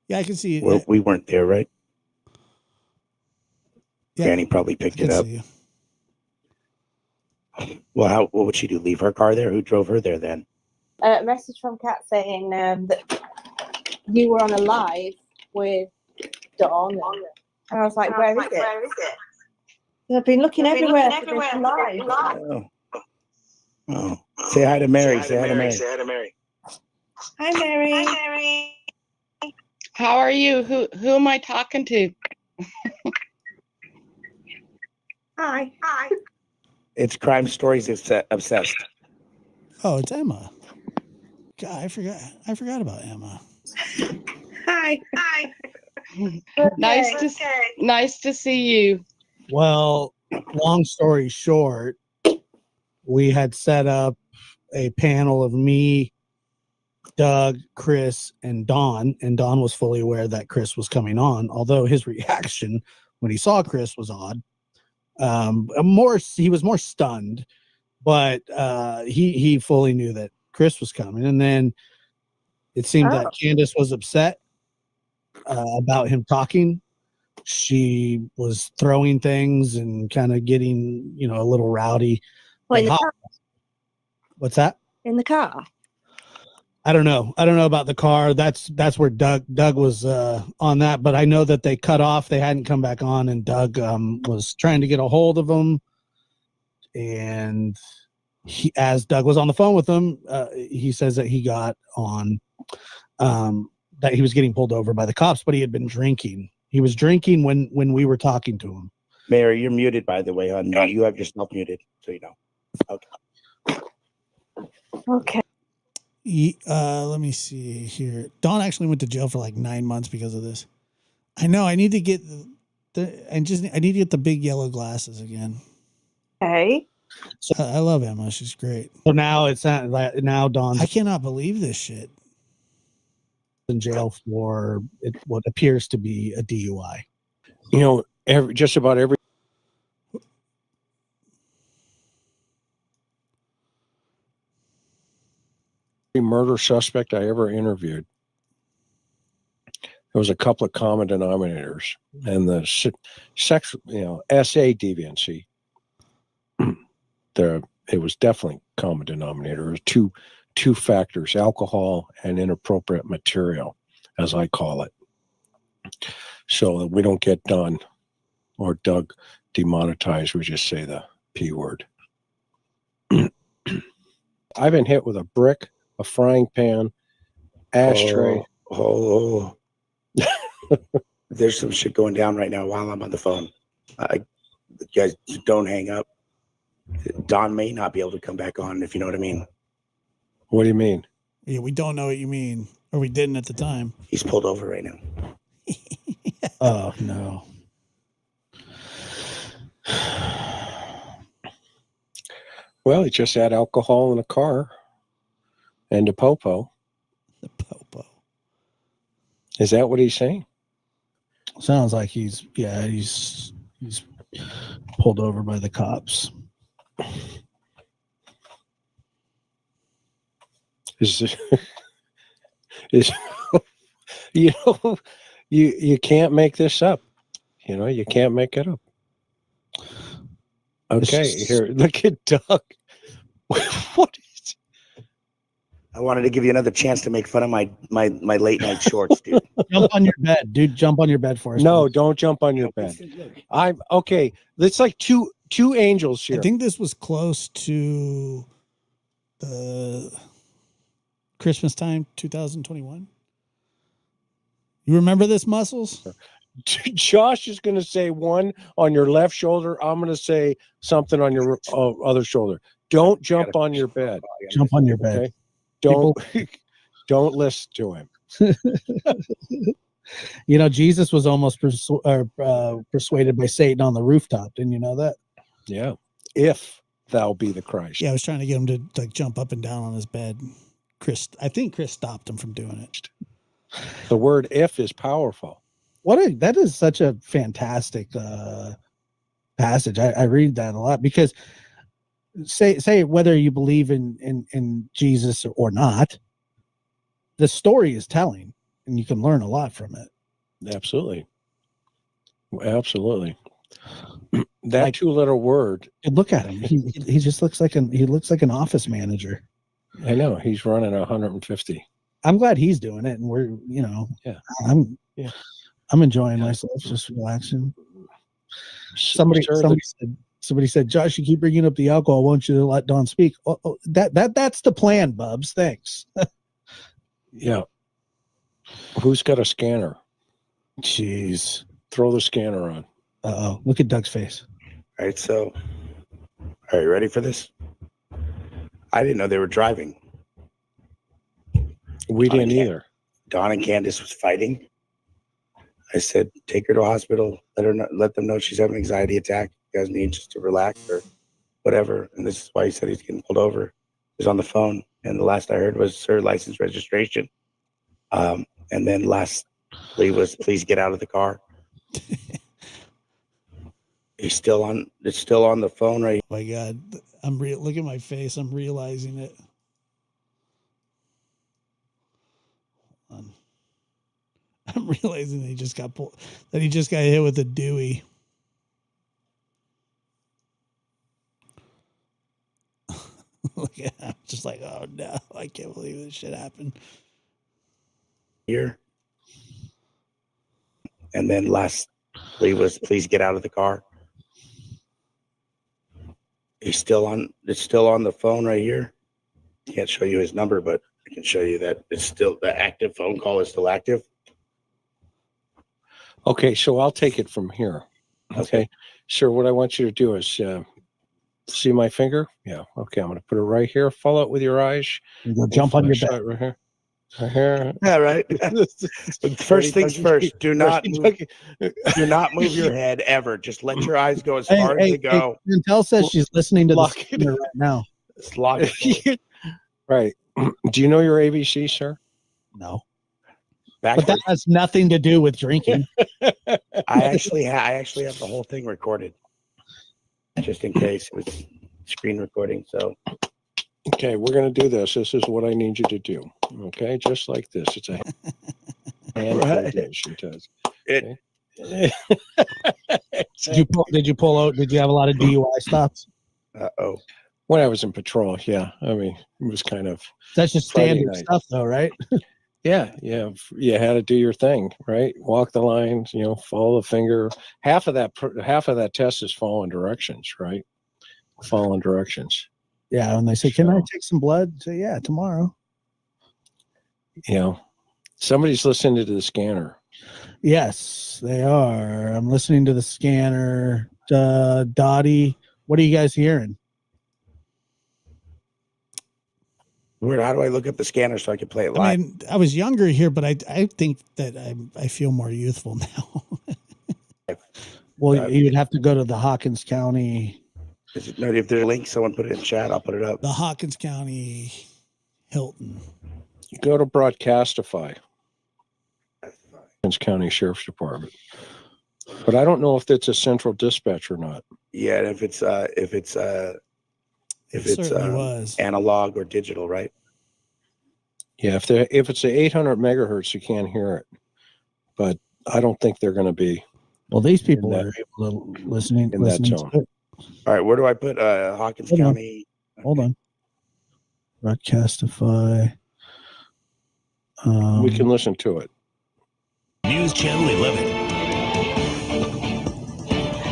Yeah, I can see it. We weren't there, right? Yeah, Granny probably picked it up. Well, what would she do? Leave her car there? Who drove her there then? A message from Kat saying that you were on a live with Dawn, and I was like, where is it? I've been looking everywhere for this live. Oh. Say hi to Mary. Say hi to Mary. Hi, Mary. How are you? Who am I talking to? Hi. It's Crime Stories Obsessed. Oh, it's Emma. God, I forgot about Emma. Hi. Nice to see you. Well, long story short, we had set up a panel of me, Doug, Chris, and Don was fully aware that Chris was coming on, although his reaction when he saw Chris was odd. He was more stunned, but he fully knew that Chris was coming. And then it seemed that Candace was upset about him talking. She was throwing things and kind of getting, a little rowdy. Well, in the car. What's that? In the car. I don't know about the car. That's where Doug was on that, but I know that they cut off. They hadn't come back on, and Doug was trying to get a hold of him. And as Doug was on the phone with him, he says that he got on that he was getting pulled over by the cops, but he had been drinking. He was drinking when we were talking to him. Mary, you're muted, by the way, hon. You have yourself muted, so you know. Okay. Let me see here. Dawn actually went to jail for like 9 months because of this. I know. I need to get I need to get the big yellow glasses again. Okay. So I love Emma. She's great. So now it's not now Dawn. I cannot believe this shit. In jail for what appears to be a DUI. Just about every murder suspect I ever interviewed, there was a couple of common denominators, and the sex, SA deviancy. It was definitely common denominator. There was two factors: alcohol and inappropriate material, as I call it. So that we don't get Don or Doug demonetized, we just say the P word. I've been hit with a brick, a frying pan, ashtray. There's some shit going down right now while I'm on the phone. Guys, don't hang up. Don may not be able to come back on, if you know what I mean. What do you mean? Yeah, we don't know what you mean, or we didn't at the time. He's pulled over right now. Oh, no. Well, he just had alcohol in a car and a popo. The popo. Is that what he's saying? Sounds like he's pulled over by the cops. You can't make this up. You can't make it up. Okay, here, look at Doug. What is? I wanted to give you another chance to make fun of my late night shorts, dude. Jump on your bed, dude. Jump on your bed for us. No, please. don't jump on your bed. I'm okay. It's like two angels here. I think this was close to the Christmas time, 2021. You remember this, Muscles? Josh is going to say one on your left shoulder. I'm going to say something on your other shoulder. Don't jump on your bed. Jump on your bed. Okay? Don't listen to him. Jesus was almost persuaded by Satan on the rooftop. Didn't you know that? Yeah. If thou be the Christ. Yeah, I was trying to get him to like jump up and down on his bed. I think Chris stopped him from doing it. The word if is powerful. That is such a fantastic passage. I read that a lot because say whether you believe in Jesus or not, the story is telling, and you can learn a lot from it. Absolutely. That like, 2-letter word. Look at him. He just looks like an office manager. I know, he's running 150. I'm glad he's doing it, and we're I'm enjoying myself, just relaxing. Somebody said, Josh, you keep bringing up the alcohol. I want you to let Don speak. That's the plan, Bubs. Thanks. Yeah. Who's got a scanner? Jeez. Throw the scanner on. Uh-oh. Look at Doug's face. All right, so are you ready for this? I didn't know they were driving. We didn't either. Dawn and Candace was fighting. I said, take her to a hospital. Let them know she's having an anxiety attack. You guys need just to relax or whatever. And this is why he said he's getting pulled over. He was on the phone, and the last I heard was her license registration. And then lastly was, please get out of the car. It's still on the phone, right? Oh my God, look at my face. I'm realizing it. I'm realizing that he just got hit with a Dewey. Look at him, just like, oh no, I can't believe this shit happened. Here. And then lastly was, please get out of the car. It's still on the phone right here. Can't show you his number, but I can show you that it's still, the active phone call is still active. Okay, so I'll take it from here. Okay. Sir, what I want you to do is see my finger? Yeah. Okay, I'm going to put it right here. Follow it with your eyes. You'll jump on your bed. Right here. Right here. Yeah, right. First things first. Do not move your head ever. Just let your eyes go as far as they go. Chantel says she's listening to the right now. Just lock it. Right. Do you know your ABC, sir? No. But that has nothing to do with drinking. I actually have the whole thing recorded, just in case it was screen recording. So, okay, we're going to do this. This is what I need you to do. Okay, just like this. It's a hand coordination test. Okay? Did you pull out? Did you have a lot of DUI stops? When I was in patrol, yeah. I mean, it was kind of. That's just standard stuff, though, right? Yeah. You had to do your thing, right? Walk the lines, follow the finger. Half of that test is following directions, right? Following directions. Yeah, when they say, "Can I take some blood?" Say, "Yeah, tomorrow." Somebody's listening to the scanner. Yes, they are. I'm listening to the scanner. Dottie, what are you guys hearing? Weird. How do I look up the scanner so I can play it live? I mean, I was younger here, but I think that I feel more youthful now. Well, you would have to go to the Hawkins County. If there's a link, someone put it in chat. I'll put it up. The Hawkins County Hilton. Go to Broadcastify. Hawkins County Sheriff's Department. But I don't know if it's a central dispatch or not. Yeah, if it's analog or digital, right? Yeah, if it's 800 megahertz, you can't hear it. But I don't think they're going to be. Well, these people are able to listening that zone. to it. All right, where do I put Hawkins County? Hold on. Broadcastify. We can listen to it. News Channel 11.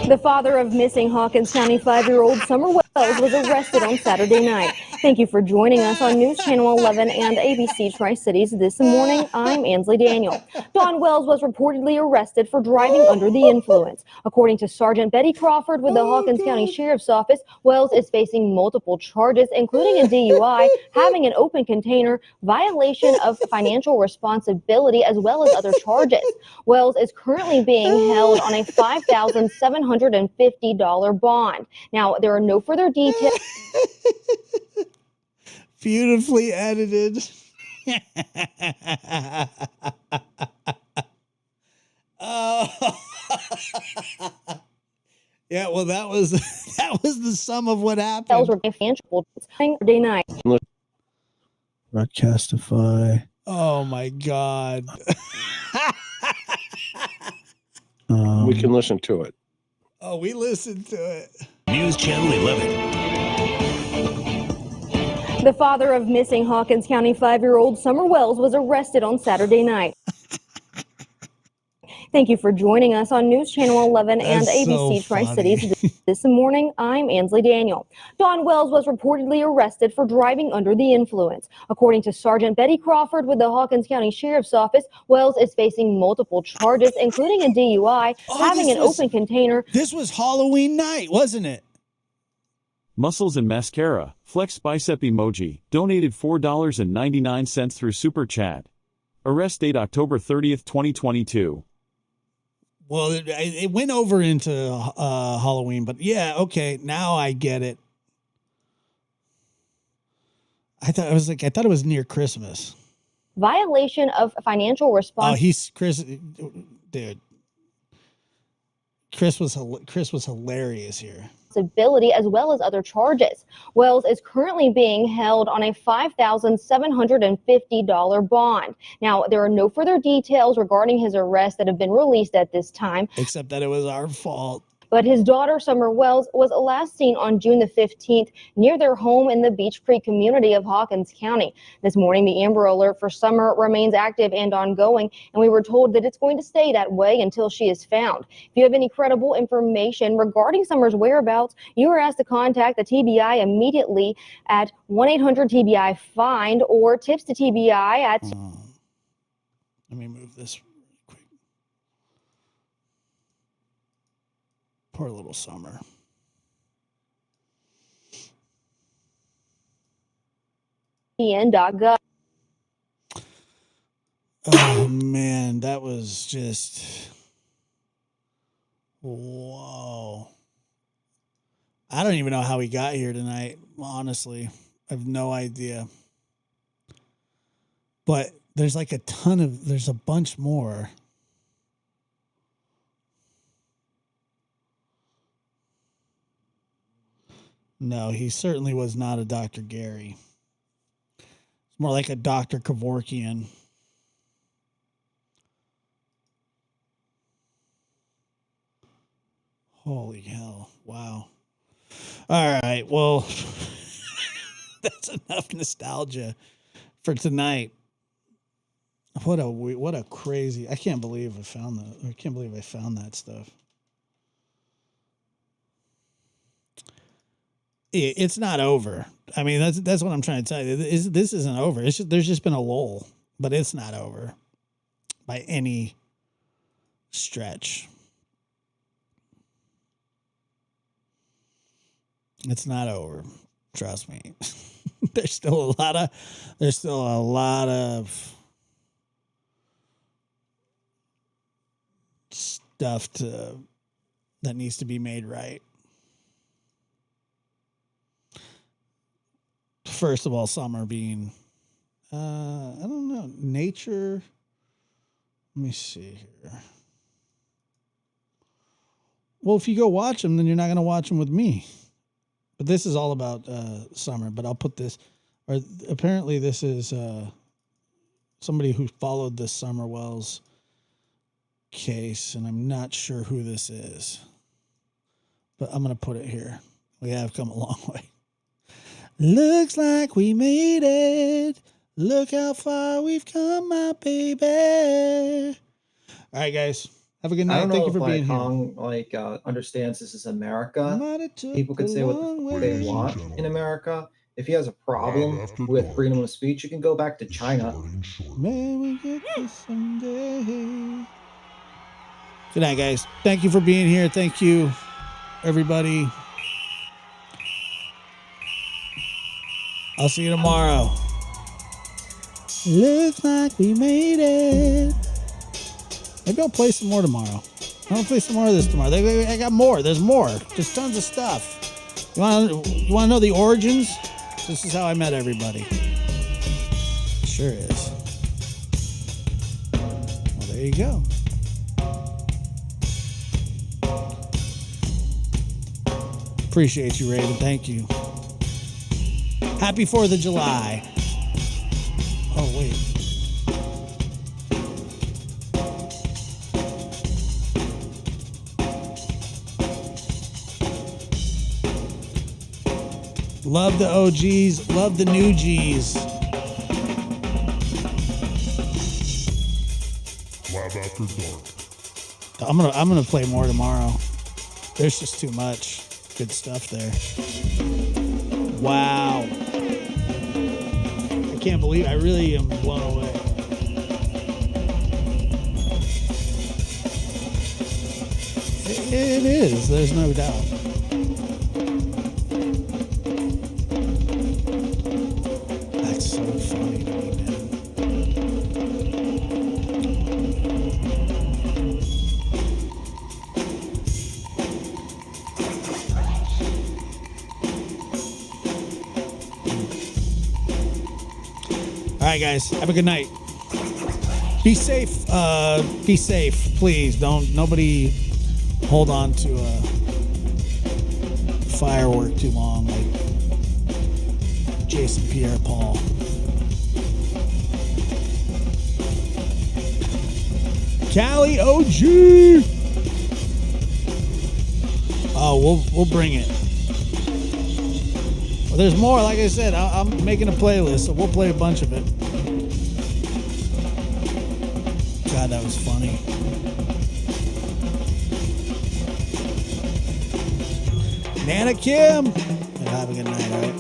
The father of missing Hawkins County 5-year-old Summer Wells was arrested on Saturday night. Thank you for joining us on News Channel 11 and ABC Tri-Cities this morning. I'm Ansley Daniel. Don Wells was reportedly arrested for driving under the influence. According to Sergeant Betty Crawford with the Hawkins County Sheriff's Office, Wells is facing multiple charges, including a DUI, having an open container, violation of financial responsibility, as well as other charges. Wells is currently being held on a $5,750 bond. Now, there are no further details. Beautifully edited. Oh. Yeah, well, that was the sum of what happened. Friday night. Broadcastify. Oh my God. We can listen to it. Oh, we listened to it. News Channel 11. The father of missing Hawkins County 5-year-old Summer Wells was arrested on Saturday night. Thank you for joining us on News Channel 11 and That's so ABC Tri-Cities this morning. I'm Ansley Daniel. Don Wells was reportedly arrested for driving under the influence. According to Sergeant Betty Crawford with the Hawkins County Sheriff's Office, Wells is facing multiple charges, including a DUI, having an open container. This was Halloween night, wasn't it? Muscles and Mascara, Flex Bicep Emoji, donated $4.99 through Super Chat. Arrest date October 30th, 2022. Well, it went over into Halloween, but yeah, okay, now I get it. I thought it was near Christmas. Violation of financial responsibility. Oh, Chris, dude. Chris was hilarious here. As well as other charges. Wells is currently being held on a $5,750 bond. Now, there are no further details regarding his arrest that have been released at this time. Except that it was our fault. But his daughter, Summer Wells, was last seen on June the 15th near their home in the Beech Creek community of Hawkins County. This morning, the Amber Alert for Summer remains active and ongoing, and we were told that it's going to stay that way until she is found. If you have any credible information regarding Summer's whereabouts, you are asked to contact the TBI immediately at 1-800-TBI-FIND or tips to TBI at... Let me move this. Poor little Summer. .gov. Oh man, that was just whoa. I don't even know how he got here tonight, honestly. I have no idea. But there's like there's a bunch more. No, he certainly was not a Dr. Gary. It's more like a Dr. Kevorkian. Holy hell. Wow. All right. Well, that's enough nostalgia for tonight. What a crazy. I can't believe I found that. I can't believe I found that stuff. It's not over. I mean, that's what I'm trying to tell you. This isn't over. There's just been a lull, but it's not over by any stretch. It's not over. Trust me. There's still a lot of stuff that needs to be made right. First of all, Summer being, I don't know, nature. Let me see here. Well, if you go watch them, then you're not going to watch them with me. But this is all about Summer. But I'll put this, or apparently this is somebody who followed this Summer Wells case, and I'm not sure who this is. But I'm going to put it here. We have come a long way. Looks like we made it. Look how far we've come, my baby. All right, guys. Have a good night. Thank you for being here. Hong understands this is America. People could say what they want in America, If he has a problem with freedom of speech, you can go back to China. May we get this someday. Good night, guys. Thank you for being here. Thank you, everybody. I'll see you tomorrow. Looks like we made it. Maybe I'll play some more tomorrow. I'll play some more of this tomorrow. I got more. There's more. Just tons of stuff. You want to know the origins? This is how I met everybody. It sure is. Well, there you go. Appreciate you, Raven. Thank you. Happy 4th of July. Oh, wait. Love the OGs. Love the new Gs. Lab After Dark. I'm gonna play more tomorrow. There's just too much good stuff there. Wow. I can't believe I really am blown away. It is. There's no doubt. That's so funny to me, man. All right, guys. Have a good night. Be safe. Be safe, please. Nobody hold on to a firework too long, like Jason Pierre-Paul. Cali OG. Oh, we'll bring it. Well, there's more. Like I said, I'm making a playlist, so we'll play a bunch of it. God, that was funny. Nana Kim. Have a good night, all right?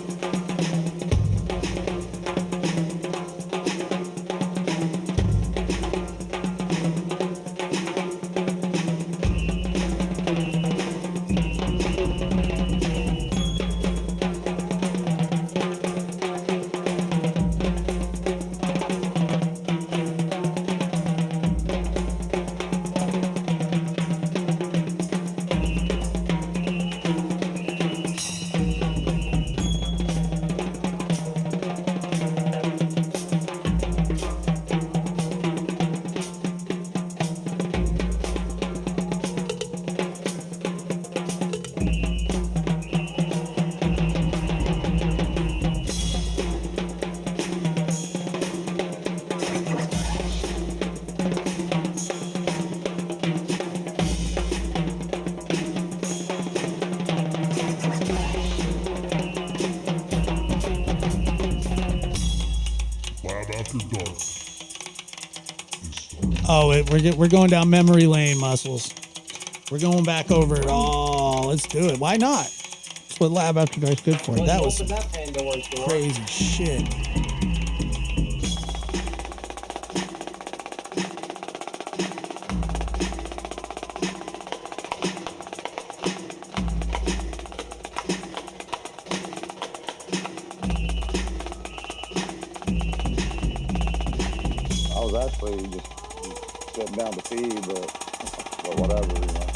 Oh, we're going down memory lane, Muscles. We're going back over it all. Let's do it. Why not? That's what Lab After Dark's good for. That was crazy shit. I was actually just sitting down to pee, but whatever, you know.